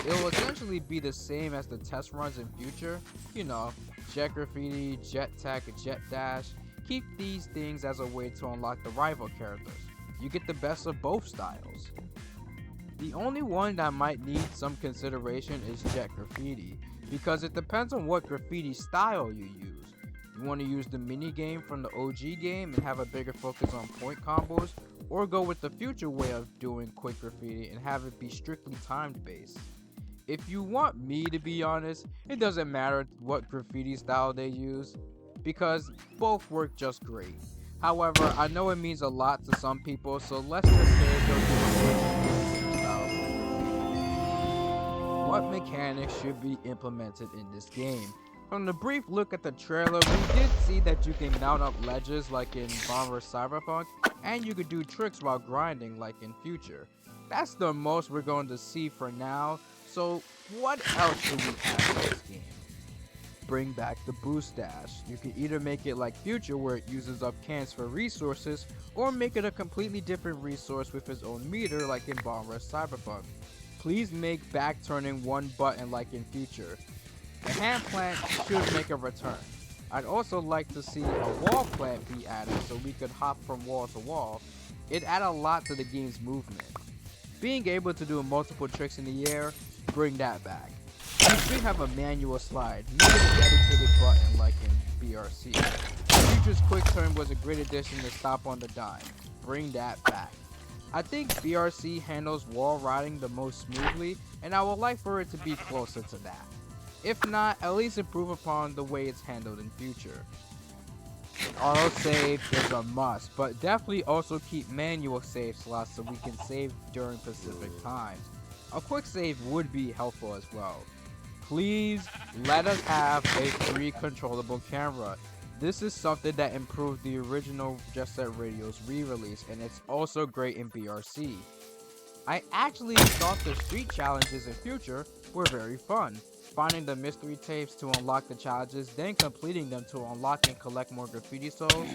It will essentially be the same as the test runs in Future, you know, jet graffiti, jet tech, jet dash. Keep these things as a way to unlock the rival characters. You get the best of both styles. The only one that might need some consideration is jet graffiti, because it depends on what graffiti style you use. You want to use the mini game from the OG game and have a bigger focus on point combos, or go with the Future way of doing quick graffiti and have it be strictly timed based. If you want me to be honest, it doesn't matter what graffiti style they use, because both work just great. However, I know it means a lot to some people, so let's just say they'll do the same style. What mechanics should be implemented in this game? From the brief look at the trailer, we did see that you can mount up ledges like in Bomb vs. Cyberpunk, and you could do tricks while grinding like in Future. That's the most we're going to see for now, so what else do we have in this game? Bring back the boost dash. You can either make it like Future where it uses up cans for resources, or make it a completely different resource with its own meter like in Bomb vs. Cyberpunk. Please make back turning one button like in Future. The hand plant should make a return. I'd also like to see a wall plant be added so we could hop from wall to wall. It add a lot to the game's movement. Being able to do multiple tricks in the air, bring that back. You should have a manual slide, make it a dedicated button like in BRC. Future's quick turn was a great addition to stop on the dime. Bring that back. I think BRC handles wall riding the most smoothly, and I would like for it to be closer to that. If not, at least improve upon the way it's handled in Future. Auto save is a must, but definitely also keep manual save slots so we can save during specific times. A quick save would be helpful as well. Please let us have a free controllable camera. This is something that improved the original Jet Set Radio's re-release, and it's also great in BRC. I actually thought the street challenges in Future were very fun. Finding the mystery tapes to unlock the challenges, then completing them to unlock and collect more graffiti souls.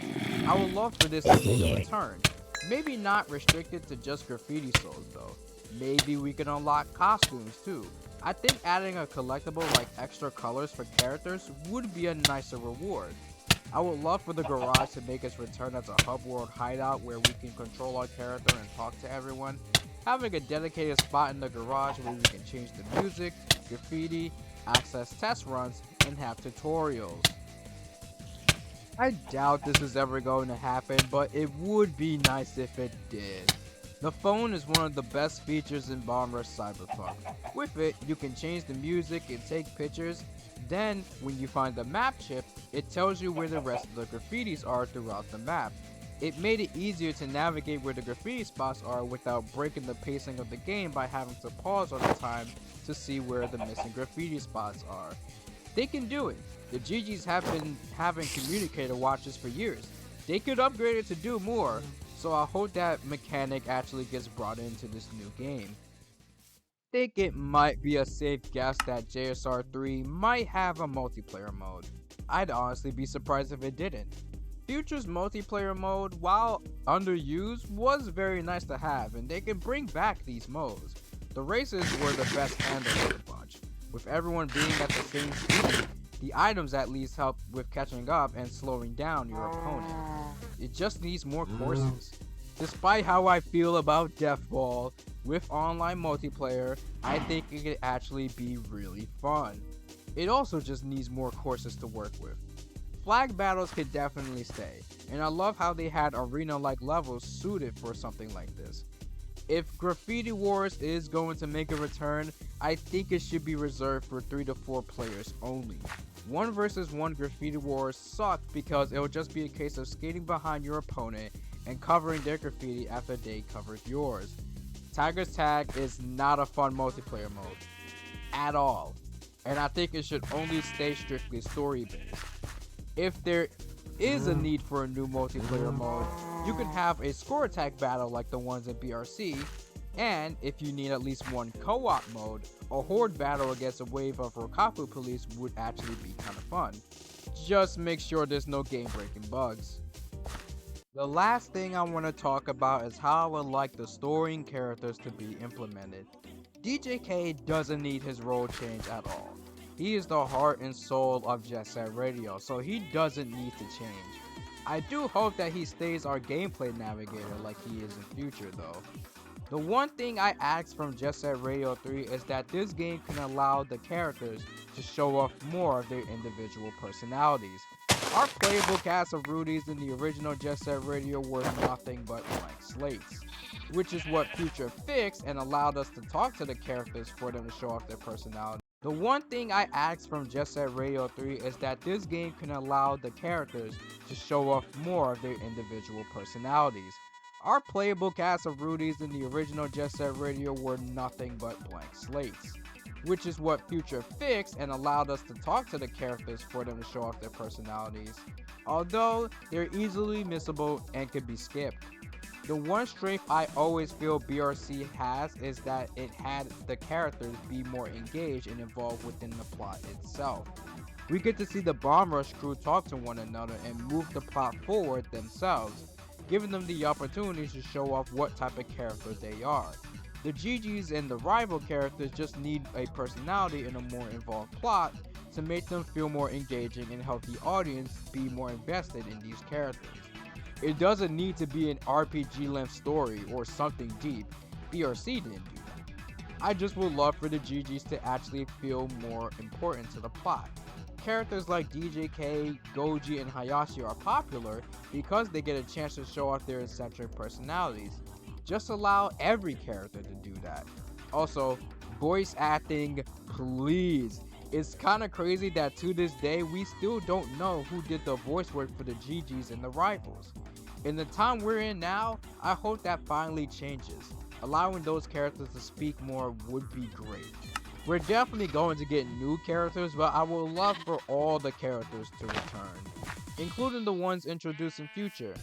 I would love for this to return. Maybe not restricted to just graffiti souls though. Maybe we can unlock costumes too. I think adding a collectible like extra colors for characters would be a nicer reward. I would love for the garage to make its return as a hub world hideout where we can control our character and talk to everyone. Having a dedicated spot in the garage where we can change the music, graffiti, access test runs, and have tutorials. I doubt this is ever going to happen, but it would be nice if it did. The phone is one of the best features in Bomb Rush Cyberpunk. With it, you can change the music and take pictures. Then, when you find the map chip, it tells you where the rest of the graffitis are throughout the map. It made it easier to navigate where the graffiti spots are without breaking the pacing of the game by having to pause all the time to see where the missing graffiti spots are. They can do it. The GGs have been having communicator watches for years. They could upgrade it to do more, so I hope that mechanic actually gets brought into this new game. Think it might be a safe guess that JSR 3 might have a multiplayer mode. I'd honestly be surprised if it didn't. Future's multiplayer mode, while underused, was very nice to have, and they can bring back these modes. The races were the best handle of the bunch. With everyone being at the same speed, the items at least help with catching up and slowing down your opponent. It just needs more courses. Despite how I feel about Deathball, with online multiplayer, I think it could actually be really fun. It also just needs more courses to work with. Flag battles could definitely stay, and I love how they had arena-like levels suited for something like this. If Graffiti Wars is going to make a return, I think it should be reserved for 3 to 4 players only. 1 versus 1 Graffiti Wars sucked because it would just be a case of skating behind your opponent and covering their graffiti after they covered yours. Tiger's Tag is not a fun multiplayer mode at all, and I think it should only stay strictly story-based. If there is a need for a new multiplayer mode, you can have a score attack battle like the ones in BRC, and if you need at least 1 co-op mode, a horde battle against a wave of Rokaku police would actually be kind of fun. Just make sure there's no game-breaking bugs. The last thing I want to talk about is how I would like the story and characters to be implemented. DJK doesn't need his role change at all. He is the heart and soul of Jet Set Radio, so he doesn't need to change. I do hope that he stays our gameplay navigator like he is in future though. The one thing I ask from Jet Set Radio 3 is that this game can allow the characters to show off more of their individual personalities. Our playable cast of Rudies in the original Jet Set Radio were nothing but blank slates, which is what Future fixed and allowed us to talk to the characters for them to show off their personality. The one thing I ask from Jet Set Radio 3 is that this game can allow the characters to show off more of their individual personalities. Our playable cast of Rudies in the original Jet Set Radio were nothing but blank slates, which is what Future fixed and allowed us to talk to the characters for them to show off their personalities, although they're easily missable and could be skipped. The one strength I always feel BRC has is that it had the characters be more engaged and involved within the plot itself. We get to see the Bomb Rush crew talk to one another and move the plot forward themselves, giving them the opportunity to show off what type of character they are. The GGs and the rival characters just need a personality and a more involved plot to make them feel more engaging and help the audience be more invested in these characters. It doesn't need to be an RPG-length story or something deep. BRC didn't do that. I just would love for the GGs to actually feel more important to the plot. Characters like DJK, Goji, and Hayashi are popular because they get a chance to show off their eccentric personalities. Just allow every character to do that. Also, voice acting, please. It's kind of crazy that to this day, we still don't know who did the voice work for the GGs and the rivals. In the time we're in now, I hope that finally changes. Allowing those characters to speak more would be great. We're definitely going to get new characters, but I would love for all the characters to return, including the ones introduced in future.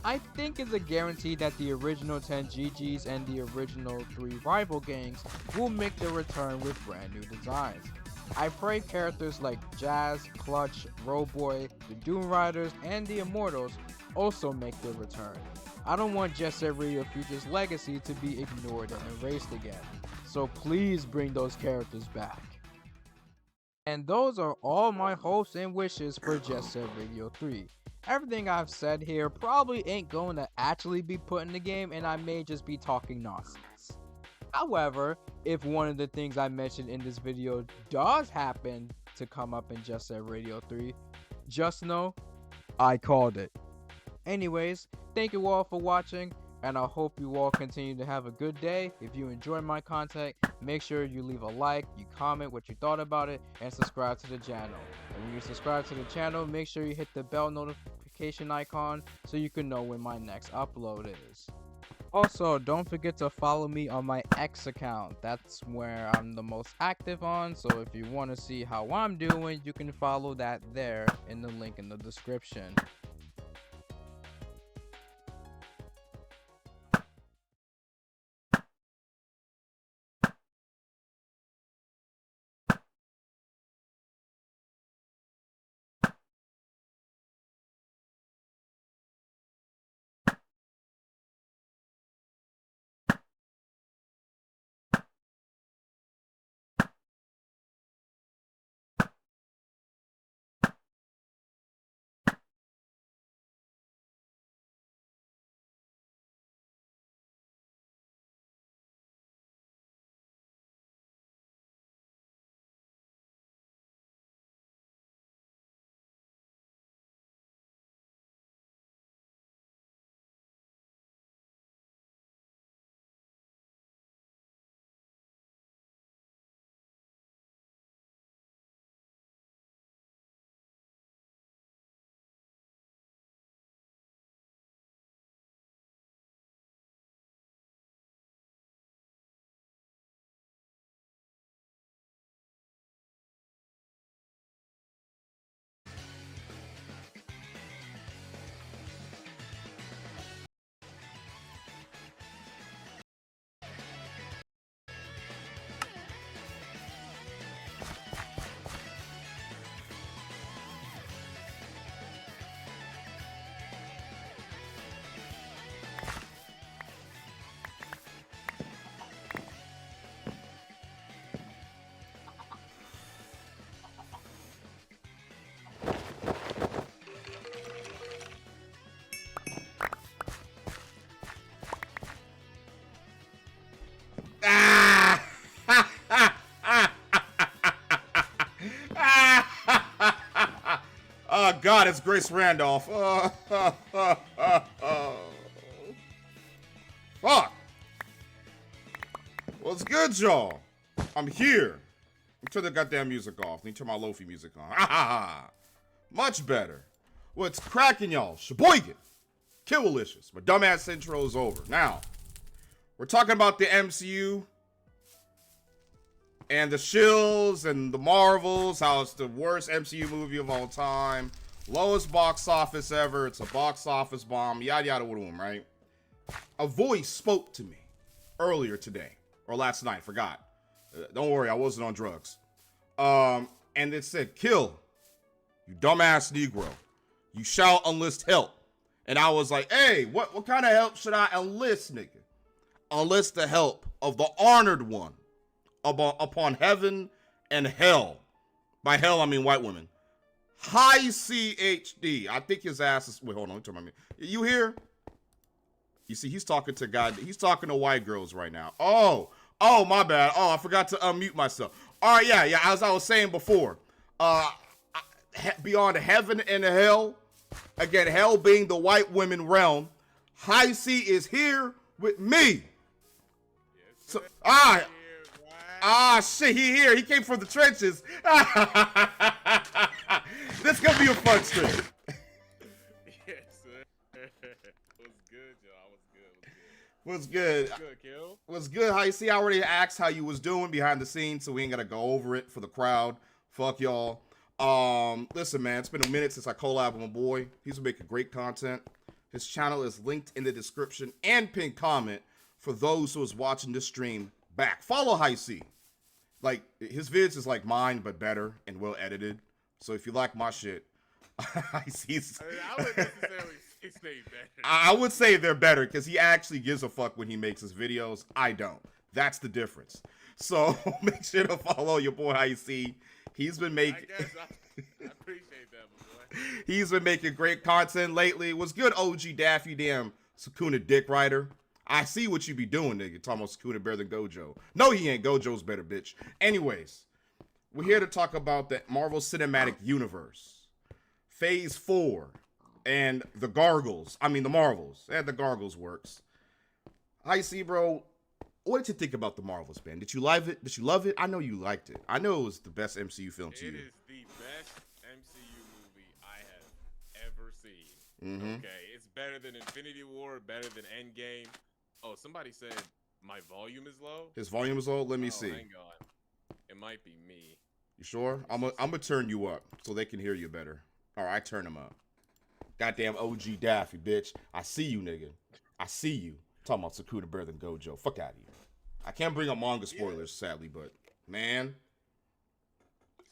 I think it's a guarantee that the original 10 GGs and the original 3 rival gangs will make their return with brand new designs. I pray characters like Jazz, Clutch, Roboy, the Doom Riders, and the Immortals also make their return. I don't want Jet Set Radio Future's legacy to be ignored and erased again. So please bring those characters back. And those are all my hopes and wishes for Jet Set Radio 3. Everything I've said here probably ain't going to actually be put in the game, and I may just be talking nonsense. However, if one of the things I mentioned in this video does happen to come up in Jet Set Radio 3, just know I called it. Anyways, thank you all for watching, and I hope you all continue to have a good day. If you enjoy my content, make sure you leave a like, you comment what you thought about it, and subscribe to the channel. And when you subscribe to the channel, make sure you hit the bell notification icon so you can know when my next upload is. Also, don't forget to follow me on my X account. That's where I'm the most active on, so if you want to see how I'm doing, you can follow that there in the link in the description. Oh God, it's Grace Randolph. Fuck. What's good, y'all? I'm here. Let me turn the goddamn music off. Let me turn my Lofi music on. Ha ha ha. Much better. What's cracking, y'all? Sheboygan. Killilicious. My dumbass intro is over. Now, we're talking about the MCU and the shills and the Marvels, how it's the worst MCU movie of all time, lowest box office ever, it's a box office bomb, yada yada with them, right? A voice spoke to me earlier today, or last night, forgot. Don't worry, I wasn't on drugs. And it said, "Kill, you dumbass Negro. You shall enlist help." And I was like, hey, what kind of help should I enlist, nigga? Enlist the help of the honored one upon heaven and hell. By hell, I mean white women. High CHD. I think his ass is... Wait, hold on. Let me turn my... You hear? You see, he's talking to God. He's talking to white girls right now. Oh, my bad. Oh, I forgot to unmute myself. All right, yeah. As I was saying before, beyond heaven and hell, again, hell being the white women realm, High C is here with me. So, shit, he here. He came from the trenches. This gonna be a fun stream. Yes, sir. What's good, y'all? What's good? What's good, Kill? What's good? How you see? I already asked how you was doing behind the scenes, so we ain't gotta go over it for the crowd. Fuck y'all. Listen, man, it's been a minute since I collabed with my boy. He's making great content. His channel is linked in the description and pinned comment for those who is watching this stream back. Follow High C. Like, his vids is like mine, but better and well edited. So if you like my shit, High C's... I wouldn't necessarily they better. I would say they're better because he actually gives a fuck when he makes his videos. I don't. That's the difference. So make sure to follow your boy IC. He's been making. I appreciate that, my boy. He's been making great content lately. What's good, OG Daffy? Damn Sukuna dick rider. I see what you be doing, nigga. Talking about Sukuna better than Gojo. No, he ain't. Gojo's better, bitch. Anyways, we're here to talk about the Marvel Cinematic Universe, Phase 4, and the Gargles. I mean, the Marvels. And the Gargles works. I see, bro. What did you think about the Marvels, man? Did you love it? Did you love it? I know you liked it. I know it was the best MCU film to you. It is the best MCU movie I have ever seen. Mhm. Okay, it's better than Infinity War, better than Endgame. Oh, somebody said my volume is low. His volume is low. Let me see. Hang on. It might be me. You sure? I'm gonna turn you up so they can hear you better. All right, turn them up. Goddamn OG Daffy, bitch. I see you, nigga. I see you. Talking about Sakura better than Gojo. Fuck out of here. I can't bring up manga spoilers, sadly, but man.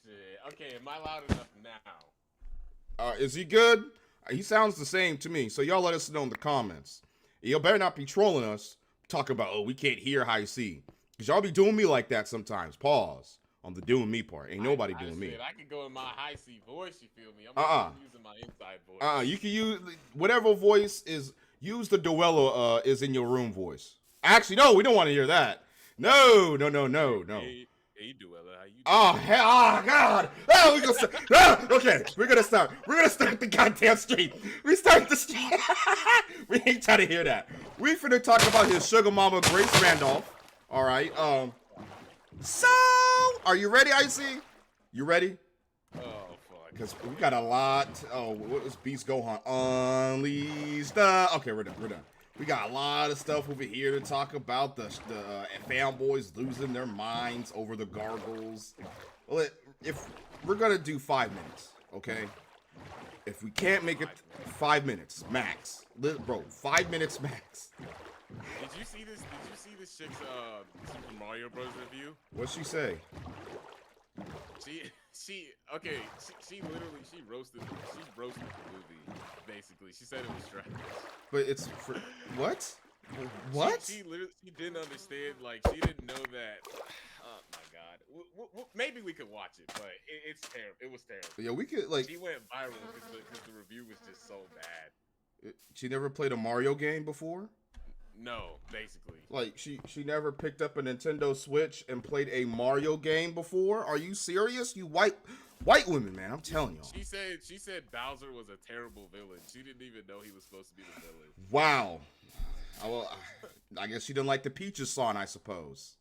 Shit. Okay, am I loud enough now? Is he good? He sounds the same to me. So y'all let us know in the comments. Y'all better not be trolling us. Talking about, oh, we can't hear high C. Because y'all be doing me like that sometimes. Pause on the doing me part. Ain't nobody doing me. I can go in my high C voice, you feel me? I'm using my inside voice. You can use whatever voice is. Use the Duello is in your room voice. Actually, no, we don't want to hear that. No. Hey, Duella, how you doing? Oh, hell, oh, God. Oh, we gonna start. Okay, we're gonna start. We're gonna start the goddamn stream. We start the stream. We ain't trying to hear that. We finna talk about his sugar mama, Grace Randolph. All right. So, are you ready, IC? You ready? Oh, fuck. Because we got a lot. Oh, what was Beast Gohan? Unleash the. Okay, we're done. We got a lot of stuff over here to talk about. The fanboys losing their minds over the Gargles. Well, if we're gonna do 5 minutes, okay? If we can't make it 5 minutes max, bro, 5 minutes max. Did you see this? Did you see this chick's Super Mario Bros. Review? What'd she say? She roasted the movie, basically. She said it was trash. But it's for what? What? She didn't understand, like, she didn't know that. Oh my god. Maybe we could watch it, but it's terrible. It was terrible. Yeah, we could, like. She went viral because the review was just so bad. She never played a Mario game before? No, basically. Like, she never picked up a Nintendo Switch and played a Mario game before? Are you serious? You white women, man, I'm telling y'all. She said Bowser was a terrible villain. She didn't even know he was supposed to be the villain. Wow. Well, I guess she didn't like the Peaches song, I suppose.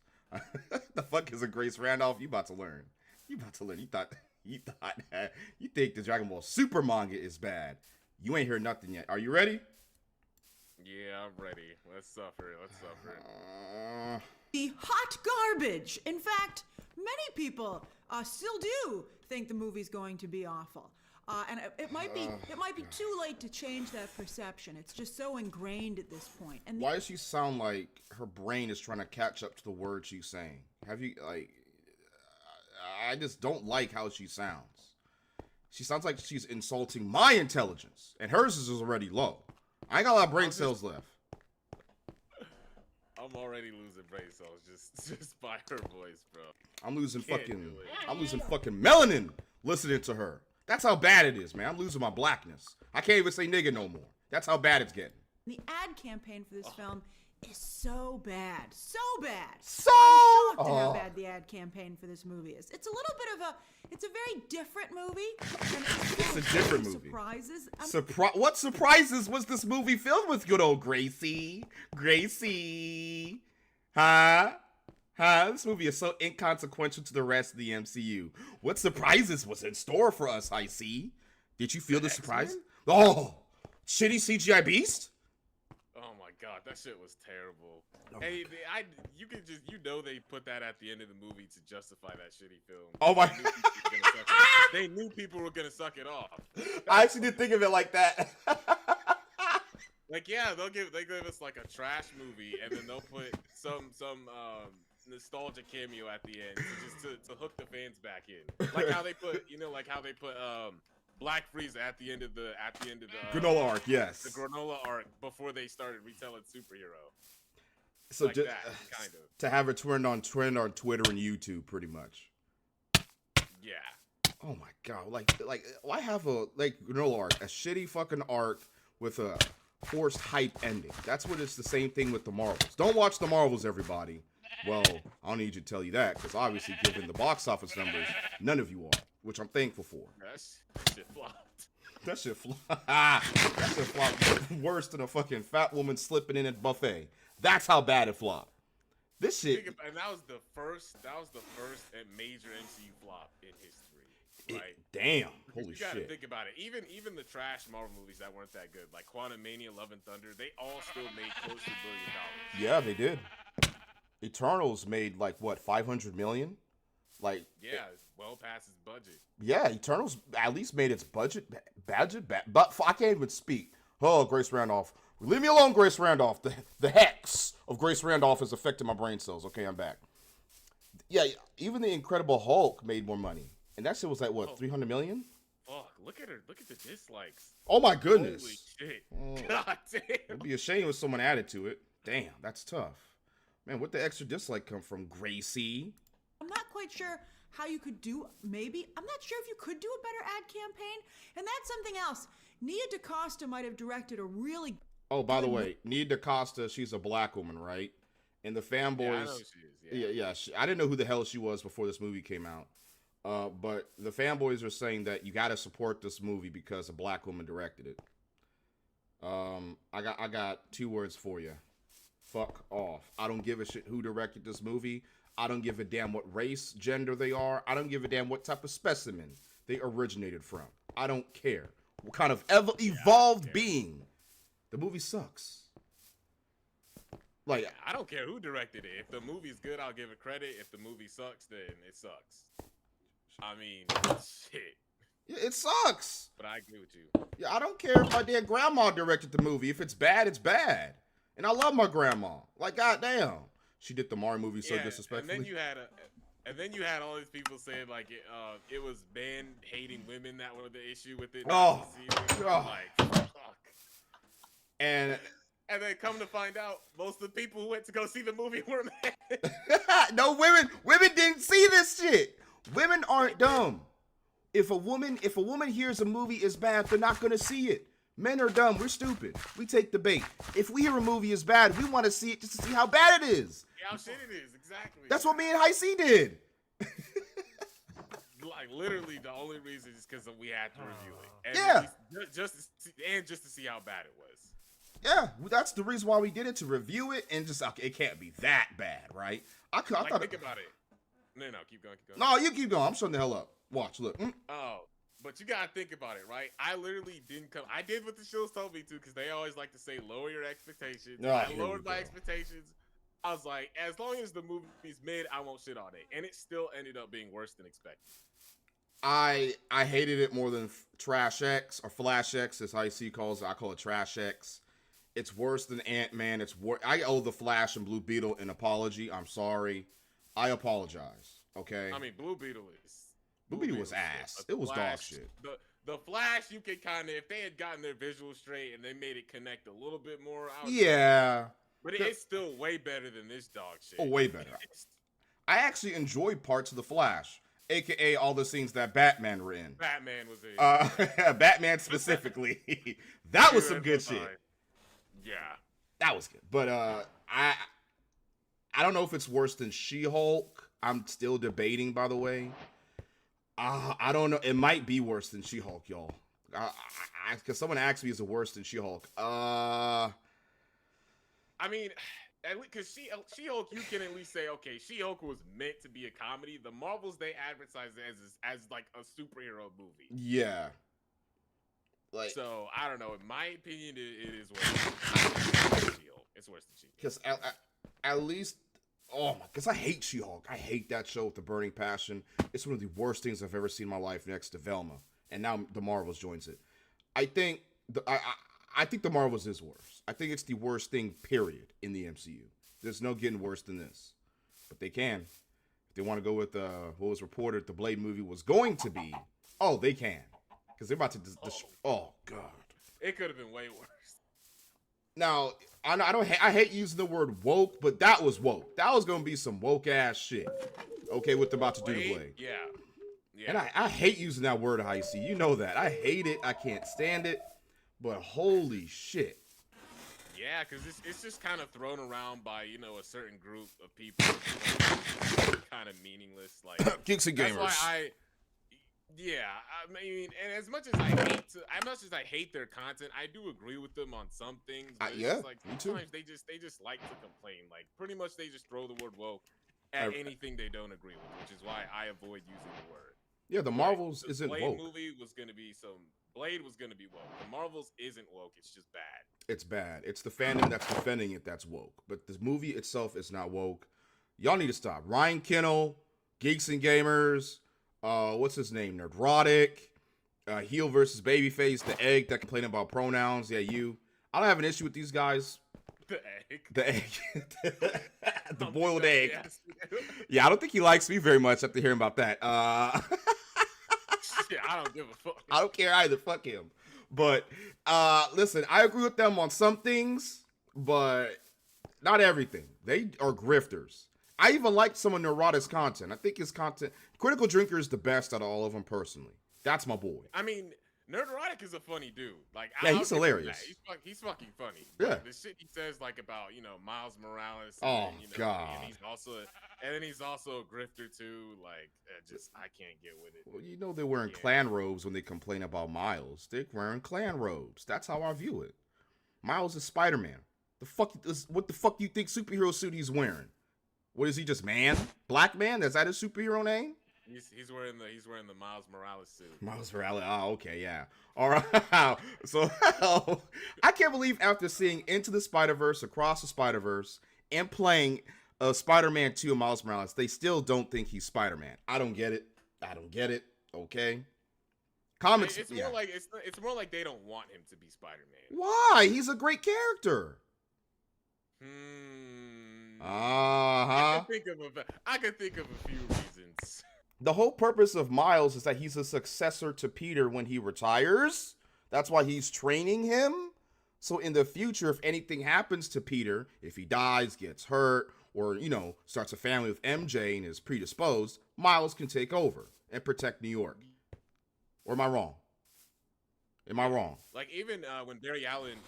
The fuck is a Grace Randolph? You about to learn. You think the Dragon Ball Super manga is bad. You ain't heard nothing yet. Are you ready? Yeah, I'm ready. Let's suffer. The hot garbage. In fact, many people still do think the movie's going to be awful. And it might be too late to change that perception. It's just so ingrained at this point. And why does she sound like her brain is trying to catch up to the words she's saying? Have you, like, I just don't like how she sounds. She sounds like she's insulting my intelligence, and hers is already low. I ain't got a lot of brain cells left. I'm already losing brain cells just by her voice, bro. I'm losing fucking melanin listening to her. That's how bad it is, man. I'm losing my blackness. I can't even say nigga no more. That's how bad it's getting. the ad campaign for this film is so bad. So bad. I'm shocked at how bad the ad campaign for this movie is. It's a little bit of it's a very different movie. And it's a different movie. Surprises. What surprises was this movie filled with, good old Gracie? Gracie. Huh? This movie is so inconsequential to the rest of the MCU. What surprises was in store for us, I see? Did you feel the surprise? Oh, shitty CGI Beast? Oh my god, that shit was terrible. Hey, you know they put that at the end of the movie to justify that shitty film. Oh my They knew people were gonna suck it off. I actually didn't think of it like that. Like, yeah, they give us like a trash movie, and then they'll put some nostalgia cameo at the end to hook the fans back in. Like how they put Black Frieza at the end of the Granola arc, yes. the granola arc before they started retelling superhero. So Like just that, kind of. to have it trend on Twitter and YouTube, pretty much. Yeah. Oh my god! Like why have a granola arc, a shitty fucking arc with a forced hype ending? That's what it's the same thing with the Marvels. Don't watch the Marvels, everybody. Well, I don't need you to tell you that because obviously, given the box office numbers, none of you are, which I'm thankful for. That shit flopped. That shit flopped. That shit flopped worse than a fucking fat woman slipping in at buffet. That's how bad it flopped. This shit. And that was the first and major MCU flop in history. Right? Damn. Holy you gotta shit. think about it. Even the trash Marvel movies that weren't that good, like Quantumania, Love and Thunder, they all still made close to $1 billion. Yeah, they did. Eternals made like what, 500 million? Like yeah, it's well past its budget. Yeah, Eternals at least made its budget, but I can't even speak. Oh, Grace Randolph. Leave me alone, Grace Randolph. The hex of Grace Randolph is affecting my brain cells. Okay, I'm back. Yeah, even the Incredible Hulk made more money. And that shit was like, what, 300 million? Fuck, look at her. Look at the dislikes. Oh my goodness. Holy shit. God damn. It'd be a shame if someone added to it. Damn, that's tough. Man, where'd the extra dislike come from, Gracie? I'm not quite sure how you could do, maybe. I'm not sure if you could do a better ad campaign. And that's something else. Nia DaCosta might have directed a really... Oh, by the way, Nia DaCosta, she's a black woman, right? And the fanboys... Yeah, I know she is. Yeah. I didn't know who the hell she was before this movie came out. But the fanboys are saying that you got to support this movie because a black woman directed it. I got 2 words for you. Fuck off. I don't give a shit who directed this movie. I don't give a damn what race, gender they are. I don't give a damn what type of specimen they originated from. I don't care. What kind of evolved being. The movie sucks. Like, I don't care who directed it. If the movie's good, I'll give it credit. If the movie sucks, then it sucks. I mean, shit. Yeah, it sucks. But I agree with you. Yeah, I don't care if my damn grandma directed the movie. If it's bad, it's bad. And I love my grandma. Like, goddamn. She did the Mario movie so disrespectfully. And then you had all these people saying like it was men hating women that were the issue with it. Oh. Like, fuck. And then come to find out, most of the people who went to go see the movie were men. No, women didn't see this shit. Women aren't dumb. If a woman hears a movie is bad, they're not gonna see it. Men are dumb. We're stupid. We take the bait. If we hear a movie is bad, we want to see it just to see how bad it is. Yeah, how shit it is, exactly. That's what me and Heisey did. Like literally, the only reason is because we had to review it. And Yeah. Just to see how bad it was. Yeah, that's the reason why we did it, to review it and just it can't be that bad, right? I thought think about it. No, keep going. No, you keep going. I'm shutting the hell up. Watch, look. Oh. But you gotta think about it, right? I literally didn't come. I did what the shows told me to, because they always like to say lower your expectations. Oh, I lowered my expectations. I was like, as long as the movie's mid, I won't shit on it, and it still ended up being worse than expected. I hated it more than Trash X or Flash X, as Heisey calls it. I call it Trash X. It's worse than Ant-Man. I owe the Flash and Blue Beetle an apology. I'm sorry. I apologize. Okay. I mean, Blue Beetle was ass. It was dog shit. The Flash, you could kind of, if they had gotten their visuals straight and they made it connect a little bit more. Yeah. But it's still way better than this dog shit. Oh, way better. I actually enjoyed parts of the Flash, aka all the scenes that Batman were in. Batman was in. Batman specifically. That was some good shit. Yeah. That was good. But I don't know if it's worse than She-Hulk. I'm still debating, by the way. I don't know. It might be worse than She-Hulk, y'all. Because someone asked me, is it worse than She-Hulk? I mean, because She-Hulk, you can at least say, okay, She-Hulk was meant to be a comedy. The Marvels, they advertise it as like a superhero movie. Yeah. Like, so I don't know. In my opinion, it is worse than She-Hulk. It's worse than She-Hulk. Because at least. Oh my, because I hate She-Hulk. I hate that show with a burning passion. It's one of the worst things I've ever seen in my life, next to Velma. And now the Marvels joins it. I think the Marvels is worse. I think it's the worst thing, period, in the MCU. There's no getting worse than this. But they can. If they want to go with what was reported the Blade movie was going to be, oh, they can. because they're about to oh god. It could have been way worse. Now, I hate using the word woke, but that was woke. That was gonna be some woke ass shit. Okay, what they're about to do to Blade. Yeah. And I hate using that word, Heisey. You know that. I hate it. I can't stand it. But holy shit. Yeah, because it's just kind of thrown around by, you know, a certain group of people. Kind of meaningless. Like Geeks and gamers. That's why I mean, and as much as I hate their content, I do agree with them on some things. But Yeah, it's like me too. sometimes they just like to complain. Like pretty much they just throw the word woke at anything they don't agree with, which is why I avoid using the word. Yeah, the Marvels the isn't Blade woke. movie was gonna be Blade was gonna be woke. The Marvels isn't woke. It's just bad. It's bad. It's the fandom that's defending it that's woke. But the movie itself is not woke. Y'all need to stop. Ryan Kennel, Geeks and Gamers, what's his name? Nerdrotic, Heel versus Babyface, the egg that complained about pronouns. Yeah, you. I don't have an issue with these guys. The egg. The egg. The boiled egg. Yeah, I don't think he likes me very much after hearing about that. Shit, I don't give a fuck. I don't care either. Fuck him. But listen, I agree with them on some things, but not everything. They are grifters. I even like some of Neurotic's content. I think his content, Critical Drinker is the best out of all of them personally. That's my boy. I mean, Nerdrotic is a funny dude. Like, yeah, he's hilarious. He's fucking funny. Yeah. The shit he says, like about Miles Morales. Oh and, god. And then he's also a grifter too. Like, I can't get with it. Well, they're wearing clan robes when they complain about Miles. They're wearing clan robes. That's how I view it. Miles is Spider-Man. What the fuck do you think superhero suit he's wearing? What is he, just man? Black man? Is that his superhero name? He's wearing the Miles Morales suit. Miles Morales. Oh, okay, yeah. All right. So I can't believe after seeing Into the Spider-Verse, Across the Spider-Verse, and playing Spider-Man 2 and Miles Morales, they still don't think he's Spider-Man. I don't get it. Okay. Comics. It's more like they don't want him to be Spider-Man. Why? He's a great character. I can think of a few reasons. The whole purpose of Miles is that he's a successor to Peter when he retires. That's why he's training him. So in the future, if anything happens to Peter, if he dies, gets hurt, or, starts a family with MJ and is predisposed, Miles can take over and protect New York. Or am I wrong? Like even when Barry Allen,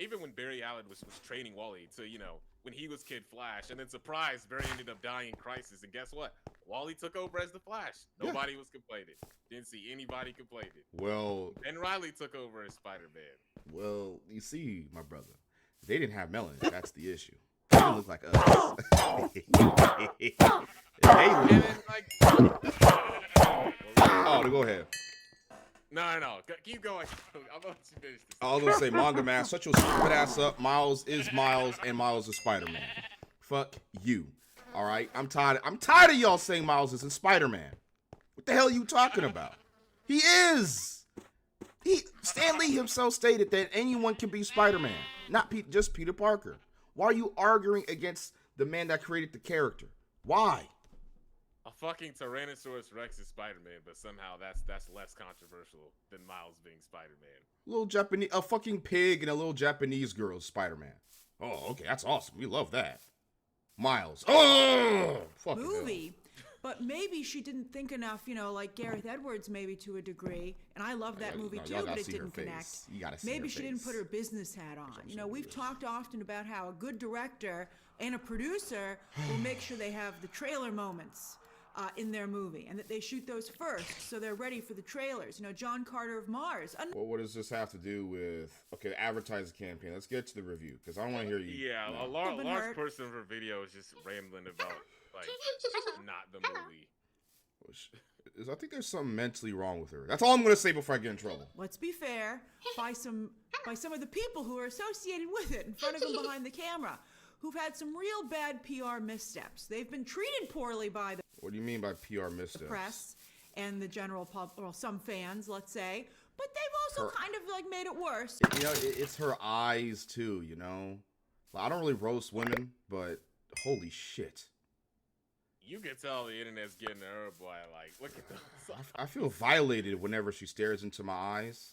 even when Barry Allen was training Wally to, when he was Kid Flash, and then surprise, Barry ended up dying in Crisis, and guess what? Wally took over as the Flash. Nobody was complaining. Didn't see anybody complaining. Well, and Riley took over as Spider-Man. Well, you see, my brother, they didn't have melanin. That's the issue. They didn't look like us. Go ahead. No. Keep going. I'm about to finish this. I was gonna say, Manga Man, shut your stupid ass up. Miles is Miles, and Miles is Spider-Man. Fuck you. All right, I'm tired of y'all saying Miles isn't Spider-Man. What the hell are you talking about? He is. Stan Lee himself stated that anyone can be Spider-Man, not just Peter Parker. Why are you arguing against the man that created the character? Why? A fucking Tyrannosaurus Rex is Spider-Man, but somehow that's less controversial than Miles being Spider-Man. A fucking pig and a little Japanese girl is Spider-Man. Oh, okay, that's awesome. We love that. Miles. Oh, fucking movie. hell. But maybe she didn't think enough, like Gareth Edwards, maybe to a degree. And I love that movie too, but it didn't connect. You gotta see maybe her she didn't put her business hat on. We've talked often about how a good director and a producer will make sure they have the trailer moments in their movie, and that they shoot those first, so they're ready for the trailers. John Carter of Mars. Well, what does this have to do with advertising campaign? Let's get to the review because I don't want to hear you. Yeah, a large portion of her video is just rambling about not the movie. I think there's something mentally wrong with her. That's all I'm going to say before I get in trouble. Let's be fair. By some of the people who are associated with it, in front of them behind the camera, who've had some real bad PR missteps. They've been treated poorly by the What do you mean by PR missteps? press and the general public, well, some fans, let's say. But they've also kind of made it worse. It's her eyes too, I don't really roast women, but holy shit. you can tell the internet's getting to her, boy. Like, look at those. I feel violated whenever she stares into my eyes.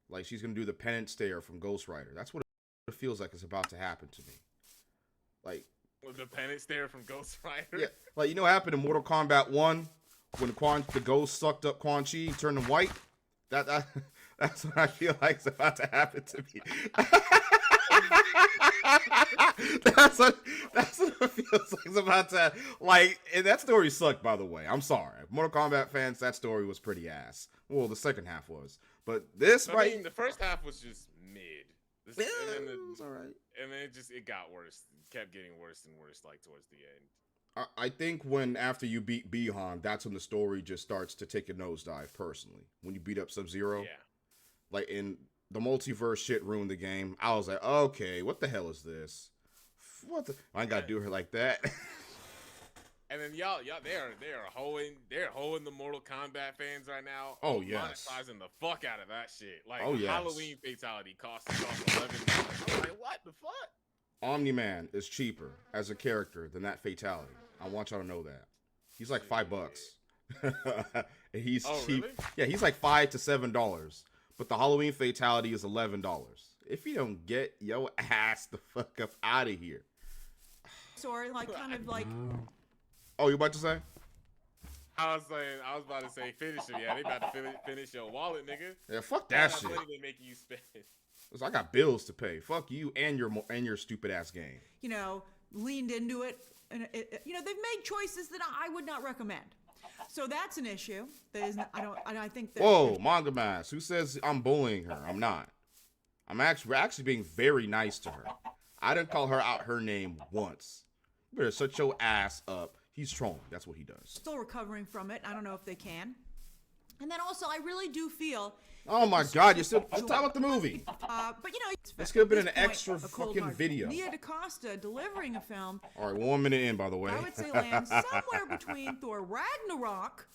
Like she's gonna do the penance stare from Ghost Rider. That's what it feels like it's about to happen to me. Like the penance stare from Ghost Rider. Yeah, like you know what happened in Mortal Kombat 1 when the ghost sucked up Quan Chi and turned him white? That's what I feel like it's about to happen to me. that's what it feels like it's about to like. And that story sucked, by the way. I'm sorry, Mortal Kombat fans. That story was pretty ass. Well, the second half was, but this I mean, the first half was just mid. It was all right. And then it got worse. It kept getting worse and worse, like towards the end. I think after you beat Bihan, that's when the story just starts to take a nosedive. Personally, when you beat up Sub-Zero, like in the multiverse shit ruined the game. I was like, okay, what the hell is this? I ain't gotta do her like that. And then y'all, they're hoeing the Mortal Kombat fans right now. Oh yes, monetizing the fuck out of that shit. Like oh, yes. Halloween Fatality cost $11. I'm like, what the fuck? Omni-Man is cheaper as a character than that Fatality. I want y'all to know that. He's like $5. He's cheap. Really? Yeah, he's like $5 to $7. But the Halloween Fatality is $11. If you don't get your ass the fuck up out of here. Or like kind of like. Oh, you about to say? I was about to say finish it. Yeah, they about to finish your wallet, nigga. Yeah, fuck that shit. Money they making you spend. I got bills to pay. Fuck you and your stupid ass game. You know, leaned into it, and you know they've made choices that I would not recommend. So that's an issue. That is, I think that. Whoa, Manga Mask. Who says I'm bullying her? I'm not. We're actually being very nice to her. I didn't call her out her name once. You better shut your ass up. He's trolling. That's what he does. Still recovering from it. I don't know if they can. And then also, I really do feel. Oh my God! You're still talking about the movie. But you know, this could have been an extra fucking video. Nia DaCosta delivering a film. All right, 1 minute in, by the way. I would say lands somewhere between Thor Ragnarok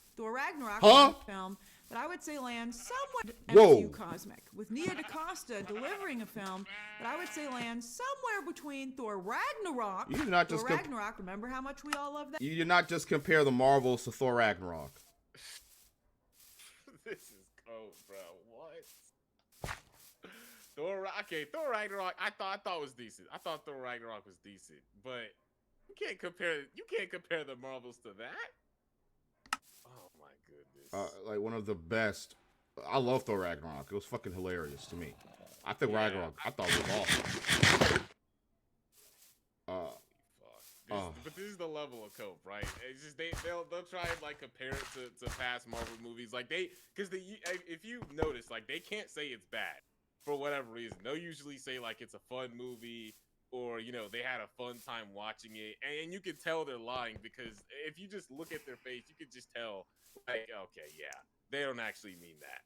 film, but I would say lands somewhere MCU Cosmic with Nia DaCosta delivering a film that I would say lands somewhere between Thor Ragnarok. You did not just Ragnarok. Remember how much we all love that. You did not just compare the Marvels to Thor Ragnarok. This is cold, bro. What? Thor Ragnarok. I thought was decent. I thought Thor Ragnarok was decent, but you can't compare the Marvels to that. Oh my goodness. Like one of the best. I love Thor Ragnarok. It was fucking hilarious to me. I think Ragnarok. I thought it was awesome. But this is the level of cope, right? It's just they'll try and like compare it to past Marvel movies, like if you notice, like they can't say it's bad for whatever reason. They'll usually say like it's a fun movie, or you know they had a fun time watching it, and you can tell they're lying because if you just look at their face, you can just tell like, okay, yeah, they don't actually mean that.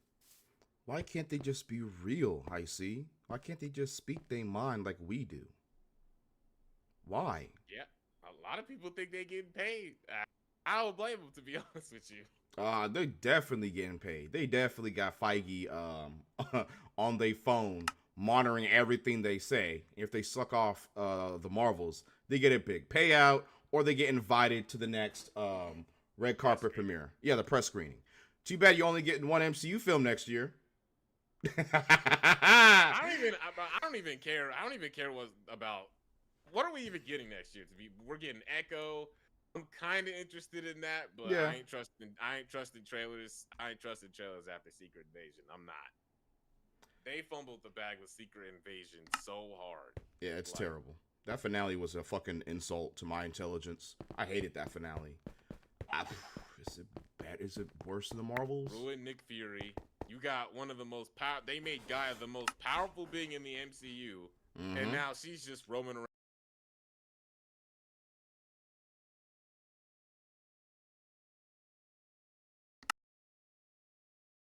Why can't they just be real, I see? Why can't they just speak their mind like we do? Why? Yeah. A lot of people think they're getting paid. I don't blame them, to be honest with you. They're definitely getting paid. They definitely got Feige on their phone monitoring everything they say. If they suck off the Marvels, they get a big payout, or they get invited to the next red carpet premiere. Yeah, the press screening. Too bad you're only getting one MCU film next year. I don't even care. I don't even care about. What are we even getting next year? We're getting Echo. I'm kind of interested in that, but yeah. I ain't trusting trailers. I ain't trusting trailers after Secret Invasion. I'm not. They fumbled the bag with Secret Invasion so hard. Yeah, it's terrible. That finale was a fucking insult to my intelligence. I hated that finale. Is it bad? Is it worse than the Marvels? Ruined Nick Fury. You got one of the most They made Gaia the most powerful being in the MCU, and now she's just roaming around